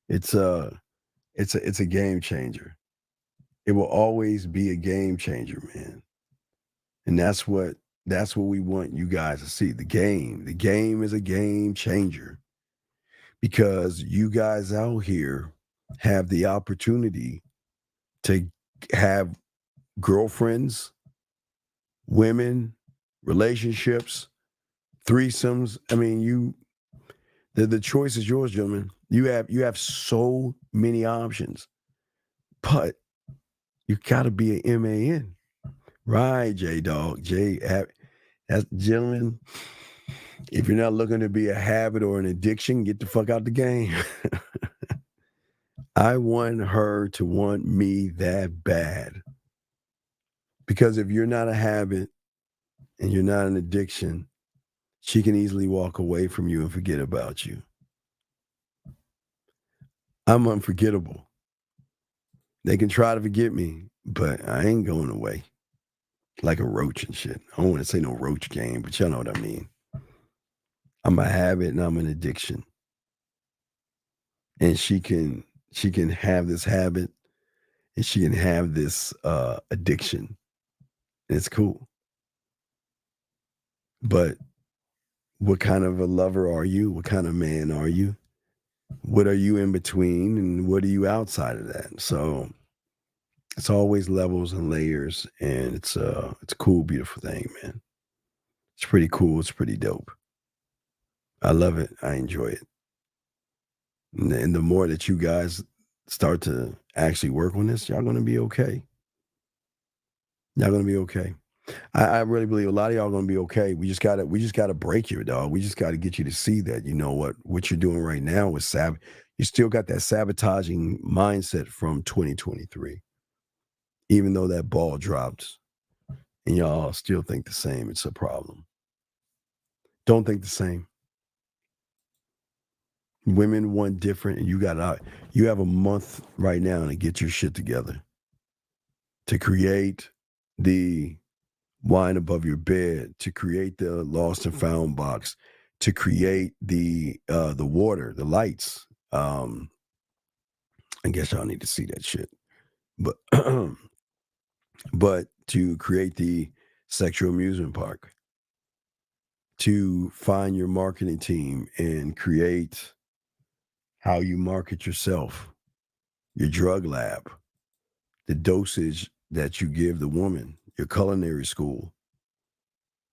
It's a game changer. It will always be a game changer, man. And that's what we want you guys to see. The game is a game changer. Because you guys out here have the opportunity to have girlfriends, women, relationships, threesomes. I mean, the choice is yours, gentlemen. You have so many options, but you got to be an MAN, right, J Dog? That's gentlemen. If you're not looking to be a habit or an addiction, get the fuck out the game. I want her to want me that bad. Because if you're not a habit and you're not an addiction, she can easily walk away from you and forget about you. I'm unforgettable. They can try to forget me, but I ain't going away like a roach and shit. I don't want to say no roach game, but y'all know what I mean. I'm a habit and I'm an addiction. And she can have this habit and she can have this addiction. It's cool. But what kind of a lover are you? What kind of man are you? What are you in between? And what are you outside of that? So it's always levels and layers, and it's a cool, beautiful thing, man. It's pretty cool. It's pretty dope. I love it. I enjoy it. And the more that you guys start to actually work on this, y'all gonna be okay. Y'all gonna be okay. I really believe a lot of y'all are gonna be okay. We just gotta break you, dog. We just gotta get you to see that, you know what you're doing right now is you still got that sabotaging mindset from 2023. Even though that ball dropped and y'all still think the same, it's a problem. Don't think the same. Women want different, and you have a month right now to get your shit together. To create the wine above your bed, to create the lost and found box, to create the water, the lights. I guess y'all need to see that shit. But but to create the sexual amusement park, to find your marketing team and create how you market yourself, your drug lab, the dosage that you give the woman, your culinary school,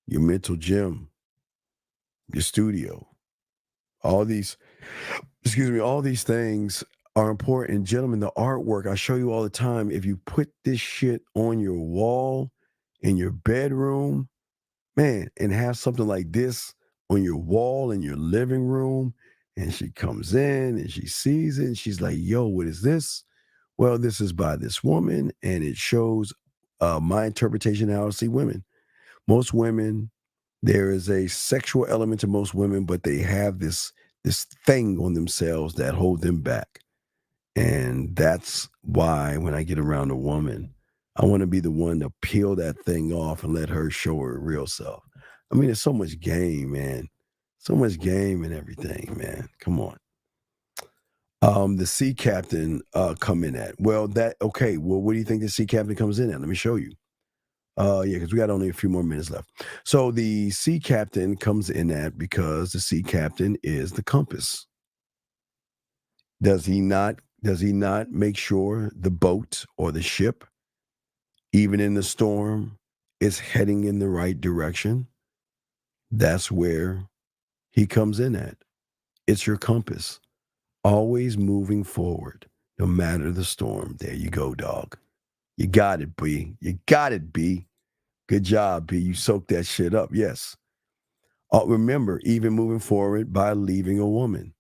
your mental gym, your studio. All these things are important. Gentlemen, the artwork I show you all the time, if you put this shit on your wall in your bedroom, man, and have something like this on your wall in your living room, and she comes in and she sees it and she's like, yo, what is this? Well, this is by this woman, and it shows my interpretation of how I see women. Most women, there is a sexual element to most women, but they have this thing on themselves that hold them back. And that's why when I get around a woman, I want to be the one to peel that thing off and let her show her real self. I mean, there's so much game, man. So much game and everything, man. Come on. The sea captain come in at. Well, okay. Well, what do you think the sea captain comes in at? Let me show you. Yeah, because we got only a few more minutes left. So the sea captain comes in at because the sea captain is the compass. Does he not make sure the boat or the ship, even in the storm, is heading in the right direction? That's where he comes in at. It's your compass. Always moving forward, no matter the storm. There you go, dog. You got it, B. You got it, B. Good job, B. You soaked that shit up. Yes. Remember, even moving forward by leaving a woman.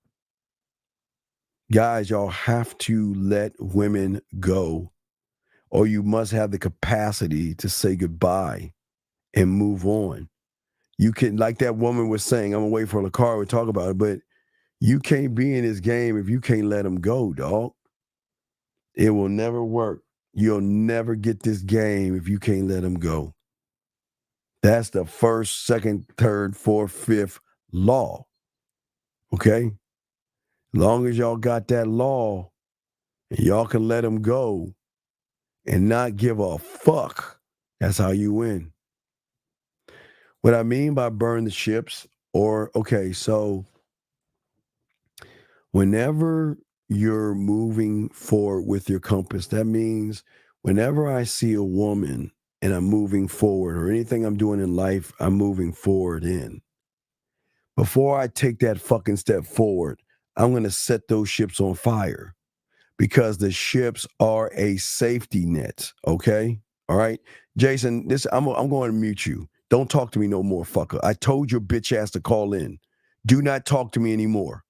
Guys, y'all have to let women go, or you must have the capacity to say goodbye and move on. You can, like that woman was saying, I'm gonna wait for the car, we'll talk about it, but you can't be in this game if you can't let them go, dog. It will never work. You'll never get this game if you can't let them go. That's the first, second, third, fourth, fifth law. Okay? Long as y'all got that law, and y'all can let them go and not give a fuck, that's how you win. What I mean by burn the ships, so whenever you're moving forward with your compass, that means whenever I see a woman and I'm moving forward, or anything I'm doing in life, I'm moving forward in. Before I take that fucking step forward, I'm going to set those ships on fire, because the ships are a safety net, okay? All right? Jason, I'm going to mute you. Don't talk to me no more, fucker. I told your bitch ass to call in. Do not talk to me anymore.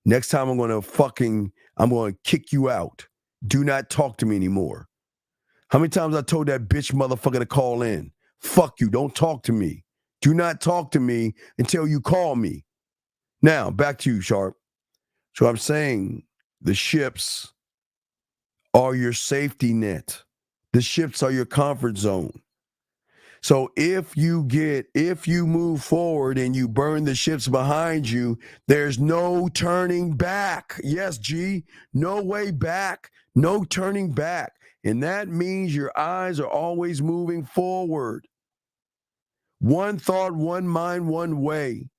Next time I'm going to kick you out. Do not talk to me anymore. How many times I told that bitch motherfucker to call in? Fuck you. Don't talk to me. Do not talk to me until you call me. Now, back to you, Sharp. So I'm saying the ships are your safety net. The ships are your comfort zone. So if you move forward and you burn the ships behind you, there's no turning back. Yes, G, no way back, no turning back. And that means your eyes are always moving forward. One thought, one mind, one way.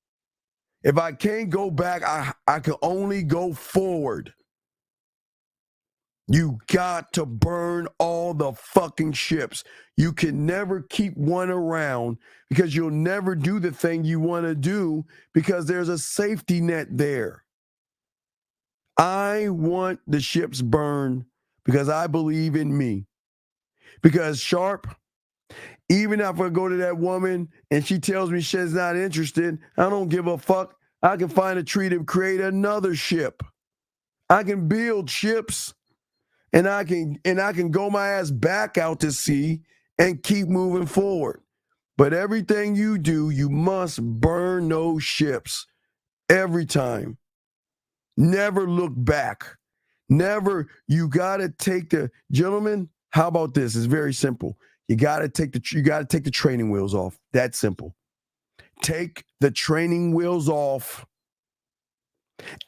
If I can't go back, I can only go forward. You got to burn all the fucking ships. You can never keep one around, because you'll never do the thing you want to do, because there's a safety net there. I want the ships burned because I believe in me. Because Sharp, even if I go to that woman and she tells me she's not interested, I don't give a fuck. I can find a tree to create another ship. I can build ships. And I can go my ass back out to sea and keep moving forward. But everything you do, you must burn those ships every time. Never look back. Never. You got to take gentlemen, how about this? It's very simple. You got to take the training wheels off. That's simple. Take the training wheels off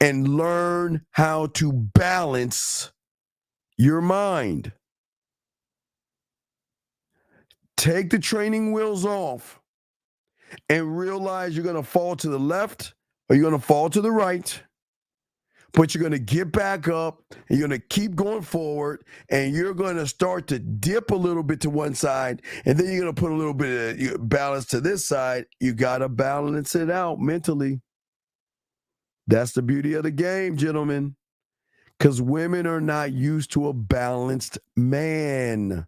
and learn how to balance your mind. Take the training wheels off and realize you're going to fall to the left or you're going to fall to the right, but you're going to get back up and you're going to keep going forward, and you're going to start to dip a little bit to one side, and then you're going to put a little bit of balance to this side. You got to balance it out mentally. That's the beauty of the game, gentlemen, because women are not used to a balanced man.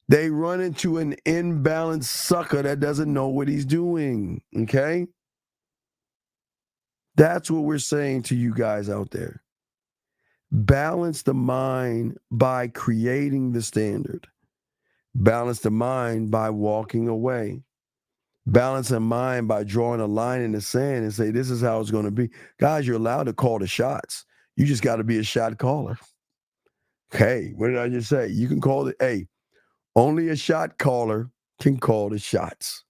They run into an imbalanced sucker that doesn't know what he's doing, okay? That's what we're saying to you guys out there. Balance the mind by creating the standard. Balance the mind by walking away. Balance the mind by drawing a line in the sand and say, this is how it's going to be. Guys, you're allowed to call the shots. You just got to be a shot caller. Hey, what did I just say? You can call it, only a shot caller can call the shots.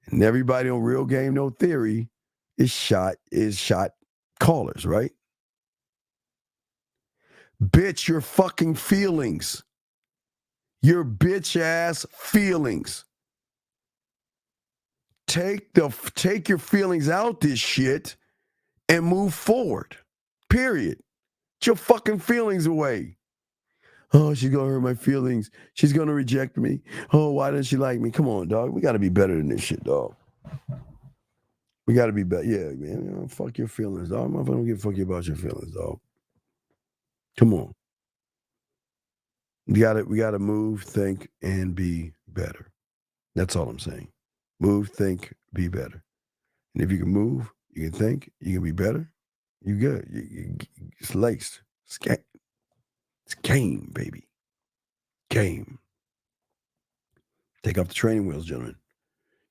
And everybody on Real Game No Theory is shot callers, right? Bitch, your fucking feelings. Your bitch ass feelings. Take your feelings out this shit and move forward. Period. Get your fucking feelings away. Oh, she's going to hurt my feelings. She's going to reject me. Oh, why doesn't she like me? Come on, dog. We got to be better than this shit, dog. We got to be better. Yeah, man. Fuck your feelings, dog. I don't give a fuck about your feelings, dog. Come on. We got to move, think, and be better. That's all I'm saying. Move, think, be better. And if you can move, you can think, you can be better. You good. It's laced. It's game, baby. Game. Take off the training wheels, gentlemen.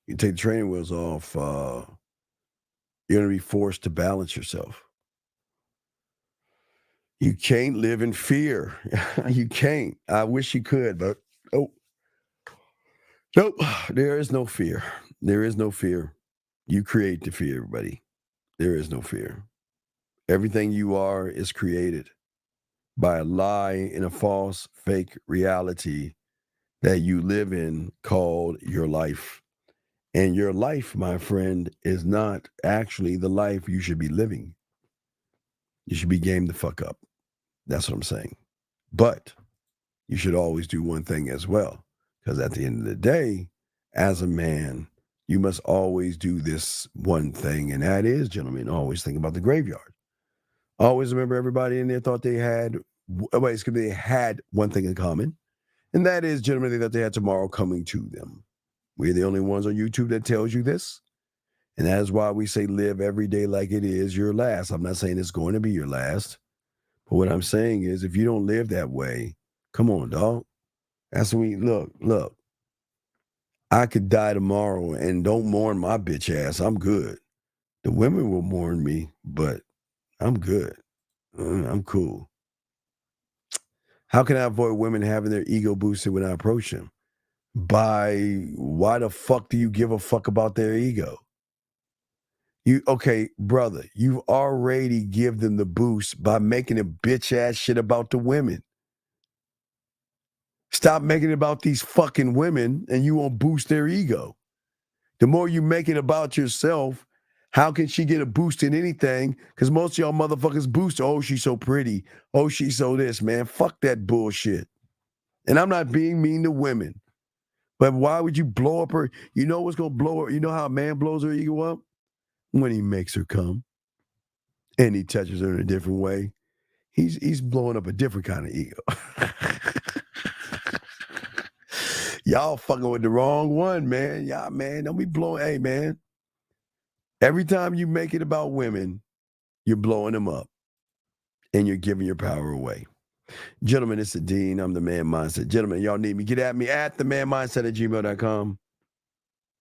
You take the training wheels off, you're going to be forced to balance yourself. You can't live in fear. You can't. I wish you could, but nope. There is no fear. There is no fear. You create the fear, everybody. There is no fear. Everything you are is created by a lie and a false, fake reality that you live in called your life. And your life, my friend, is not actually the life you should be living. You should be game the fuck up. That's what I'm saying. But you should always do one thing as well. Because at the end of the day, as a man, you must always do this one thing. And that is, gentlemen, always think about the graveyard. Always remember everybody in there thought they had one thing in common. And that is, gentlemen, they thought they had tomorrow coming to them. We're the only ones on YouTube that tells you this. And that is why we say live every day like it is your last. I'm not saying it's going to be your last. But what I'm saying is if you don't live that way, come on, dog. That's when we look. I could die tomorrow and don't mourn my bitch ass. I'm good. The women will mourn me, but I'm good. I'm cool. How can I avoid women having their ego boosted when I approach them? By why the fuck do you give a fuck about their ego? Okay, brother, you already give them the boost by making a bitch ass shit about the women. Stop making it about these fucking women and you won't boost their ego. The more you make it about yourself, how can she get a boost in anything? Because most of y'all motherfuckers boost, oh, she's so pretty. Oh, she's so this, man. Fuck that bullshit. And I'm not being mean to women. But why would you blow up her? You know what's going to blow her? You know how a man blows her ego up? When he makes her come. And he touches her in a different way. He's blowing up a different kind of ego. Y'all fucking with the wrong one, man. Y'all, man, don't be blowing. Hey, man. Every time you make it about women, you're blowing them up. And you're giving your power away. Gentlemen, it's the Dean. I'm the Man Mindset. Gentlemen, y'all need me. Get at me at themanmindset@gmail.com.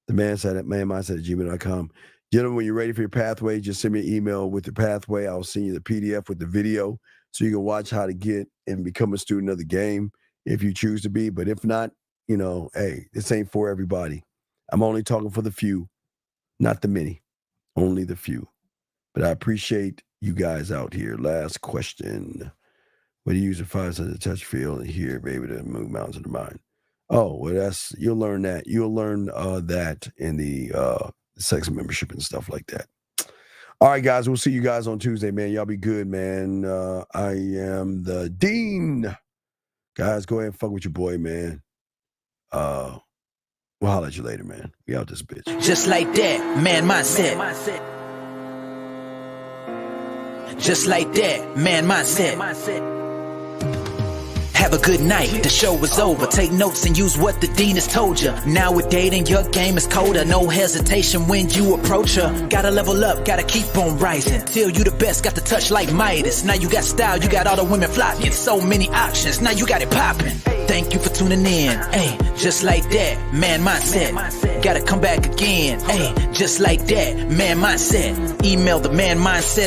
themanmindset@gmail.com. Gentlemen, when you're ready for your pathway, just send me an email with the pathway. I'll send you the PDF with the video so you can watch how to get and become a student of the game if you choose to be. But if not, hey, this ain't for everybody. I'm only talking for the few, not the many, only the few. But I appreciate you guys out here. Last question. What do you use a 5-sense touch, feel, and hear, baby, to move mountains of the mind? Oh, well, you'll learn that. You'll learn that in the sex membership and stuff like that. All right, guys, we'll see you guys on Tuesday, man. Y'all be good, man. I am the Dean. Guys, go ahead and fuck with your boy, man. We'll holler at you later, man. We out this bitch. Just like that, man mindset. Just like that, man mindset. Have a good night, the show is over. Take notes and use what the Dean has told you. Now with dating, your game is colder. No hesitation when you approach her. Gotta level up, gotta keep on rising. Till you the best, got the touch like Midas. Now you got style, you got all the women flocking. So many options, now you got it popping. Thank you for tuning in. Hey, just like that, man mindset. Gotta come back again. Hey, just like that, man mindset. Email the man mindset